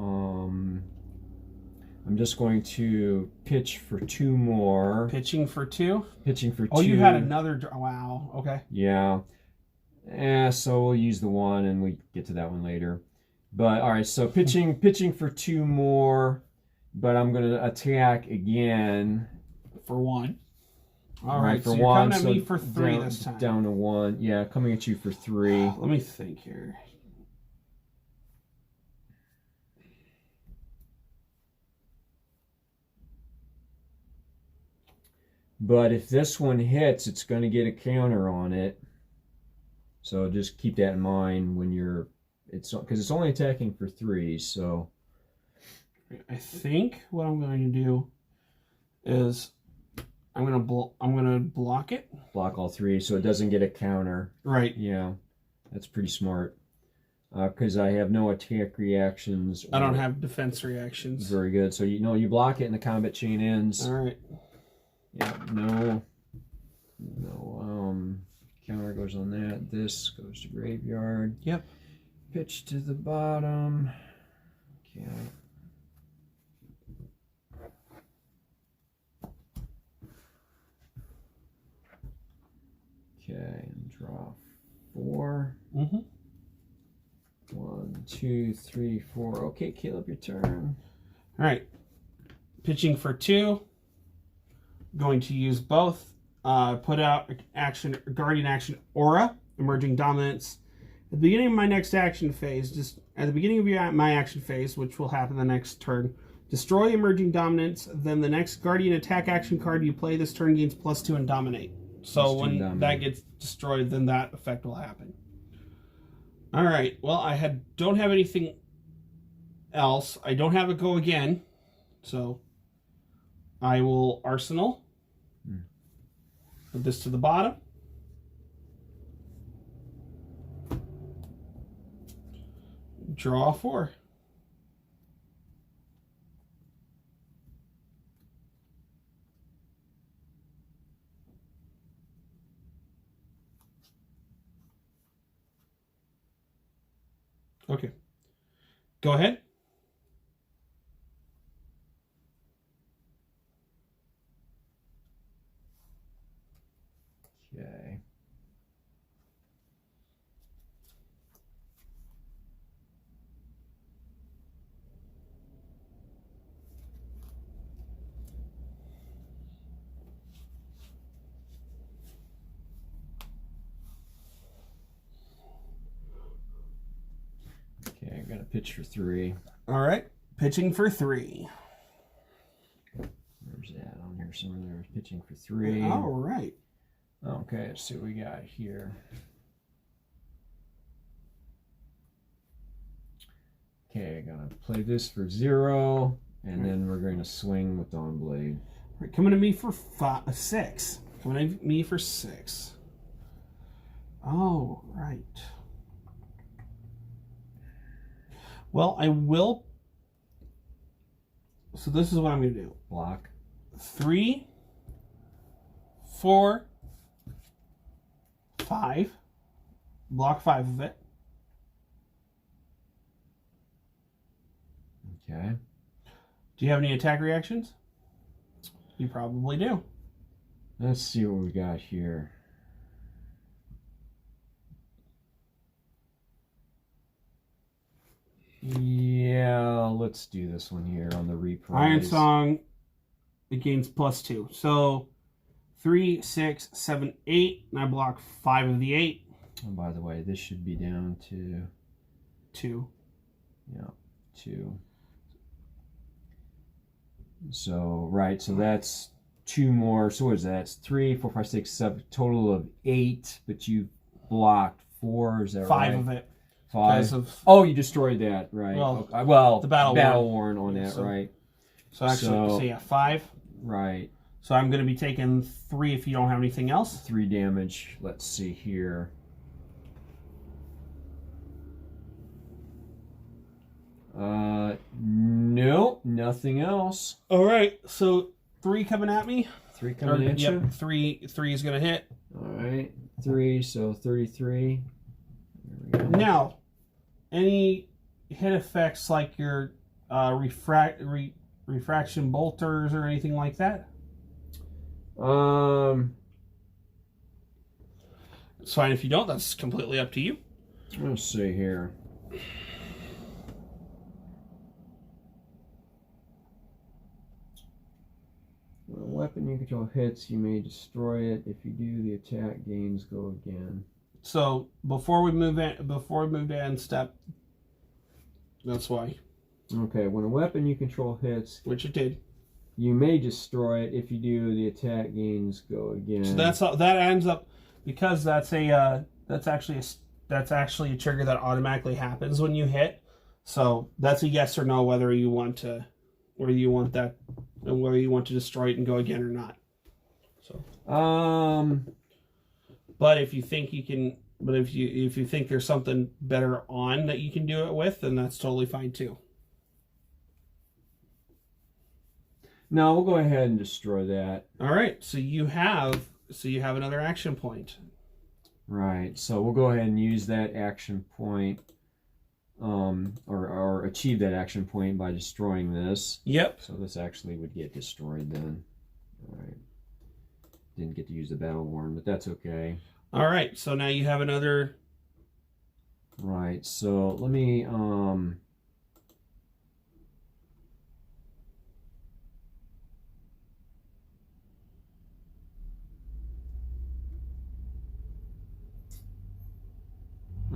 I'm just going to pitch for 2 more. Pitching for 2? Pitching for 2. Oh, you had another... Wow, okay. Yeah. So we'll use the 1 and we get to that one later. But, all right, so pitching for 2 more, but I'm going to attack again. For 1. All right, for so you're 1, coming at so me for 3 down, this time. Down to 1. Yeah, coming at you for 3. Let me think here. But if this one hits, it's going to get a counter on it. So just keep that in mind when you're... because it's only attacking for 3, so... I think what I'm going to do is I'm going to block it. Block all 3 so it doesn't get a counter. Right. Yeah, that's pretty smart. Because I have no attack reactions. I don't have defense reactions. Very good. So you block it and the combat chain ends. All right. Yeah, no counter goes on that. This goes to graveyard. Yep. Pitch to the bottom. Okay. Okay, and draw 4. Mm-hmm. 1, 2, 3, 4. Okay, Caleb, your turn. All right. Pitching for 2. Going to use both. Put out action, guardian action, aura, emerging dominance. At the beginning of my next action phase, just at the beginning of my action phase, which will happen the next turn, destroy emerging dominance. Then the next guardian attack action card you play this turn gains +2 and dominate. So when that gets destroyed, then that effect will happen. All right. Well, don't have anything else. I don't have a go again, so I will arsenal. Put this to the bottom. Draw 4. Okay. Go ahead. Okay. Okay, I'm gonna pitch for 3. All right. Pitching for 3. Where's that on here? Somewhere there was pitching for 3. All right. Okay, let's see what we got here. Okay, gonna play this for 0, and then we're going to swing with Dawnblade. Right, coming to me for 6. Coming to me for 6. Oh, right. Well, I will. So this is what I'm going to do. Block. 3, 4, 5. Block 5 of it. Okay. Do you have any attack reactions? You probably do. Let's see what we got here. Yeah, let's do this one here on the reprise. Iron Song, it gains +2. So 3, 6, 7, 8. And I block 5 of the 8. And by the way, this should be down to 2. Yeah, 2. So, right, so that's 2 more. So what is that? It's 3, 4, 5, 6, 7. Total of 8, but you blocked 4. Is that 5 right? of it. 5. Oh, you destroyed that, right? Well, okay. Well, the battle worn on that, so, right? So actually, so yeah, 5. Right. So I'm going to be taking 3 if you don't have anything else. 3 damage. Let's see here. Nope, nothing else. All right, so 3 coming at me. 3 coming at you. Yep, 3 is going to hit. All right, 3, so 33. There we go. Now, any hit effects like your refraction bolters or anything like that? It's fine if you don't. That's completely up to you. Let's see here. When a weapon you control hits, you may destroy it. If you do, the attack gains go again. So before we move to end step, that's why. Okay, when a weapon you control hits, Which it did. you may destroy it. If you do, the attack gains go again. So that ends up, because that's actually a trigger that automatically happens when you hit. So that's a yes or no whether you want to destroy it and go again or not. So but if you think you can, but if you think there's something better on that you can do it with, then that's totally fine too. No, we'll go ahead and destroy that. All right, so you have another action point. Right, so we'll go ahead and use that action point, or achieve that action point by destroying this. Yep. So this actually would get destroyed then. All right. Didn't get to use the battle worn, but that's okay. All right, so now you have another. Right, so let me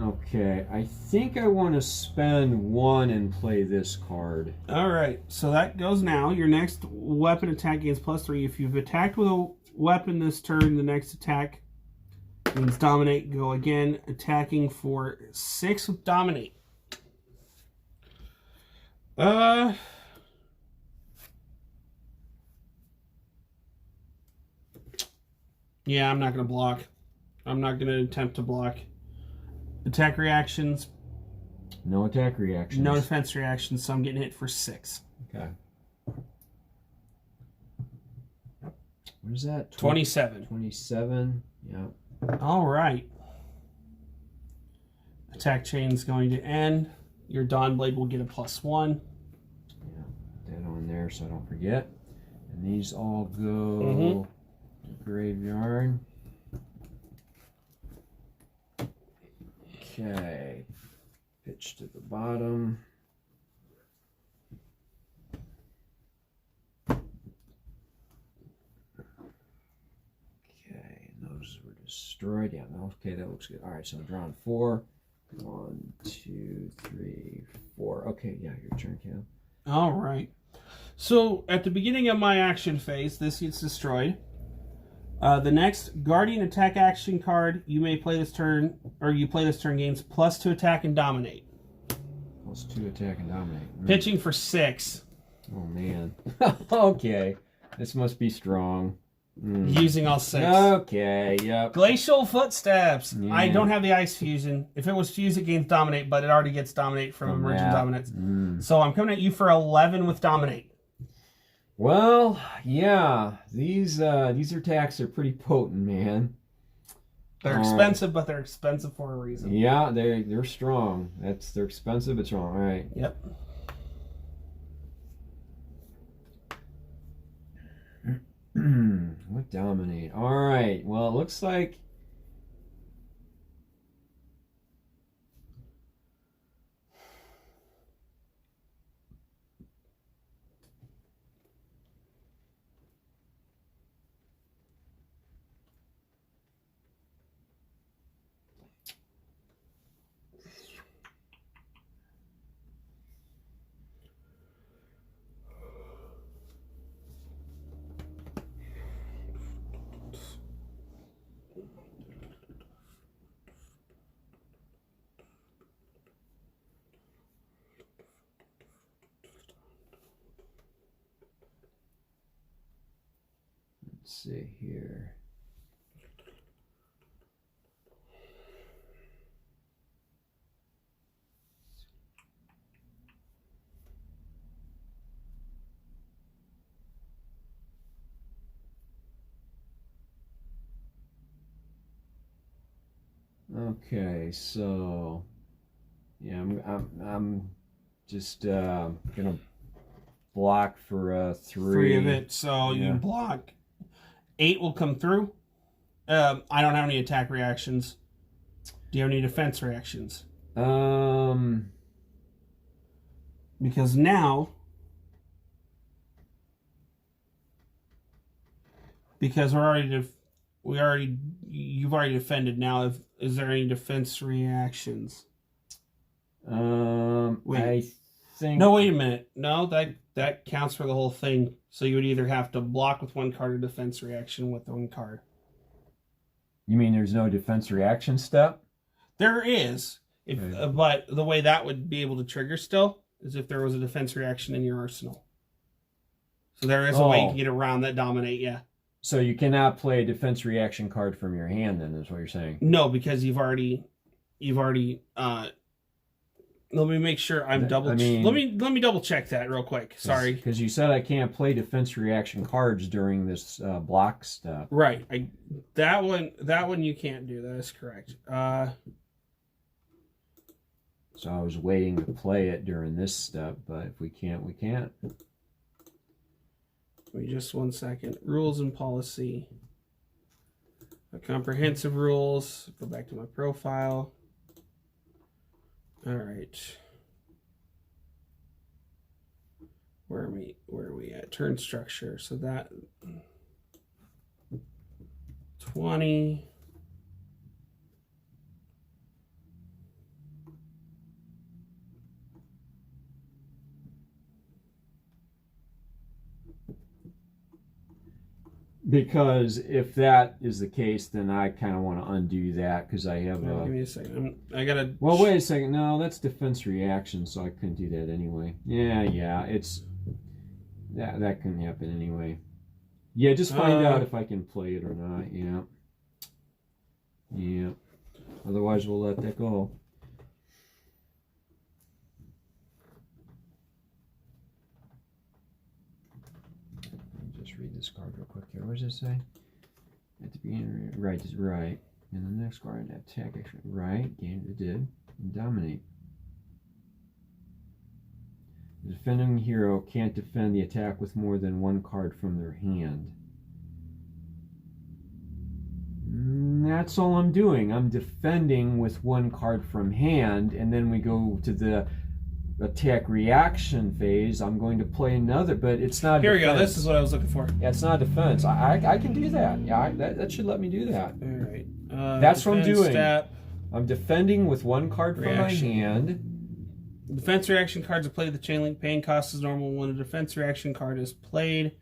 okay, I think I want to spend 1 and play this card. All right, so that goes now. Your next weapon attack gains +3. If you've attacked with a weapon this turn, the next attack means dominate. Go again, attacking for 6 with dominate. Yeah, I'm not going to block. I'm not going to attempt to block. Attack reactions. No attack reactions. No defense reactions, so I'm getting hit for 6. Okay. What is that? 27. 27. Yeah. All right. Attack chain's going to end. Your Dawn Blade will get a +1. Yeah. Put that on there so I don't forget. And these all go to the graveyard. Okay. Pitch to the bottom. Okay, those were destroyed. Yeah, okay, that looks good. All right, so I'm drawing 4. 1, 2, 3, 4. Okay, yeah, your turn, Cam. All right. So at the beginning of my action phase, this gets destroyed. The next Guardian attack action card you may play this turn, or you play this turn, gains +2 attack and dominate. +2 attack and dominate. Pitching for 6. Oh man. Okay, this must be strong. Using all 6. Okay, yep. Glacial Footsteps. Yeah. I don't have the Ice Fusion. If it was fused, it gains Dominate, but it already gets Dominate from Emergent Dominance. So I'm coming at you for 11 with Dominate. Well, yeah, these attacks are pretty potent, man. They're expensive, but they're expensive for a reason. Yeah, they're strong. They're expensive, but strong. All right. Yep. What dominate? All right. Well, it looks like. Let's see here. Okay, so yeah, I'm just gonna block for 3. 3 of it. So Yeah. you block. 8 will come through. I don't have any attack reactions. Do you have any defense reactions? Because now, because you've already defended. Now, is there any defense reactions? Wait. I think. No, wait a minute. No, that counts for the whole thing. So you would either have to block with 1 card or defense reaction with 1 card. You mean there's no defense reaction step? There is, Right. but the way that would be able to trigger still is if there was a defense reaction in your arsenal. So there is a way you can get around that dominate, yeah. So you cannot play a defense reaction card from your hand, then, is what you're saying? No, because you've already let me make sure I'm let me double check that real quick. Sorry. Because you said I can't play defense reaction cards during this block step. Right. That one you can't do. That is correct. So I was waiting to play it during this step, but if we can't, we can't. Wait just 1 second. Rules and policy. Comprehensive rules. Go back to my profile. All right. Where are we at? Turn structure. So that 20. Because if that is the case, then I kind of want to undo that because I have Give me a second. I gotta. Well, wait a second. No, that's defense reaction, so I couldn't do that anyway. Yeah. It's that can happen anyway. Yeah, just find out if I can play it or not. Yeah. Otherwise, we'll let that go. Read this card real quick here. What does it say? At the beginning, right is right. And the next card, attack action, right. Game it did. And dominate. The defending hero can't defend the attack with more than 1 card from their hand. That's all I'm doing. I'm defending with 1 card from hand, and then we go to the attack reaction phase. I'm going to play another, but it's not Here defense. we go. This is what I was looking for. Yeah, it's not defense. I can do that. Yeah, that should let me do that. All right. That's what I'm doing. Step. I'm defending with 1 card from Reaction. my hand. Defense reaction cards are played at the chain link. Paying cost is normal. When a defense reaction card is played,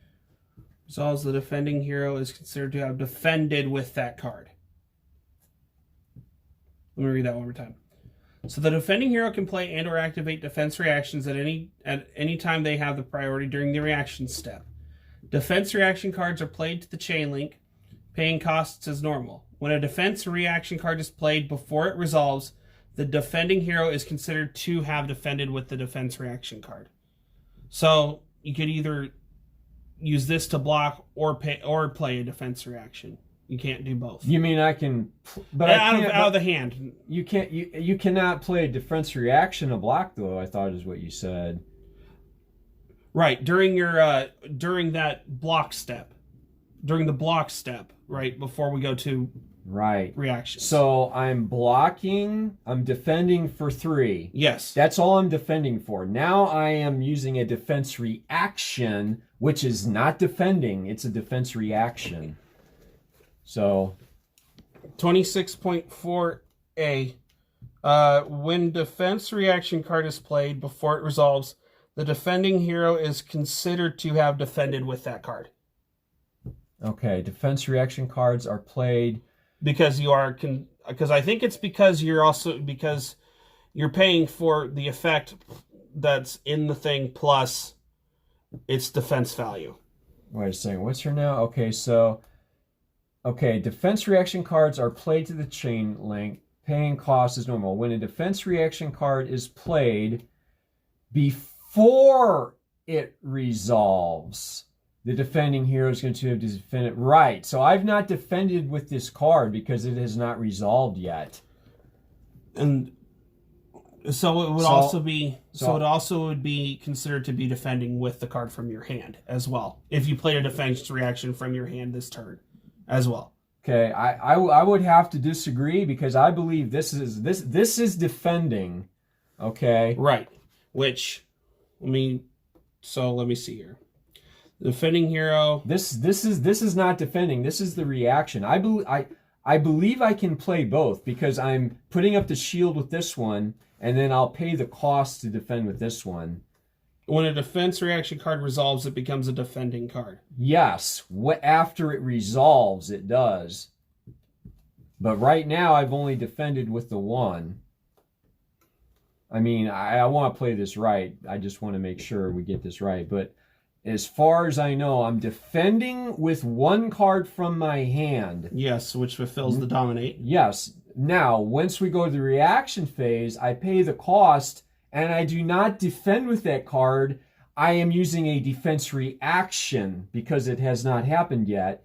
resolves the defending hero is considered to have defended with that card. Let me read that one more time. So the defending hero can play and or activate defense reactions at any time they have the priority during the reaction step. Defense reaction cards are played to the chain link. Paying costs as normal. When a defense reaction card is played before it resolves, the defending hero is considered to have defended with the defense reaction card. So you could either use this to block or play a defense reaction. You can't do both. You mean I can, but out of the hand. You can't. You cannot play a defense reaction to block though. I thought is what you said. Right during your during that block step, during the block step, right before we go to reaction. So I'm blocking. I'm defending for 3. Yes, that's all I'm defending for. Now I am using a defense reaction, which is not defending. It's a defense reaction. So 26.4a. When defense reaction card is played before it resolves, the defending hero is considered to have defended with that card. Okay, defense reaction cards are played because you are because I think it's because you're paying for the effect that's in the thing plus its defense value. Wait a second. What's here now? Okay, so defense reaction cards are played to the chain link. Paying cost is normal. When a defense reaction card is played before it resolves, the defending hero is going to have to defend it. Right. So I've not defended with this card because it has not resolved yet. And so it would also be considered to be defending with the card from your hand as well. If you played a defense reaction from your hand this turn as well. Okay, I would have to disagree because I believe this is defending. Okay. Right. Which let me see here. The defending hero. This is not defending. This is the reaction. I believe I can play both because I'm putting up the shield with this one, and then I'll pay the cost to defend with this one. When a defense reaction card resolves, it becomes a defending card. Yes, after it resolves, it does. But right now, I've only defended with the 1. I mean, I want to play this right. I just want to make sure we get this right. But as far as I know, I'm defending with 1 card from my hand. Yes, which fulfills the dominate. Yes. Now, once we go to the reaction phase, I pay the cost, and I do not defend with that card. I am using a defense reaction because it has not happened yet.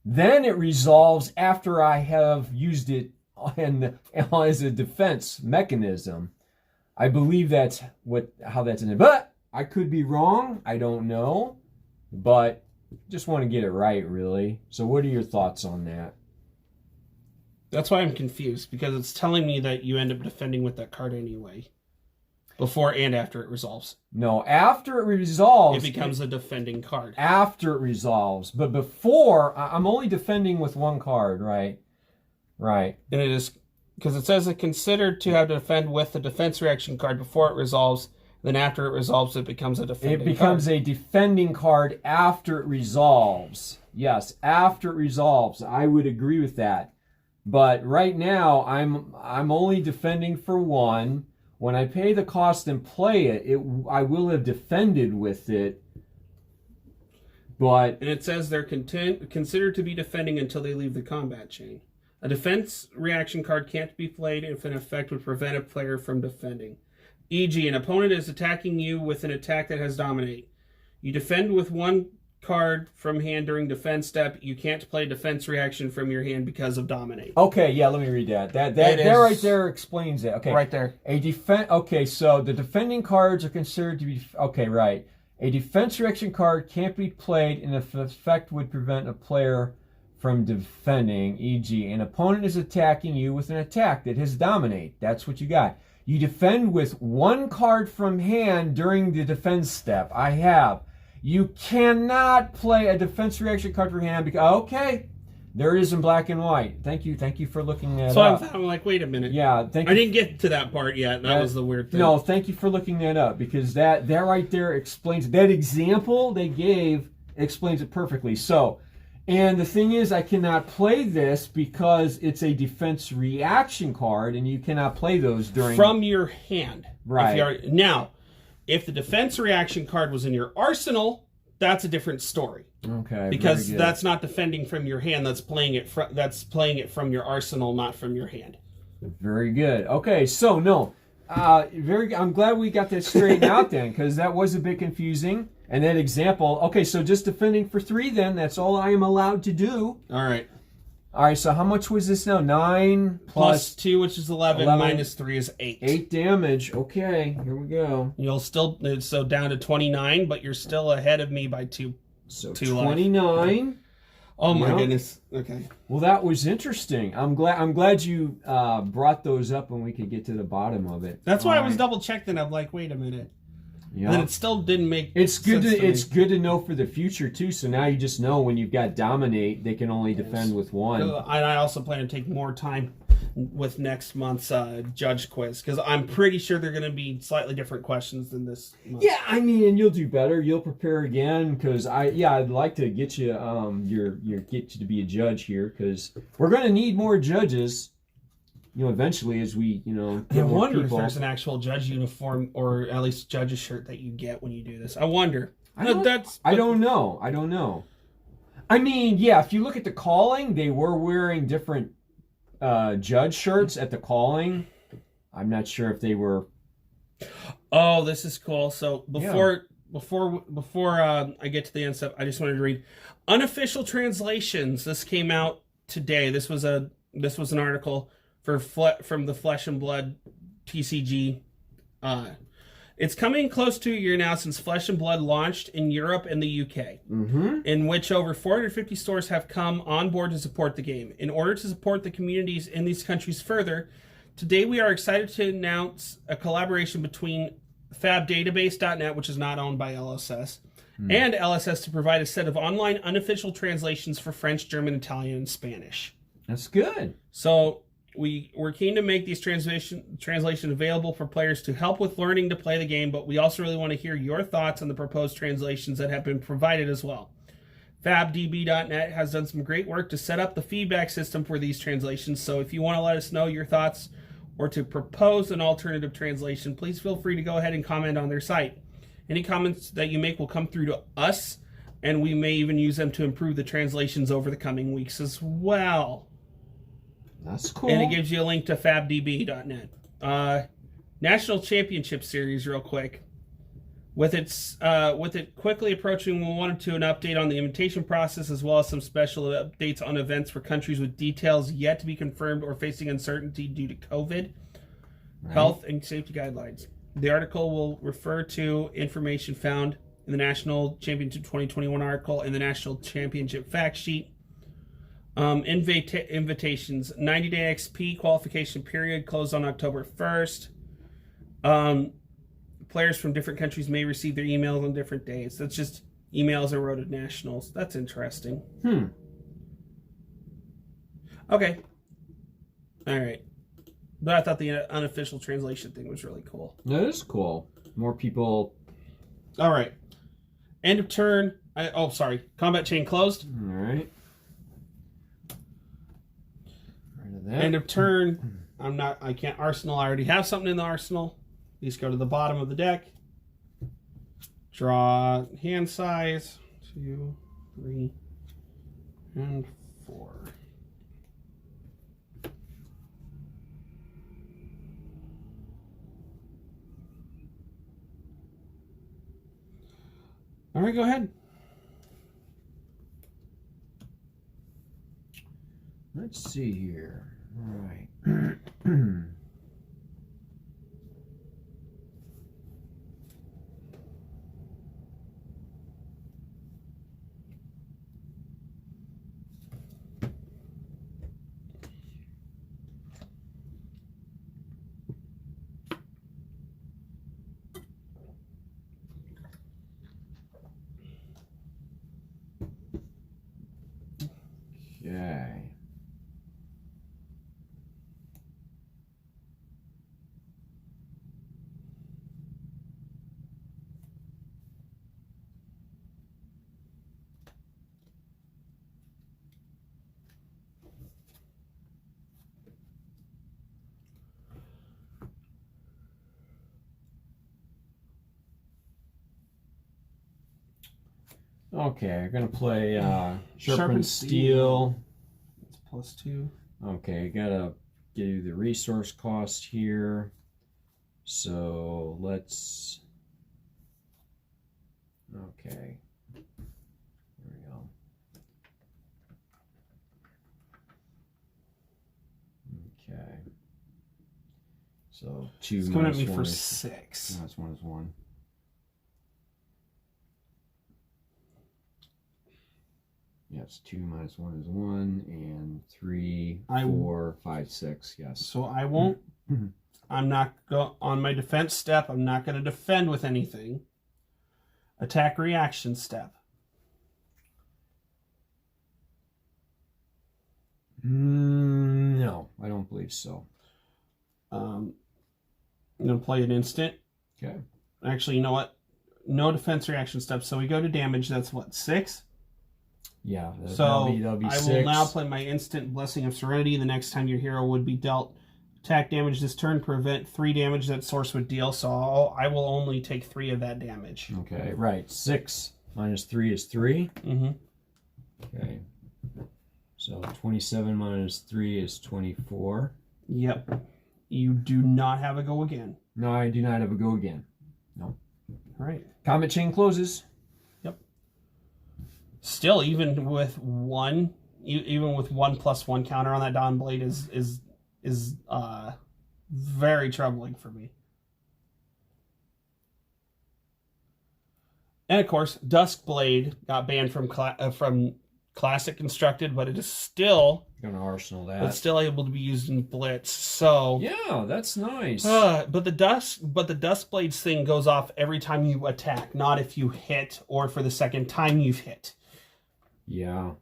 Then it resolves after I have used it as a defense mechanism. I believe that's how that's in it. But I could be wrong. I don't know. But just want to get it right, really. So what are your thoughts on that? That's why I'm confused, because it's telling me that you end up defending with that card anyway. Before and after it resolves. No, after it resolves... It becomes a defending card. After it resolves. But before, I'm only defending with 1 card, right? Right. And it is... Because it says it's considered to have to defend with the defense reaction card before it resolves. Then after it resolves, it becomes a defending card. It becomes a defending card after it resolves. Yes, after it resolves. I would agree with that. But right now, I'm only defending for 1. When I pay the cost and play it, I will have defended with it. But and it says they're considered to be defending until they leave the combat chain. A defense reaction card can't be played if an effect would prevent a player from defending. E.g., an opponent is attacking you with an attack that has dominate. You defend with 1 card from hand during defense step. You can't play defense reaction from your hand because of dominate. Okay, yeah, let me read that. That right there explains it. Okay, right there. Okay, so the defending cards are considered to be okay. Right, a defense reaction card can't be played, and if the effect would prevent a player from defending. E.g., an opponent is attacking you with an attack that has dominate. That's what you got. You defend with 1 card from hand during the defense step. I have. You cannot play a defense reaction card from hand because, okay, there it is in black and white. Thank you for looking that up. So I'm like, wait a minute. Yeah, I didn't get to that part yet. That was the weird thing. No, thank you for looking that up because that right there explains that example they gave explains it perfectly. So, and the thing is, I cannot play this because it's a defense reaction card, and you cannot play those from your hand. Right. Now, if the defense reaction card was in your arsenal, that's a different story. Okay. Because that's not defending from your hand. That's playing it from your arsenal, not from your hand. Very good. Okay. So no, I'm glad we got that straightened out then, because that was a bit confusing. And that example, okay, so just defending for 3 then. That's all I am allowed to do. All right. All right, so how much was this now? 9 plus 2, which is 11, minus 3 is 8. 8 damage. Okay, here we go. You'll still, so down to 29, but you're still ahead of me by 2. So 29. Life. Oh my goodness. Okay. Well, that was interesting. I'm glad you brought those up and we could get to the bottom of it. That's why I was double checking. I'm like, wait a minute. Yeah. And it still didn't make it's good sense to it's good to know for the future too. So now you just know when you've got dominate, they can only defend with 1. And I also plan to take more time with next month's judge quiz because I'm pretty sure they're going to be slightly different questions than this month. Yeah, I mean, and you'll do better. You'll prepare again because I'd like to get you get you to be a judge here because we're going to need more judges. Eventually as we I wonder if there's an actual judge uniform or at least judge's shirt that you get when you do this. I wonder. I don't know. I mean, yeah, if you look at the calling, they were wearing different judge shirts at the calling. I'm not sure if they were. Oh, this is cool. So before I get to the end stuff, I just wanted to read unofficial translations. This came out today. This was an article from the Flesh and Blood TCG. It's coming close to a year now since Flesh and Blood launched in Europe and the UK, in which over 450 stores have come on board to support the game. In order to support the communities in these countries further, today we are excited to announce a collaboration between fabdatabase.net, which is not owned by LSS, and LSS to provide a set of online unofficial translations for French, German, Italian, and Spanish. That's good. So we're keen to make these translation available for players to help with learning to play the game, but we also really want to hear your thoughts on the proposed translations that have been provided as well. FabDB.net has done some great work to set up the feedback system for these translations, so if you want to let us know your thoughts or to propose an alternative translation, please feel free to go ahead and comment on their site. Any comments that you make will come through to us, and we may even use them to improve the translations over the coming weeks as well. That's cool. And it gives you a link to fabdb.net. National Championship Series, real quick. With it quickly approaching, we wanted to an update on the invitation process as well as some special updates on events for countries with details yet to be confirmed or facing uncertainty due to COVID, health, and safety guidelines. The article will refer to information found in the National Championship 2021 article and the National Championship fact sheet. Invitations, 90-day XP qualification period closed on October 1st. Players from different countries may receive their emails on different days. That's just emails and road to nationals. That's interesting. Okay. All right. But I thought the unofficial translation thing was really cool. That is cool. More people. All right. End of turn. Combat chain closed. All right. End of turn. I can't arsenal. I already have something in the arsenal. These go to the bottom of the deck. Draw hand size 2, 3, and 4. All right, go ahead. Let's see here. All right. Okay. Okay, I'm gonna play Sharpened Steel. It's +2. Okay, gotta give you the resource cost here. So let's. Okay. There we go. Okay. So 2 It's coming at minus me 1 for is 6. minus 1 is 1. Yes, 2 minus 1 is 1, and 3, 4, 5, 6. Yes. So I won't. I'm not on my defense step. I'm not going to defend with anything. Attack reaction step. No, I don't believe so. I'm going to play an instant. Okay. Actually, you know what? No defense reaction step. So we go to damage. That's what, 6? Yeah. So that'll be I 6. will now play my instant Blessing of Serenity. The next time your hero would be dealt attack damage this turn, prevent 3 damage that source would deal. So I will only take 3 of that damage. Okay, right. 6 minus 3 is 3. Mm-hmm. Okay. So 27 minus 3 is 24. Yep. You do not have a go again. No, I do not have a go again. No. All right. Combat chain closes. Yep. Still, even with 1 +1 counter on that Dawn Blade is very troubling for me. And of course, Dusk Blade got banned from Classic Constructed, but it is still Gonna arsenal that. it's still able to be used in Blitz. So yeah, that's nice. but the Dusk Blades thing goes off every time you attack, not if you hit or for the second time you've hit. Yeah.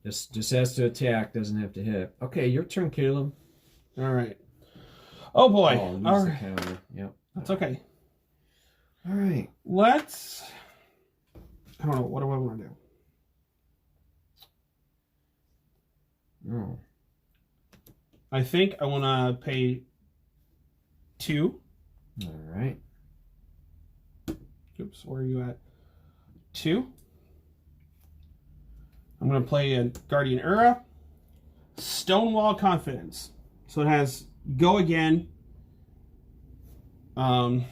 Just has to attack, doesn't have to hit. Okay, your turn, Caleb. All right. Oh boy. Oh, lose All the right. counter. Yep. That's okay. All right. Let's. I don't know. What do I want to do? Oh. I think I want to pay 2. All right. Oops. Where are you at? 2. I'm going to play a Guardian Ura. Stonewall Confidence. So it has Go Again. So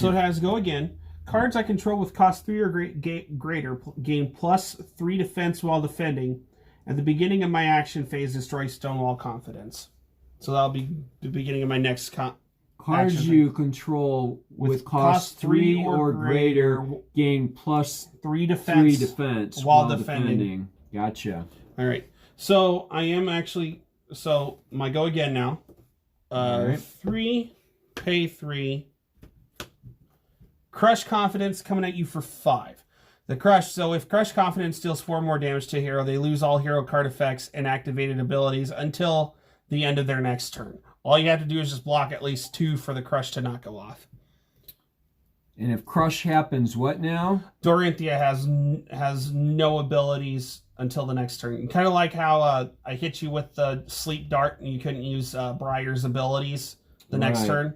it has Go Again. Cards I control with cost 3 or greater gain +3 defense while defending. At the beginning of my action phase, destroy Stonewall Confidence. So that'll be the beginning of my next cards you control with cost 3 or greater gain +3 defense while defending. Gotcha. All right. So I am actually. So my Go Again now. Right. 3, pay 3. Crush Confidence coming at you for 5. The Crush. So if Crush Confidence deals 4 more damage to a hero, they lose all hero card effects and activated abilities until the end of their next turn. All you have to do is just block at least 2 for the Crush to not go off. And if Crush happens, what now? Dorinthia has no abilities until the next turn. Kind of like how I hit you with the Sleep Dart and you couldn't use Briar's abilities the next turn. Right.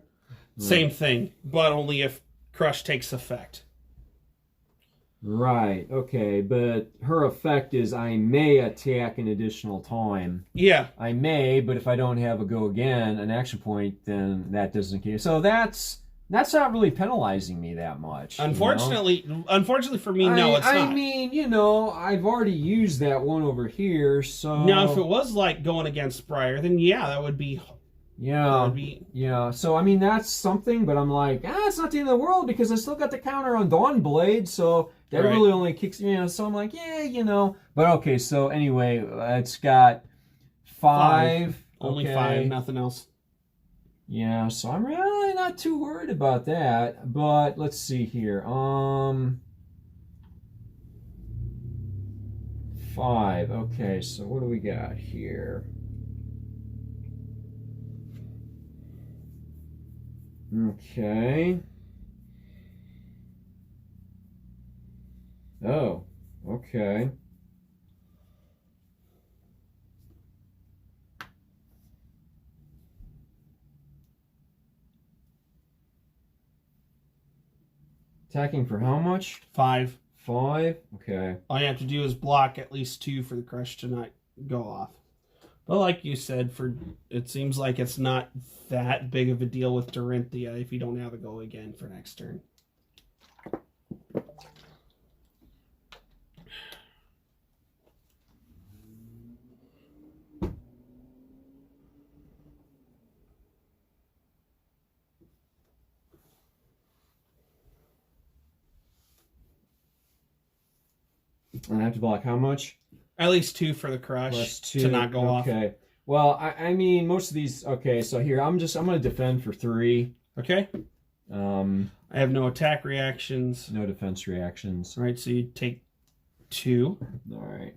Same thing, but only if Crush takes effect. Right, okay, but her effect is I may attack an additional time. Yeah. I may, but if I don't have a go again, an action point, then that doesn't count. So that's not really penalizing me that much. Unfortunately for me, no, it's not. I mean, I've already used that one over here, so... Now, if it was like going against Briar, then yeah, that would be... Yeah, so I mean, that's something, but I'm like, it's not the end of the world because I still got the counter on Dawn Blade, so that really only kicks, so I'm like, But okay, so anyway, it's got 5. Only okay. 5, nothing else. Yeah, so I'm really not too worried about that, but let's see here. 5, okay, so what do we got here? Okay. Oh, okay. Attacking for how much? 5. 5? Okay. All you have to do is block at least 2 for the Crush to not go off. Well, like you said, it seems like it's not that big of a deal with Dorinthia if you don't have it go again for next turn. And I have to block how much? At least 2 for the crush Plus 2 to not go off. Okay. Well, I mean, most of these. Okay, so here I'm going to defend for 3. Okay. I have no attack reactions. No defense reactions. All right, so you take 2. All right.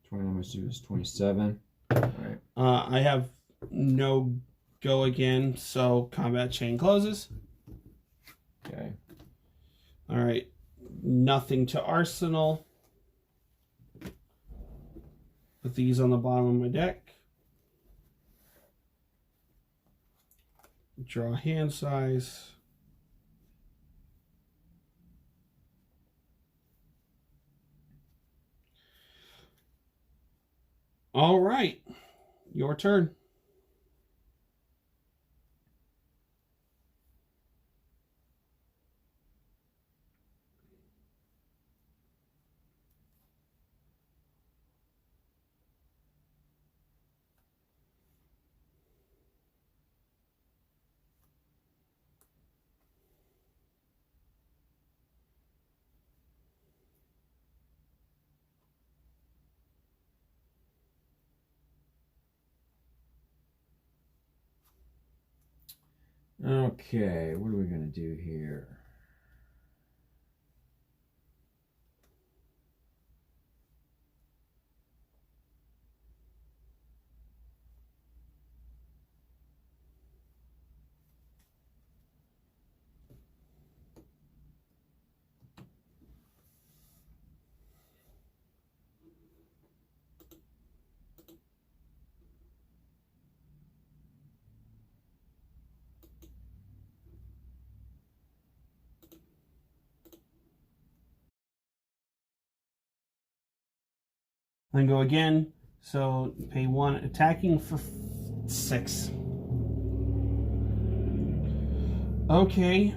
20. How much do is 27. All right. I have no go again, so combat chain closes. Okay. All right. Nothing to arsenal. Put these on the bottom of my deck. Draw hand size. All right. Your turn. Okay, what are we going to do here? Then go again. So pay 1, attacking for 6. Okay.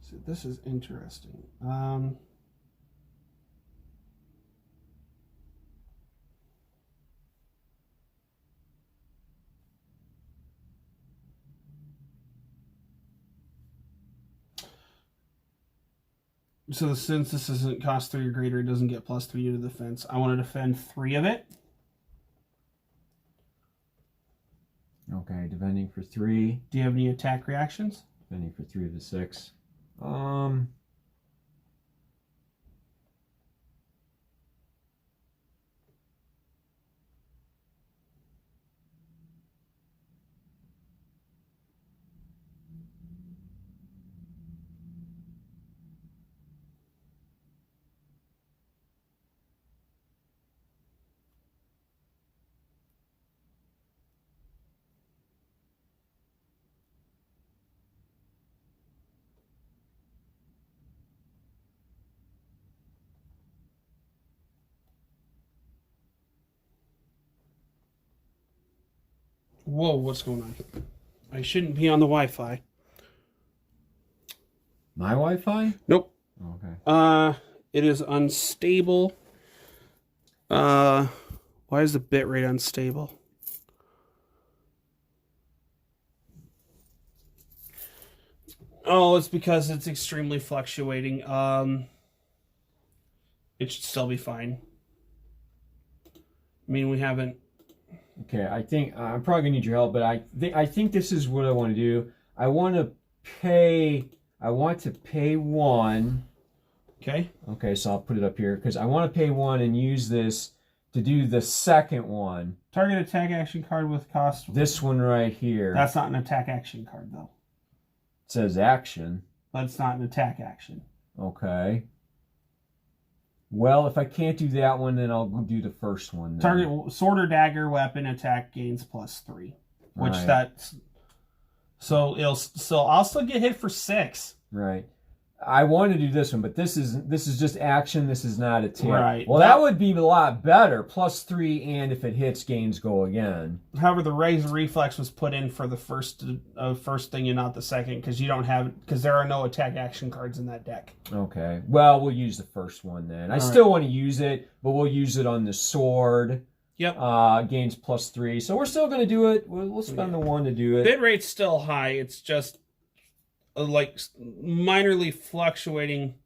So this is interesting. So since this doesn't cost 3 or greater, it doesn't get +3 to the defense. I want to defend 3 of it. Okay, defending for 3. Do you have any attack reactions? Defending for 3 of the 6. Whoa, what's going on? I shouldn't be on the Wi-Fi. My Wi-Fi? Nope. Okay. It is unstable. Why is the bitrate unstable? Oh, it's because it's extremely fluctuating. It should still be fine. I mean, we haven't. Okay, I think I'm probably gonna need your help, but I think this is what I want to do. I want to pay 1. Okay. Okay, so I'll put it up here because I want to pay 1 and use this to do the second one. Target attack action card with cost. This one right here. That's not an attack action card, though. It says action. But it's not an attack action. Okay. Well, if I can't do that one, then I'll do the first one. Then. Target sword or dagger weapon attack gains +3, which Right. that's So I'll still get hit for 6. Right. I want to do this one, but this is just action. This is not a tear. Right. Well, that would be a lot better. +3, and if it hits, gains go again. However, the Razor Reflex was put in for the first thing and not the second because there are no attack action cards in that deck. Okay. Well, we'll use the first one then. I still want to use it, but we'll use it on the sword. Yep. Gains +3. So we're still going to do it. We'll spend the 1 to do it. Bit rate's still high. It's just like minorly fluctuating.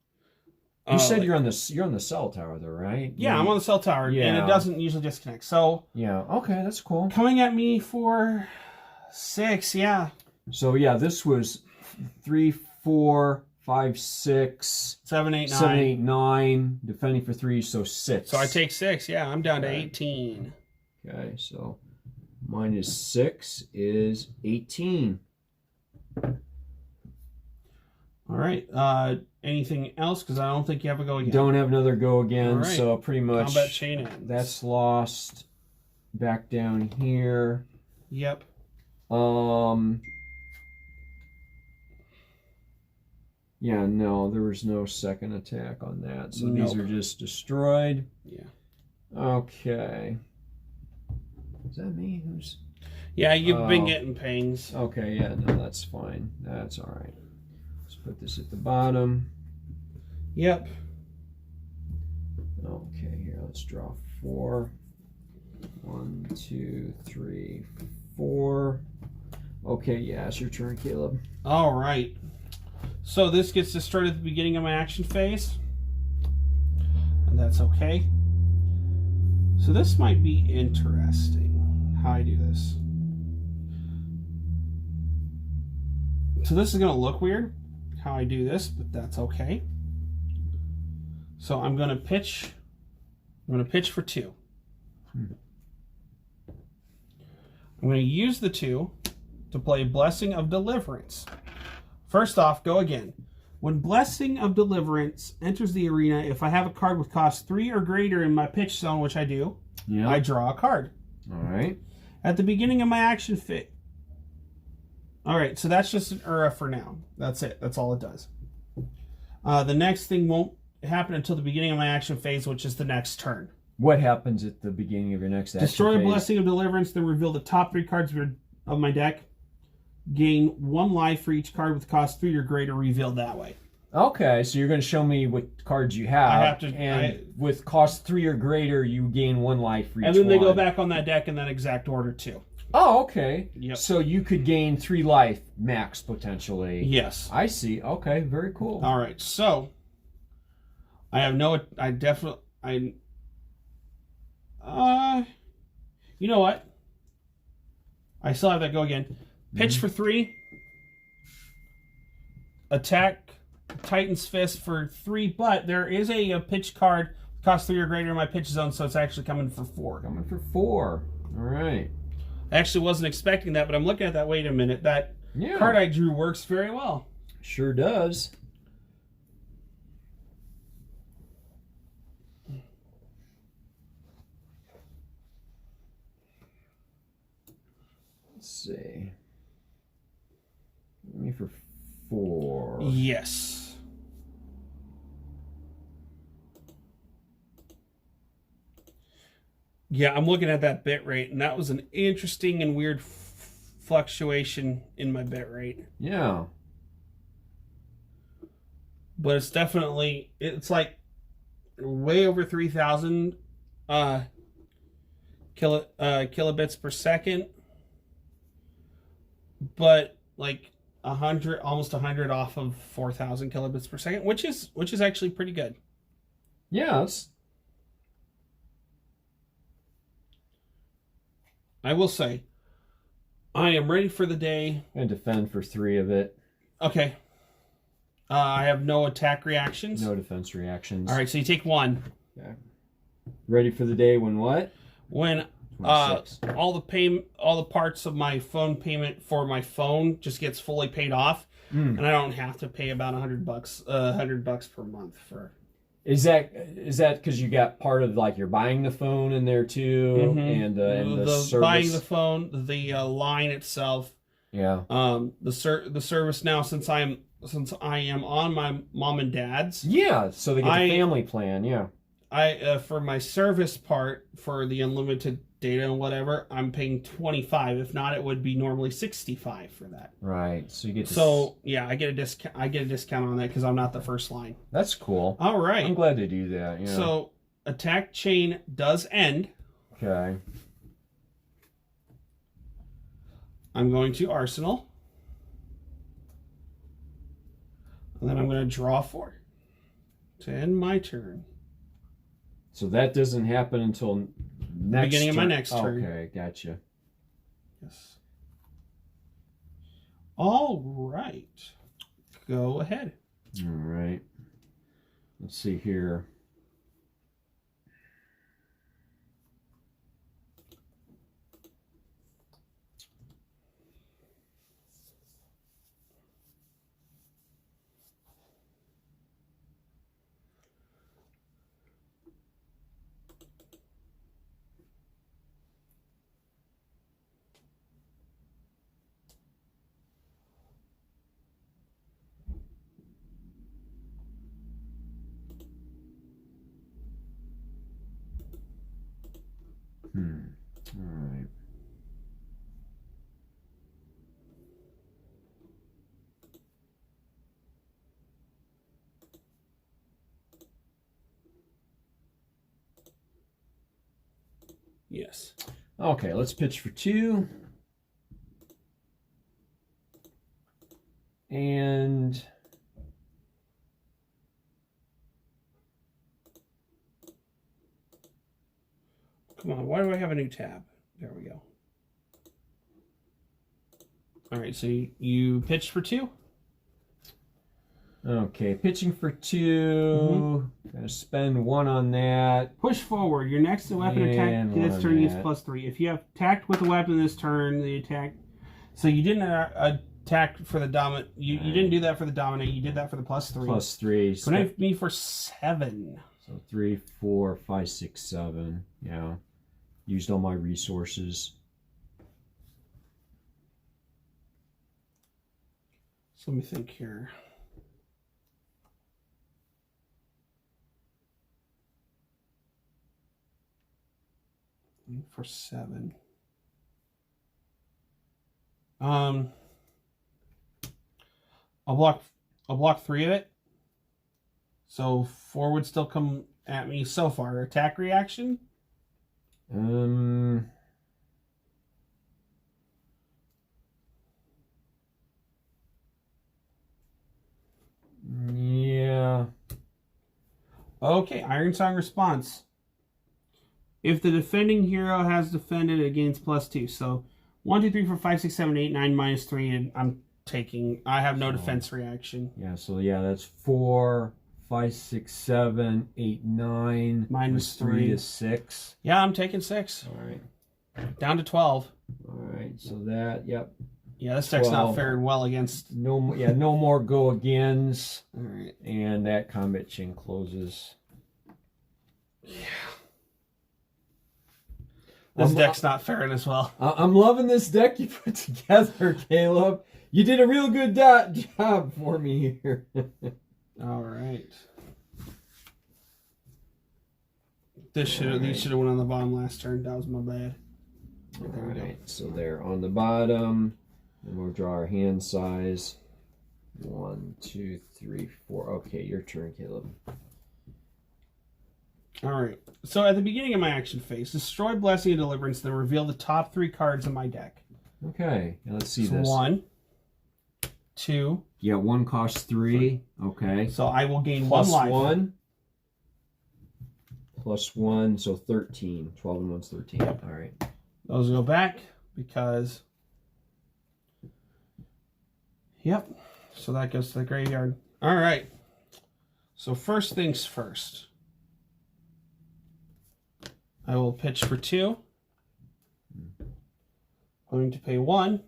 You said you're on the cell tower though, right? Yeah, I'm on the cell tower, and it doesn't usually disconnect. So yeah, okay, that's cool. Coming at me for 6, yeah. So yeah, this was 3, 4, 5, 6, 7, 8, 9. 7, 8, 9. Defending for 3, so 6. So I take 6. Yeah, I'm down to 18. Okay, so minus 6 is 18. All right. Anything else? Because I don't think you have a go again. Don't have another go again. Right. So pretty much combat chain ends. That's lost. Back down here. Yep. Yeah, no, there was no second attack on that. So these are just destroyed. Yeah. Okay. Is that me? Who's? Yeah, you've been getting pings. Okay, yeah, no, that's fine. That's all right. Let's put this at the bottom. Yep. Okay, here, let's draw 4. 1, 2, 3, 4. Okay, yeah, it's your turn, Caleb. All right. So this gets destroyed at the beginning of my action phase. And that's okay. So this might be interesting, how I do this. So this is going to look weird, how I do this, but that's okay. So I'm going to pitch. I'm going to pitch for 2. I'm going to use the 2 to play Blessing of Deliverance. First off, go again. When Blessing of Deliverance enters the arena, if I have a card with cost 3 or greater in my pitch zone, which I do, I draw a card. All right. At the beginning of my action phase. All right, so that's just an Ura for now. That's it. That's all it does. The next thing won't happen until the beginning of my action phase, which is the next turn. What happens at the beginning of your next action Destroy phase? a Blessing of Deliverance, then reveal the top 3 cards of my deck. Gain 1 life for each card with cost 3 or greater revealed that way. Okay, so you're going to show me what cards you have. I have to, and with cost 3 or greater, you gain 1 life for each one. And then they go back on that deck in that exact order too. Oh, okay. Yep. So you could gain 3 life max potentially. Yes. I see. Okay, very cool. All right, so I have no. You know what? I still have that go again. Pitch for 3. Attack Titan's Fist for 3, but there is a pitch card cost 3 or greater in my pitch zone, so it's actually coming for 4. Coming for 4. All right. I actually wasn't expecting that, but I'm looking at that. Wait a minute. That card I drew works very well. Sure does. Let's see. Me for 4. Yes. Yeah, I'm looking at that bit rate, and that was an interesting and weird fluctuation in my bit rate. Yeah. But it's definitely, it's like way over 3,000 kilobits per second. But like 100, almost 100 off of 4,000 kilobits per second, which is actually pretty good. Yes. I will say, I am ready for the day. And defend for 3 of it. Okay. I have no attack reactions. No defense reactions. All right, so you take 1. Okay. Ready for the day when what? When all the parts of my phone payment for my phone just gets fully paid off, and I don't have to pay about $100 per month for. Is that because you got part of like you're buying the phone in there too, and the service? Buying the phone, the line itself, Yeah. The service now, since I am on my mom and dad's. Yeah, so they get the family plan, yeah. For my service part for the unlimited data and whatever, I'm paying $25. If not, it would be normally $65 for that. Right. So you get yeah, I get a discount. I get a discount on that because I'm not the first line. That's cool. All right. I'm glad they do that. Yeah. So attack chain does end. Okay. I'm going to Arsenal. And then I'm going to draw 4 to end my turn. So that doesn't happen until beginning of my next turn. Okay, gotcha. Yes. All right. Go ahead. All right. Let's see here. All right. Yes. Okay, let's pitch for 2. And come on, why do I have a new tab? There we go. All right, so you pitched for 2? okay, pitching for 2. Gonna spend 1 on that. Push forward. Your next weapon attack And this one turn on gets that. +3. If you have attacked with a weapon this turn, the attack. So you didn't attack for the dominant. You didn't do that for the dominate. You did that for the +3. +3. So now me for 7. So 3, 4, 5, 6, 7. Yeah. Used all my resources. So let me think here. For 7. I'll block 3 of it. So 4 would still come at me so far. Attack reaction? Yeah. Okay, Iron Song response. If the defending hero has defended against +2, so 1, 2, 3, 4, 5, 6, 7, 8, 9, -3, and I'm taking. I have no defense reaction. Yeah, so yeah, that's 4, 5, 6, 7, 8, 9. -3 is 6. Yeah, I'm taking 6. All right. Down to 12. All right, so that, yep. Yeah, this deck's not 12. faring well against. No more go agains. All right. And that combat chain closes. Yeah. This deck's not faring as well. I'm loving this deck you put together, Caleb. You did a real good job for me here. All right. These should have went on the bottom last turn. That was my bad. All right, so they're on the bottom. And we'll draw our hand size. 1, 2, 3, 4. Okay, your turn, Caleb. All right. So at the beginning of my action phase, destroy Blessing and Deliverance, then reveal the top 3 cards in my deck. Okay, now let's see So this. 1, 2. Yeah, 1 costs 3. Okay. So I will gain Plus 1 life. 1. Plus 1, so 13. 12 and 1's 13. Yep. All right. Those go back because. Yep. So that goes to the graveyard. All right. So first things first. I will pitch for 2. I'm going to pay 1.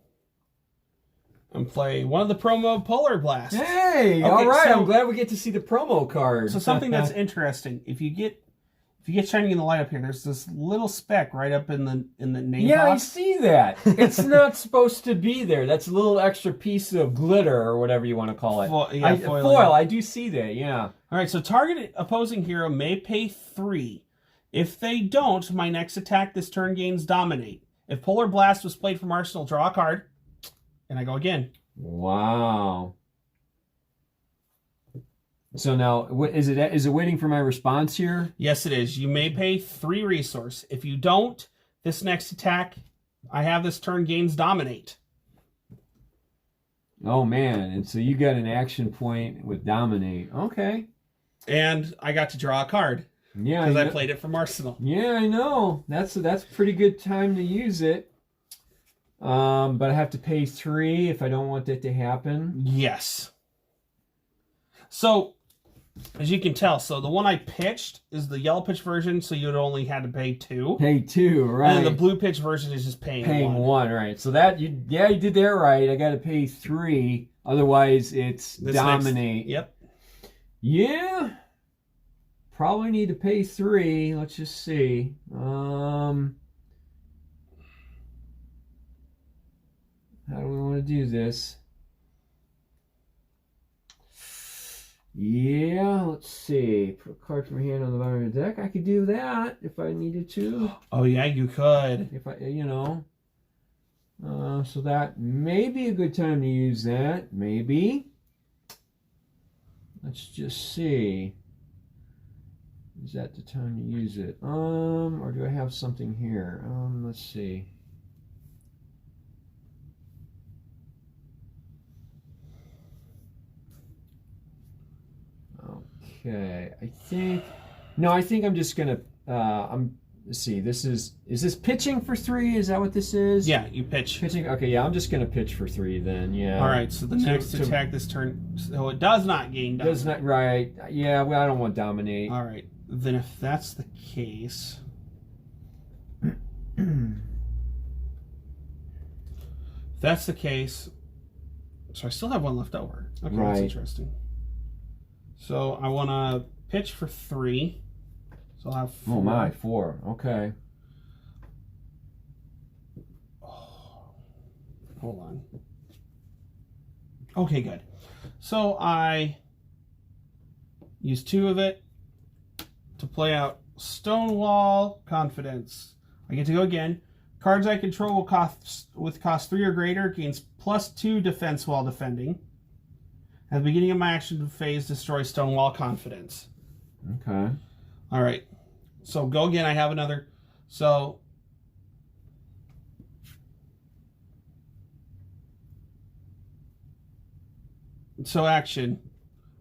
And play one of the promo Polar Blast. Hey, Okay, all right. so- I'm glad we get to see the promo card. So something that's interesting. If you get If you get shining in the light up here, there's this little speck right up in the name Yeah, I box. see that. It's not supposed to be there. That's a little extra piece of glitter or whatever you want to call it. Foil. I do see that, yeah. All right, so target opposing hero may pay 3. If they don't, my next attack this turn gains Dominate. If Polar Blast was played from Arsenal, draw a card. And I go again. Wow. So now, is it waiting for my response here? Yes, it is. You may pay 3 resource. If you don't, this next attack I have this turn gains Dominate. Oh, man. And so you got an action point with Dominate. Okay. And I got to draw a card. Yeah. Because I played it from Arsenal. Yeah, I know. That's a pretty good time to use it. But I have to pay 3 if I don't want that to happen. Yes. So, as you can tell, so the one I pitched is the yellow pitch version, so you'd only had to pay 2. Pay 2, right. And the blue pitch version is just paying 1, right. So that, you did that right. I got to pay 3. Otherwise, it's Dominate. Yep. Yeah. Probably need to pay 3. Let's just see. How do we want to do this? Yeah, let's see. Put a card from hand on the bottom of the deck. I could do that if I needed to. Oh, yeah, you could. If I, so that may be a good time to use that. Maybe. Let's just see. Is that the time to use it? Or do I have something here? Let's see. Okay, I think I'm just gonna let's see, is this pitching for 3? Is that what this is? Yeah, you pitch. Pitching, okay, yeah, I'm just gonna pitch for 3 then, yeah. Alright, so the next attack this turn, so it does not gain Dominate. Does not, right, yeah, well, I don't want Dominate. Alright, then if that's the case, so I still have 1 left over. Okay, right. That's interesting. So I want to pitch for 3. So I'll have 4. Oh my, 4. Okay. Oh, hold on. Okay, good. So I use 2 of it to play out Stonewall Confidence. I get to go again. Cards I control will cost 3 or greater gains +2 defense while defending. At the beginning of my action phase, destroy Stonewall Confidence. Okay. All right. So go again. I have another. So action.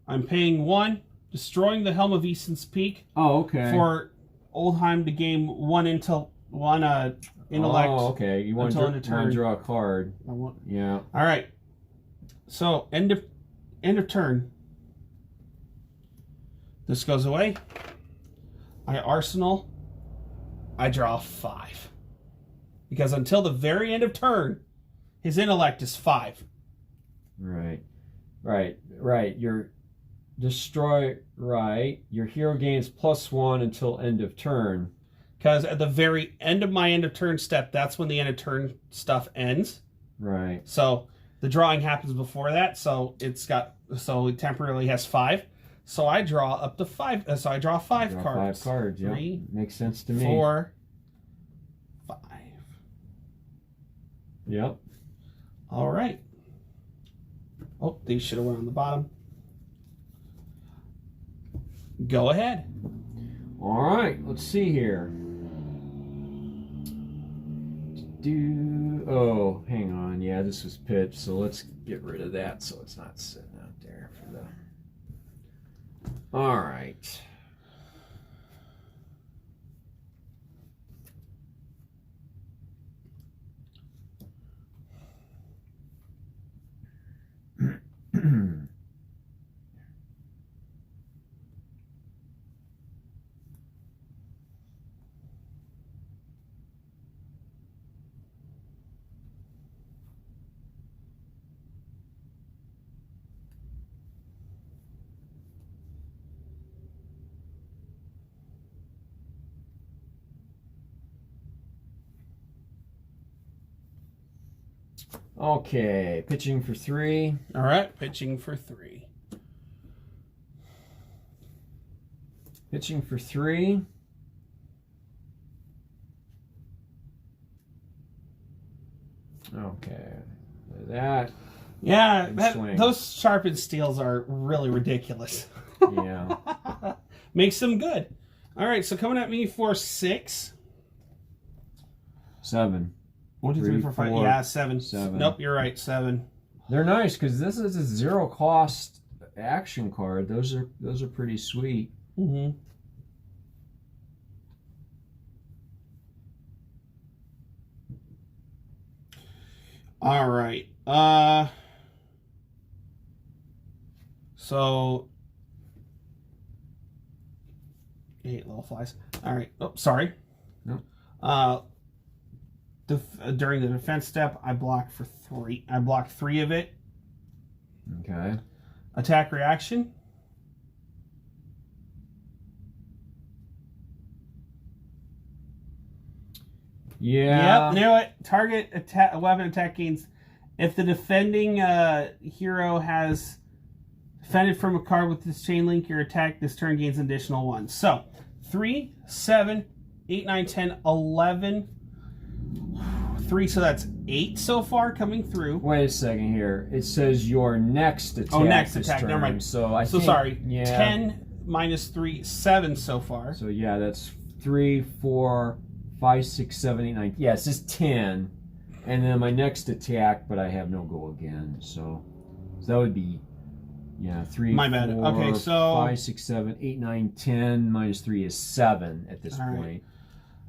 I'm paying 1, destroying the Helm of Easton's Peak. Oh, okay. For Oldheim to gain 1 intellect. Oh, okay. You want to draw a card. Yeah. All right. So end of turn. This goes away. I Arsenal. I draw 5. Because until the very end of turn, his intellect is 5. Right. Your Your hero gains +1 until end of turn. Because at the very end of my end of turn step, that's when the end of turn stuff ends. Right. So the drawing happens before that, so it temporarily has 5. So I draw up to 5. So I draw 5 cards. 5 cards. Yeah. 3, makes sense to me. 4, 5. Yep. All right. Oh, these should have went on the bottom. Go ahead. All right. Let's see here. Oh, hang on. Yeah, this was pitched, so let's get rid of that so it's not sitting out there for the... All right. Okay, pitching for 3. All right, pitching for 3. Pitching for 3. Okay, that. Yeah, Swing. those sharpened steels are really ridiculous. Yeah. Makes them good. All right, so coming at me for 6. 7. 1, 2, 3, 4, 5. four, Yeah, 7. 7. Nope, you're right. 7. They're nice because this is a 0 cost action card. Those are pretty sweet. Mm-hmm. All right. So 8 little flies. All right. Oh, sorry. No. During the defense step, I blocked for 3. I blocked 3 of it. Okay. Attack reaction. Yeah. Yep, knew it. Target weapon attack gains. If the defending hero has defended from a card with this chain link, your attack this turn gains an additional 1. So 3, 7, 8, 9, 10, 11. 3, so that's 8 so far coming through. Wait a second here. It says your next attack. Oh, next this attack. turn. Never mind. So I think, sorry. Yeah. 10 minus 3, 7 so far. So yeah, that's 3, 4, 5, 6, 7, 8, 9. Yeah, it says 10. And then my next attack, but I have no go again. So that would be, 3, My bad. 4, Okay, so 5, 6, 7, 8, 9, 10. Minus 3 is 7 at this All point.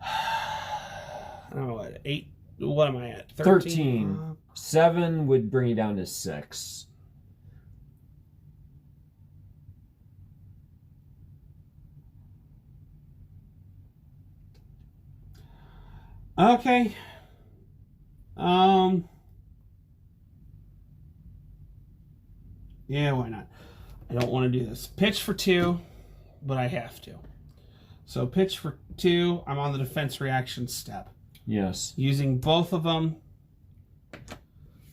I don't know what. 8. What am I at? 13. 7 would bring you down to 6. Okay. Yeah, why not? I don't want to do this. Pitch for 2, but I have to. So pitch for 2, I'm on the defense reaction step. Yes. Using both of them.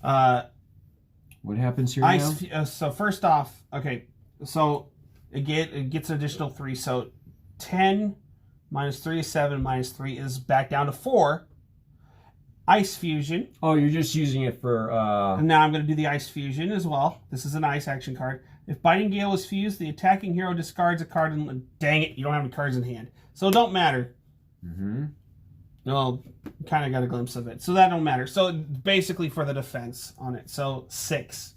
What happens here now? So first off, okay, so it gets an additional 3. So 10 minus 3 is 7, minus 3 is back down to 4. Ice Fusion. Oh, you're just using it for... And now I'm going to do the Ice Fusion as well. This is an Ice action card. If Biting Gale is fused, the attacking hero discards a card and... Dang it, you don't have any cards in hand. So it don't matter. Mm-hmm. Well, kind of got a glimpse of it. So that don't matter. So basically for the defense on it. So 6.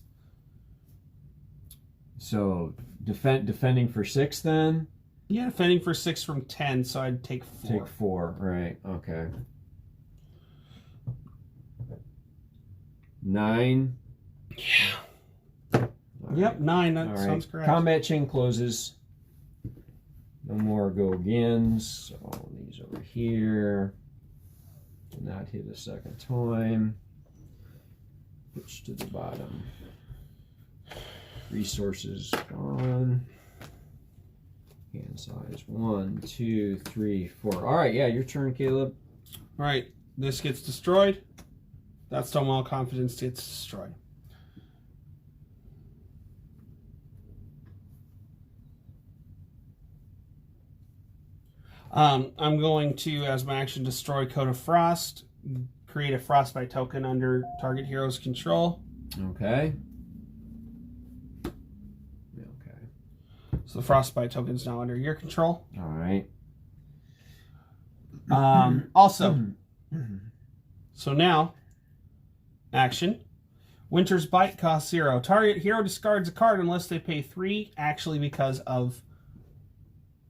So defending for 6 then? Yeah, defending for 6 from 10, so I'd take 4. Take 4, right, okay. 9. Yeah. Yep, 9. That sounds correct. Combat chain closes. No more go agains. So these over here. Did not hit a second time. Pitch to the bottom. Resources gone. Hand size 1, 2, 3, 4. All right, yeah, your turn, Caleb. All right, this gets destroyed. That Stonewall Confidence gets destroyed. I'm going to, as my action, destroy Code of Frost, create a Frostbite token under target hero's control. Okay. Okay. So the Frostbite token is now under your control. All right. Also, so now, action. Winter's Bite costs 0. Target hero discards a card unless they pay 3, actually because of...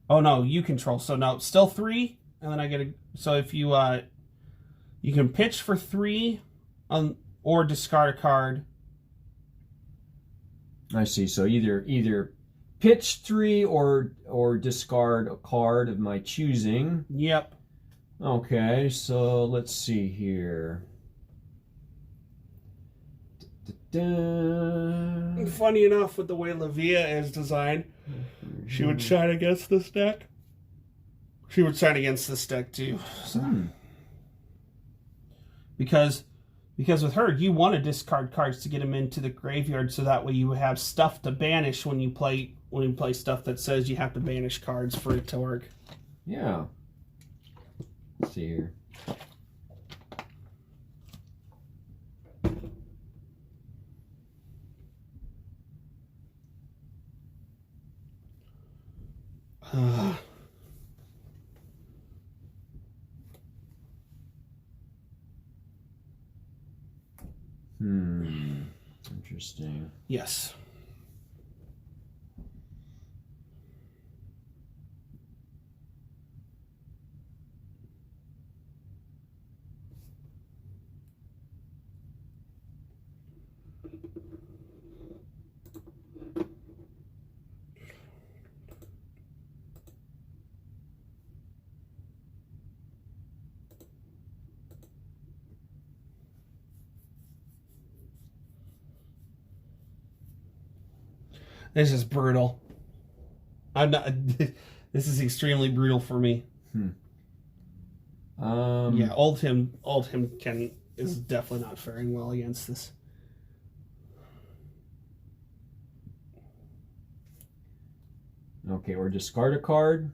Oh no, you control. So no, still 3, and then I get a... So if you you can pitch for 3 or discard a card. I see. So either pitch 3 or discard a card of my choosing. Yep. Okay, so let's see here. Da-da-da. Funny enough, with the way Lavia is designed, she would shine against this deck. She would shine against this deck too. So. Because Because with her, you want to discard cards to get them into the graveyard, so that way you have stuff to banish when you play stuff that says you have to banish cards for it to work. Yeah. Let's see here. Interesting. Yes. This is brutal. I'm not. This is extremely brutal for me. Yeah, old him is definitely not faring well against this. Okay, or discard a card.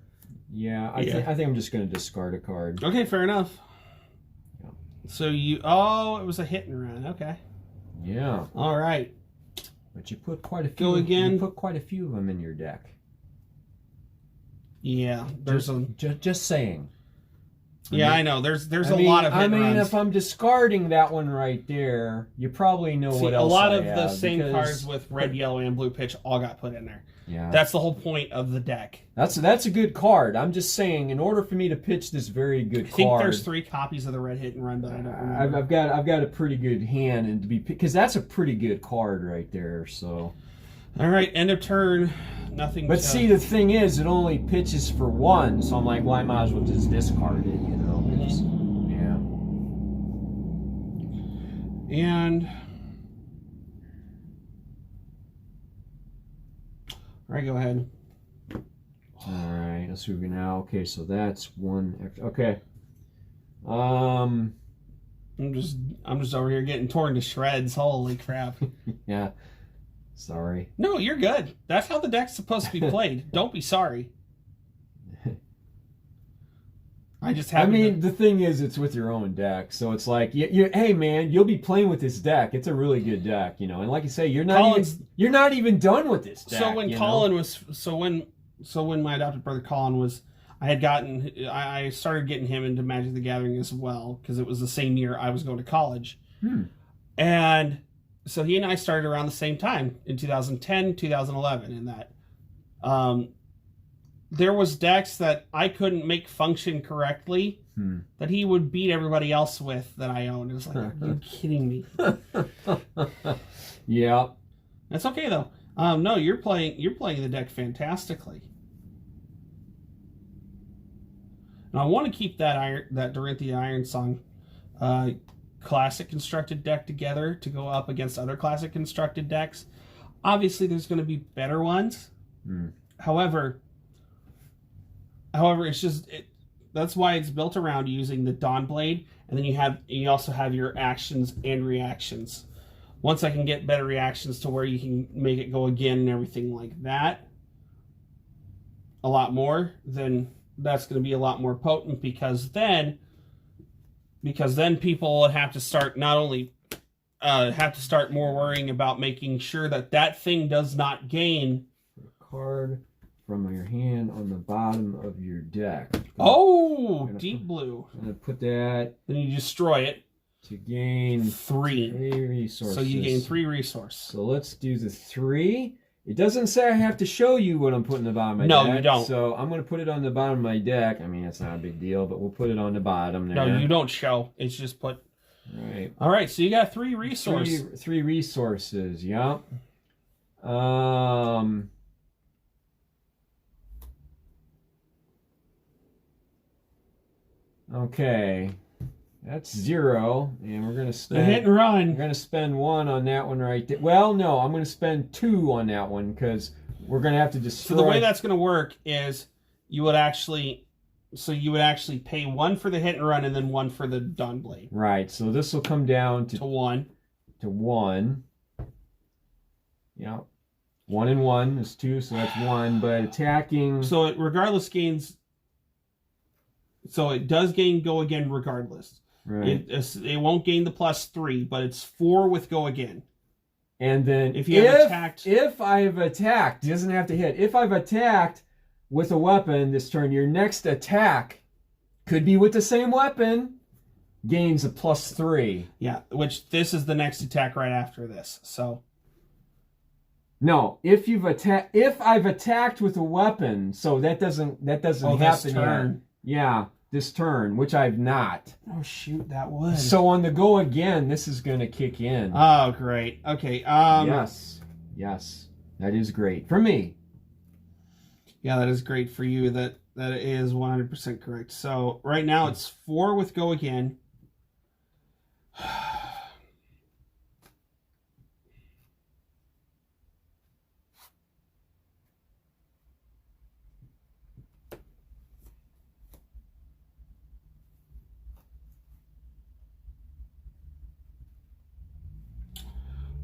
Yeah, I think I'm just going to discard a card. Okay, fair enough. Yeah. So it was a hit and run. Okay. Yeah. All right. But you put quite a few. Go again. You put quite a few of them in your deck. Yeah, just saying. I know. There's a lot of hit and runs. If I'm discarding that one right there, you probably know what else. A lot of I the have, same because... cards with red, yellow, and blue pitch all got put in there. Yeah, that's the whole point of the deck. That's a good card. I'm just saying, in order for me to pitch this very good card, I think there's 3 copies of the red hit and run, but I don't remember. I've got a pretty good hand, and because that's a pretty good card right there. So, all right, end of turn. Nothing. But see, the thing is, it only pitches for 1, so I'm like, well, I might as well just discard it, you know? Yeah. And all right, go ahead. All right, let's see now. Okay, so that's 1 extra. Okay. I'm just over here getting torn to shreds. Holy crap. Yeah. Sorry. No, you're good. That's how the deck's supposed to be played. Don't be sorry. The thing is, it's with your own deck, so it's like, hey man, you'll be playing with this deck. It's a really good deck, you know. And like you say, you're not even done with this deck. So when when my adopted brother Colin was, I started getting him into Magic the Gathering as well, because it was the same year I was going to college, and so he and I started around the same time in 2010, 2011, in that. There was decks that I couldn't make function correctly that he would beat everybody else with that I owned. It was like, are you kidding me? Yeah. That's okay though. No, you're playing the deck fantastically. And I want to keep that Dorinthia Ironsong classic constructed deck together to go up against other classic constructed decks. Obviously, there's going to be better ones. However, it's just that's why it's built around using the Dawn Blade, and then you also have your actions and reactions. Once I can get better reactions to where you can make it go again and everything like that, a lot more, then that's going to be a lot more potent, because then people would have to start more worrying about making sure that thing does not gain a card from your hand on the bottom of your deck. Deep blue. I'm going to put that. Then you destroy it. To gain 3 resources. So you gain 3 resources. So let's do the 3. It doesn't say I have to show you what I'm putting on the bottom of my deck. No, you don't. So I'm going to put it on the bottom of my deck. I mean, it's not a big deal, but we'll put it on the bottom there. No, you don't show. It's just put. Right. All right, so you got 3 resources. 3 resources, yeah. Okay, that's 0, and we're gonna spend. The hit and run. We're gonna spend 1 on that one right there. Well, no, I'm gonna spend 2 on that one because we're gonna have to destroy. So the way that's gonna work is you would actually So you would actually pay 1 for the hit and run and then 1 for the Dawn Blade. Right. So this will come down To 1. to 1. Yeah. 1 and 1 is 2, so that's 1. But attacking. So it regardless gains. So it does gain go again regardless. Right. It won't gain the +3, but it's 4 with go again. And then If you have attacked, if I've attacked, it doesn't have to hit. If I've attacked with a weapon this turn, your next attack could be with the same weapon, gains a +3. yeah, which this is the next attack right after this. So No, if I've attacked with a weapon, so that doesn't this happen turn. yet. Yeah, this turn, which I've not. Oh shoot, that would. So on the go again, this is going to kick in. Oh great. Okay. Yes, that is great for me. Yeah, that is great for you. That is 100% correct. So right now it's 4 with go again.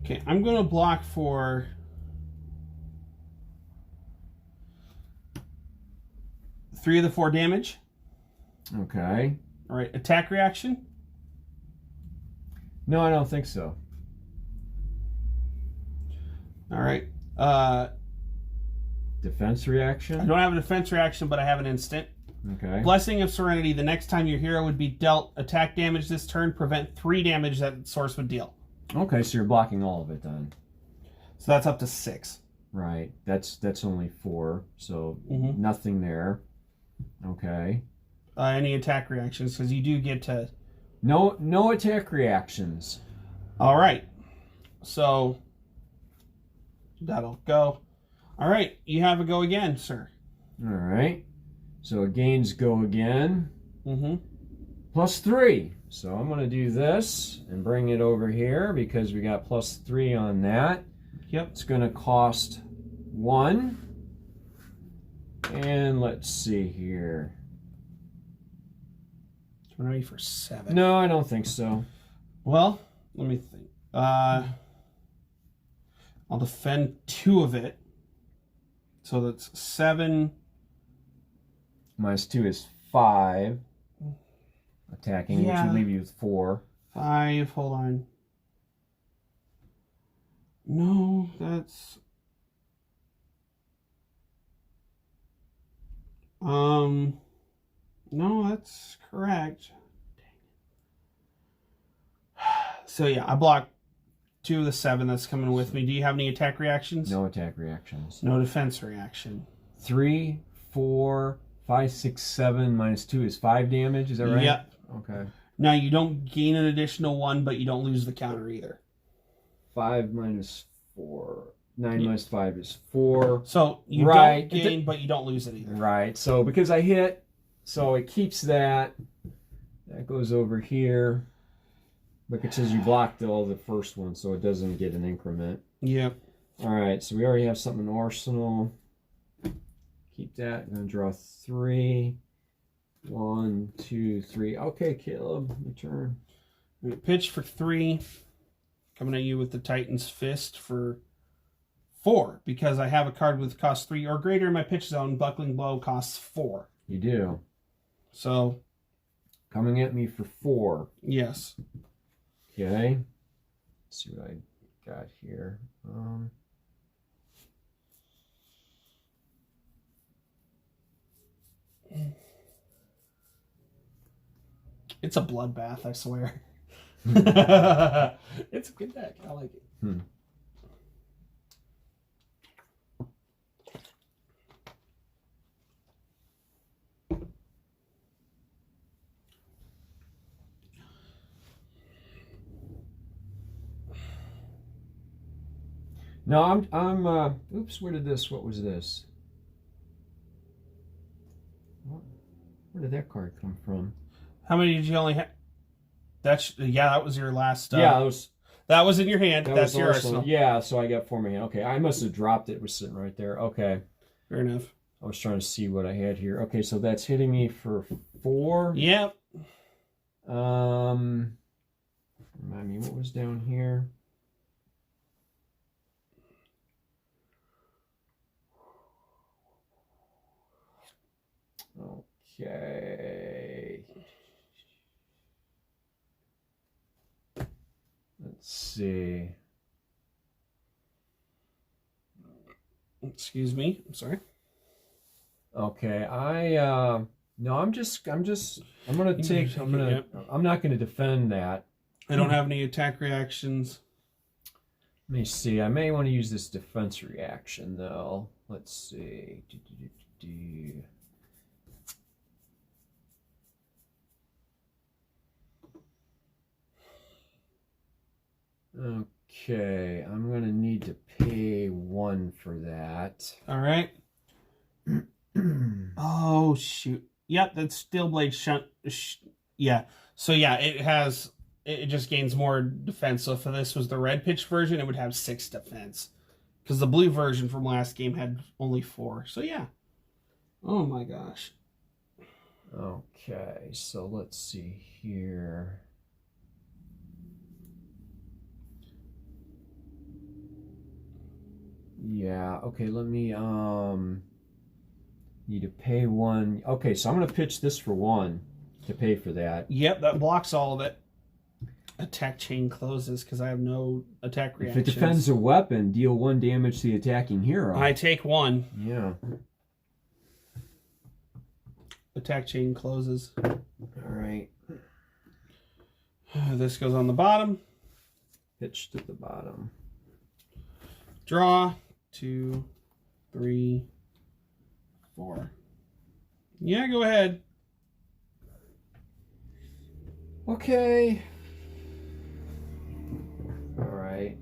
Okay, I'm going to block for 3 of the 4 damage. Okay. All right, attack reaction. No, I don't think so. All right. Defense I reaction. don't have a defense reaction, but I have an instant. Okay. Blessing of Serenity. The next time your hero would be dealt attack damage this turn, prevent 3 damage that source would deal. Okay, so you're blocking all of it then. So that's up to 6. Right. That's only 4, so Mhm. nothing there. Okay. Any attack reactions, because you do get to... No attack reactions. All right. So that'll go. All right. You have a go again, sir. All right. So it gains go again. Mm-hmm. +3. So I'm going to do this and bring it over here because we got +3 on that. Yep. It's going to cost 1. And let's see here. I'm ready for 7. No, I don't think so. Well, let me think. I'll defend 2 of it. So that's 7. -2 is 5. Attacking, Yeah. which would leave you with 4. 5. Hold on. No, that's... No, that's correct. So yeah, I block 2 of the 7 that's coming with me. Do you have any attack reactions? No attack reactions. No defense reaction. 3, 4, 5, 6, 7 -2 is 5 damage. Is that right? Yep. Okay. Now you don't gain an additional 1, but you don't lose the counter either. 5 -4. 9 -5 is 4. So you Right. don't gain, but you don't lose it either. Right. So because I hit, so it keeps that. That goes over here. Look, it says you blocked all the first one, so it doesn't get an increment. Yep. All right. So we already have something in arsenal. Keep that. I'm gonna draw 3. 1, 2, 3. Okay, Caleb, your turn. Pitch for 3. Coming at you with the Titan's Fist for 4. Because I have a card with cost 3 or greater in my pitch zone. Buckling Blow costs 4. You do. So, Coming at me for 4. yes. Okay. Let's see what I got here. It's a bloodbath, I swear. It's a good deck. I like it. No, I'm oops, what was this? Where did that card come from? How many did you only have? That was your last. Yeah, that was in your hand. that That's was your Arsenal. arsenal. Yeah, so I got 4 in my hand. Okay, I must have dropped it. It was sitting right there. Okay. Fair enough. I was trying to see what I had here. Okay, so that's hitting me for 4. Yep. Remind me what was down here. Okay. Let's see. Excuse me. I'm sorry. Okay, no, I'm not gonna defend that. I don't have any attack reactions. Let me see. I may want to use this defense reaction though. Let's see. Okay, I'm gonna need to pay 1 for that. All right. Oh shoot. Yep, that's Steel Blade shunt. Yeah. So yeah, it just gains more defense. So if this was the red pitch version, it would have 6 defense. Because the blue version from last game had only 4. So yeah. Oh my gosh. Okay, so let's see here. Yeah, okay, let me need to pay 1. Okay, so I'm gonna pitch this for 1 to pay for that. Yep, that blocks all of it. Attack chain closes because I have no attack reactions. If it defends a weapon, deal 1 damage to the attacking hero. I take 1. Yeah. Attack chain closes. Alright. This goes on the bottom. Pitched at the bottom. Draw. 2, 3, 4. Yeah, go ahead. Okay. All right.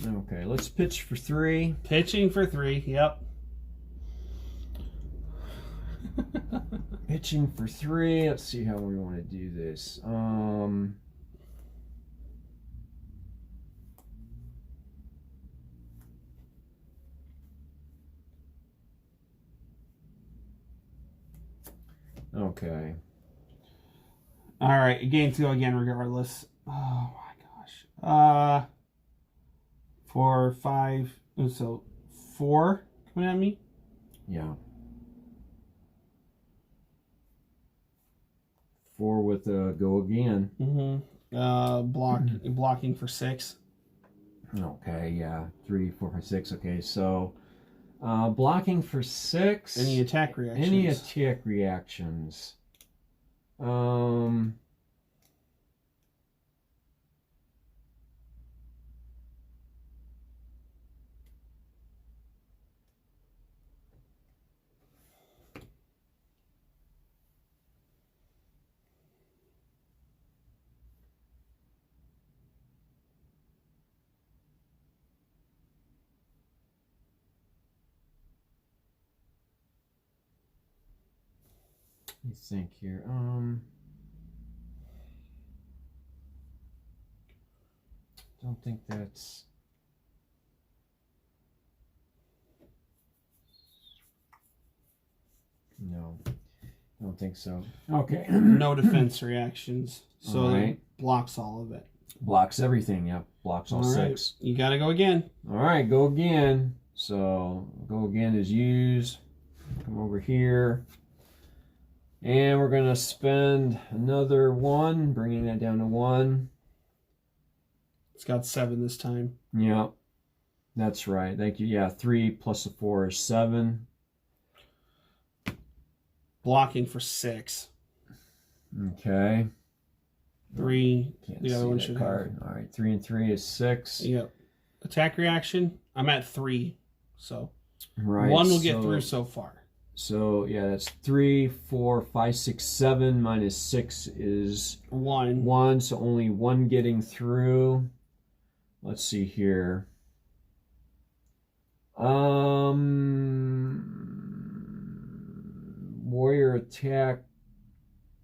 Okay, let's pitch for 3. Pitching for 3. Yep. Pitching for 3. Let's see how we want to do this. Okay. All right, it gains to go again regardless. Oh my gosh. 4, 5. So 4 coming at me. Yeah. 4 with a go again. Mm-hmm. Blocking for 6. Okay, yeah. 3, 4, 5, 6. Okay, so blocking for 6. Any attack reactions? Any attack reactions. Let me think here. Don't think that's. No, don't think so. Okay. No defense reactions. So All right. it blocks all of it. Blocks everything. Yep. Blocks all All right. 6. You got to go again. All right, go again. So go again is use. Come over here. And we're going to spend another 1, bringing that down to 1. It's got 7 this time. Yep. That's right. Thank you. Yeah, 3 plus a 4 is 7. Blocking for 6. Okay. 3. Can't The see other one that should card. All right, 3 and 3 is 6. Yep. Attack reaction. I'm at 3, so Right. 1 will get through so far. So yeah, that's 3, 4, 5, 6, 7 minus 6 is 1. 1. So only 1 getting through. Let's see here. Warrior attack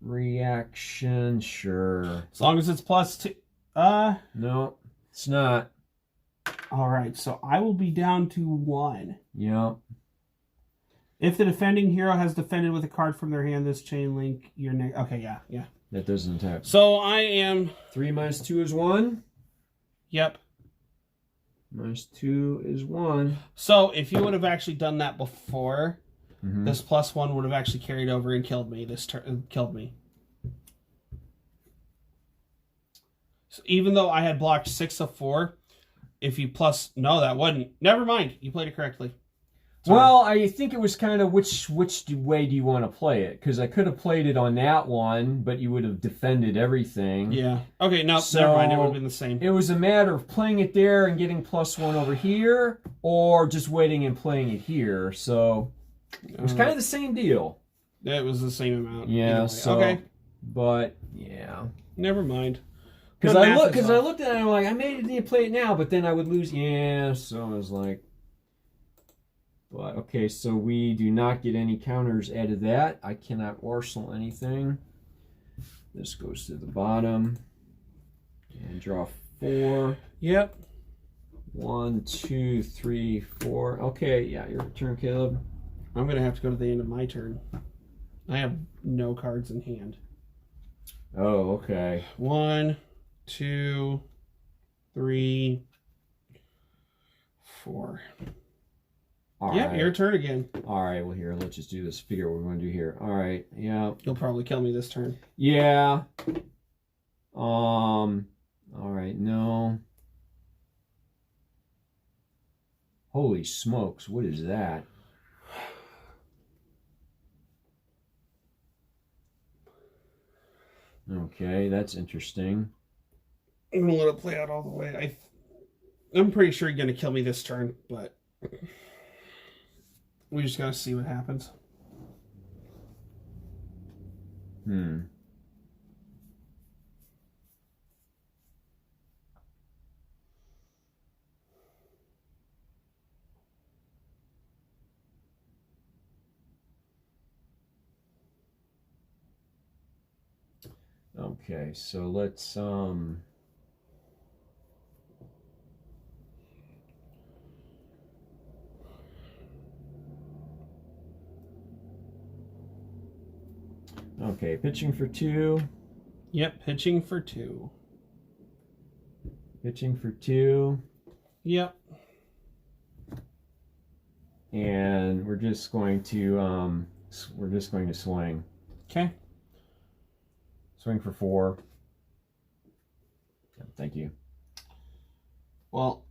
reaction, sure. As long as it's +2. No, it's not. All right, so I will be down to 1. Yep. If the defending hero has defended with a card from their hand, this chain link, your next. Okay, yeah. That doesn't attack. So I am. 3 minus 2 is 1. Yep. Minus 2 is 1. So if you would have actually done that before, Mm-hmm. this +1 would have actually carried over and killed me. Killed me. So even though I had blocked 6 of 4, if you no, that wouldn't. Never mind. You played it correctly. Sorry. Well, I think it was kind of which way do you want to play it? Because I could have played it on that one, but you would have defended everything. Yeah. Okay, no, So, never mind. It would have been the same. It was a matter of playing it there and getting +1 over here, or just waiting and playing it here. So it was kind of the same deal. It was the same amount. Yeah. So, okay. But yeah. Never mind. Because My I math is off. looked at it and I'm like, I made it need to play it now, but then I would lose. Yeah. So I was like. But, okay, so we do not get any counters out of that. I cannot Arsenal anything. This goes to the bottom. And draw 4. Yep. 1, 2, 3, 4. Okay, yeah, your turn, Caleb. I'm going to have to go to the end of my turn. I have no cards in hand. Oh, okay. 1, 2, 3, 4. All Yep, right. your turn again. All right, well, here, let's just do this. Figure what we're going to do here. All right, yeah. You'll probably kill me this turn. Yeah. All right, no. Holy smokes, what is that? Okay, that's interesting. I'm going to let it play out all the way. I'm pretty sure you're going to kill me this turn, but we just got to see what happens. Okay, so let's okay, pitching for 2. Yep, pitching for 2. Pitching for 2. Yep. And we're just going to swing. Okay. Swing for 4. Thank you. Well,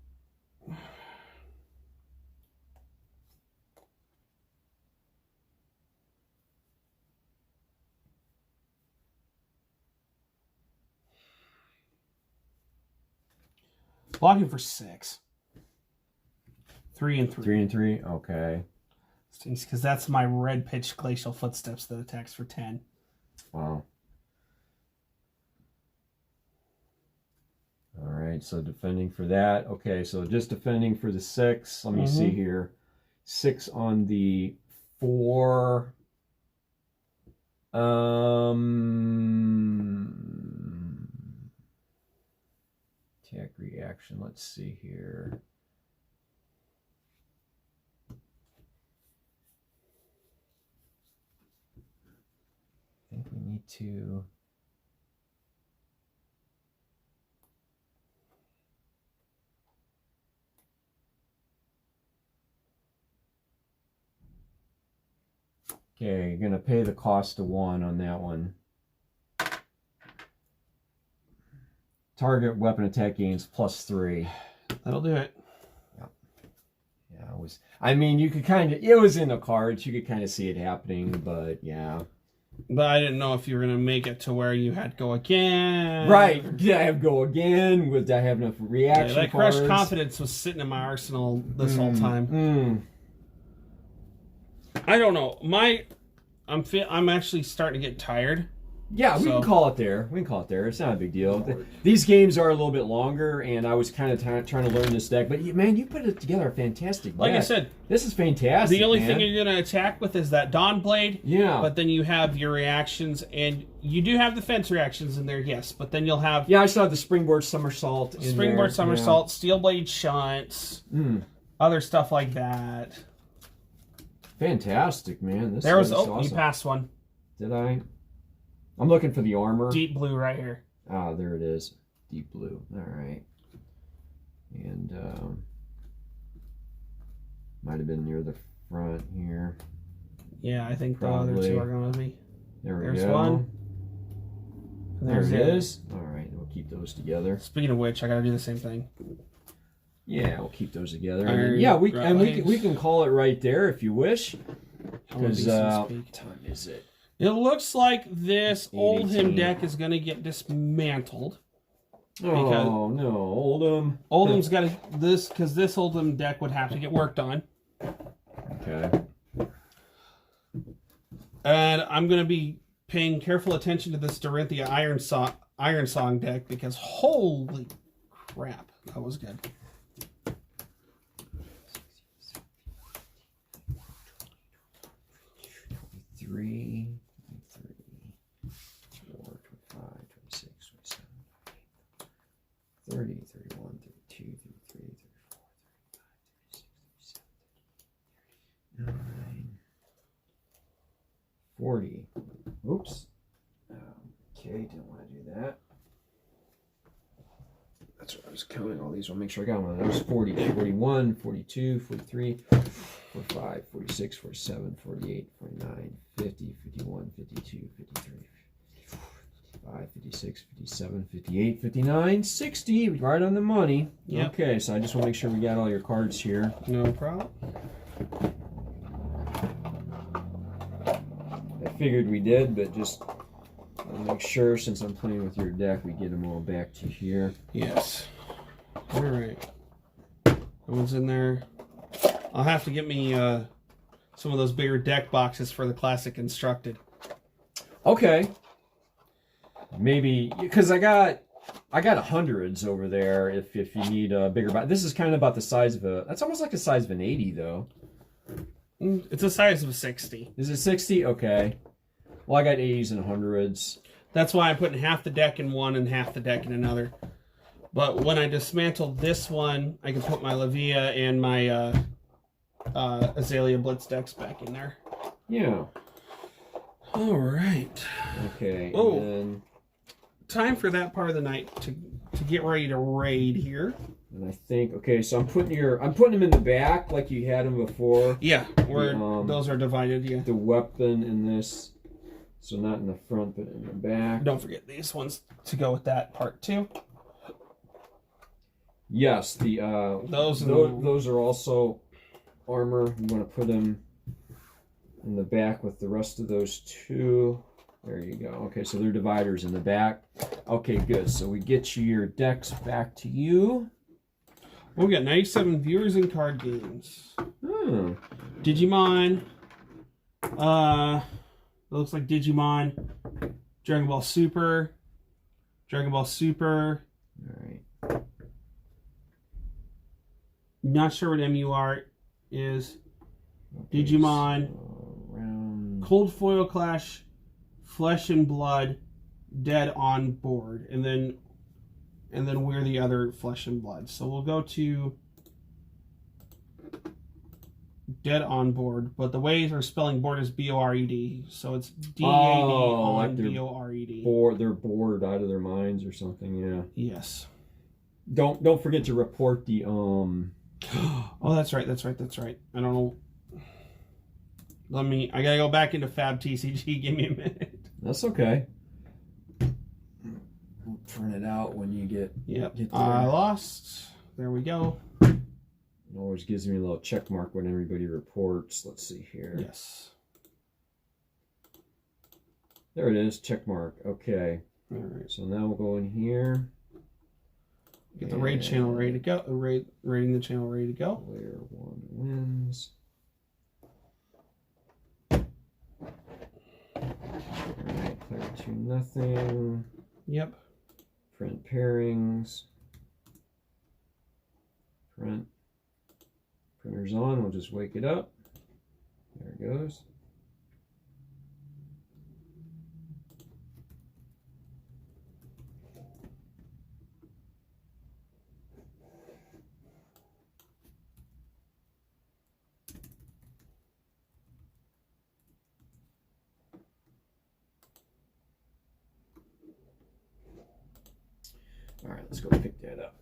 blocking for 6. 3 and 3. 3 and 3. Okay. Because that's my red pitch glacial footsteps that attacks for 10. Wow. All right, so defending for that. Okay, so just defending for the 6. Let me see here. 6 on the 4. Attack reaction. Let's see here. I think we need to. Okay, you're going to pay the cost of 1 on that one. Target weapon attack gains +3. That'll do it. Yep. Yeah, it was. I mean, you could kind of. It was in the cards. You could kind of see it happening, but yeah. But I didn't know if you were going to make it to where you had go again. Right. Did I have go again? Did I have enough reaction that cards? crushed confidence was sitting in my arsenal this whole time. I don't know. I'm actually starting to get tired. Yeah, we can call it there. It's not a big deal. These games are a little bit longer, and I was kind of trying to learn this deck. But man, you put it together a fantastic deck. Like I said, this is fantastic. The only thing you're going to attack with is that Dawn Blade. Yeah. But then you have your reactions, and you do have the fence reactions in there, yes. But then you'll have... Yeah, I still have the Springboard Somersault in Springboard there. Somersault, Steel Blade Shunts, other stuff like that. Fantastic, man. This there was... is Oh, awesome. you passed one. Did I? I'm looking for the armor. Deep blue right here. Ah, there it is. Deep blue. All right. And might have been near the front here. Yeah, I think Probably. the other two are going to be. There's There's one. There There's it the is. All right, we'll keep those together. Speaking of which, I got to do the same thing. Yeah, we'll keep those together. Iron Yeah, we can call it right there if you wish. Because what time is it? It looks like this Oldham 18. deck is going to get dismantled. Oh no, Oldham. Oldham's got because this Oldham deck would have to get worked on. Okay. And I'm going to be paying careful attention to this Dorinthia Iron Song deck because holy crap, that was good. Three, 4, 25, 26, 27, 30, 31, 32, 33, 34, 35, 36, 37, 39, 40. Oops. Okay, didn't want to do that. That's what I was counting all these. I'll make sure I got one. That was 40, 41, 42, 43, 45, 46, 47, 48, 49, 50, 51, 52, 53, 55, 56, 57, 58, 59, 60. Right on the money. Yep. Okay, so I just want to make sure we got all your cards here. No problem. I figured we did, but just I'll make sure since I'm playing with your deck, we get them all back to here. Yes. All right. That one's in there. I'll have to get me some of those bigger deck boxes for the Classic Constructed. Okay. Maybe because I got hundreds over there. If you need a bigger box, this is kind of about the size of a. That's almost like the size of an 80, though. It's the size of a 60. Is it 60? Okay. Well, I got 80s and 100s. That's why I'm putting half the deck in one and half the deck in another. But when I dismantle this one, I can put my Lavia and my Azalea Blitz decks back in there. Yeah. All right. Okay. Oh. And then, time for that part of the night to get ready to raid here. and I think okay, so I'm putting them in the back like you had them before. Yeah, where those are divided. Yeah. The weapon in this, so not in the front but in the back. Don't forget these ones to go with that part too. Yes, the those are also armor. You want to put them in the back with the rest of those two. There you go. Okay, so they're dividers in the back. Okay, good. So we get your decks back to you. Well, we got 97 viewers in card games. Hmm. Digimon. It looks like Digimon. Dragon Ball Super. Dragon Ball Super. All right. Not sure what MUR is. Okay, Digimon. so round. Cold Foil Clash. Flesh and Blood. Dead on Board. And then we're the other Flesh and Blood. So we'll go to Dead on Board. But the way they're spelling board is B-O-R-E-D. So it's D-A-D on like B-O-R-E-D. They're bored out of their minds or something. Yeah. Yes. Don't forget to report the Oh, that's right. I don't know. I gotta go back into Fab TCG. Give me a minute. That's okay. We'll print it out when you get. Yep. Get there. I lost. There we go. It always gives me a little check mark when everybody reports. Let's see here. Yes. There it is, check mark. Okay. All right. So now we'll go in here. Get the raid channel ready to go. Rating the channel ready to go. Player 1 wins. Alright, player 2 nothing. Yep. Print pairings. Print. Printer's on, we'll just wake it up. There it goes. All right, let's go pick that up.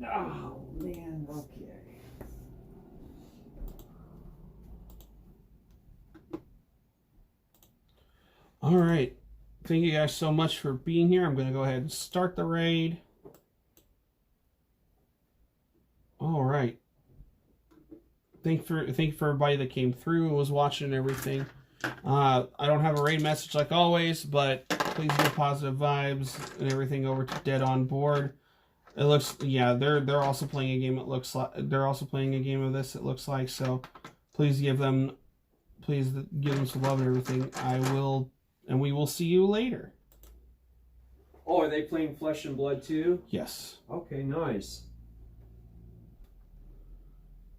Oh, man, okay. All right. Thank you guys so much for being here. I'm going to go ahead and start the raid. All right. Thank you for everybody that came through and was watching and everything. I don't have a raid message like always, but please give positive vibes and everything over to Dead on Board. It looks, yeah, they're also playing a game. It looks like they're also playing a game of this. It looks like, so please give them some love and everything. I will, and we will see you later. Oh, are they playing Flesh and Blood too? Yes. Okay, nice.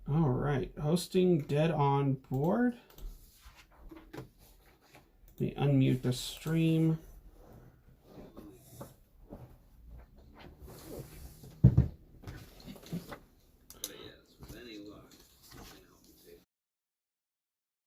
All right, hosting Dead on Board. Let me unmute the stream.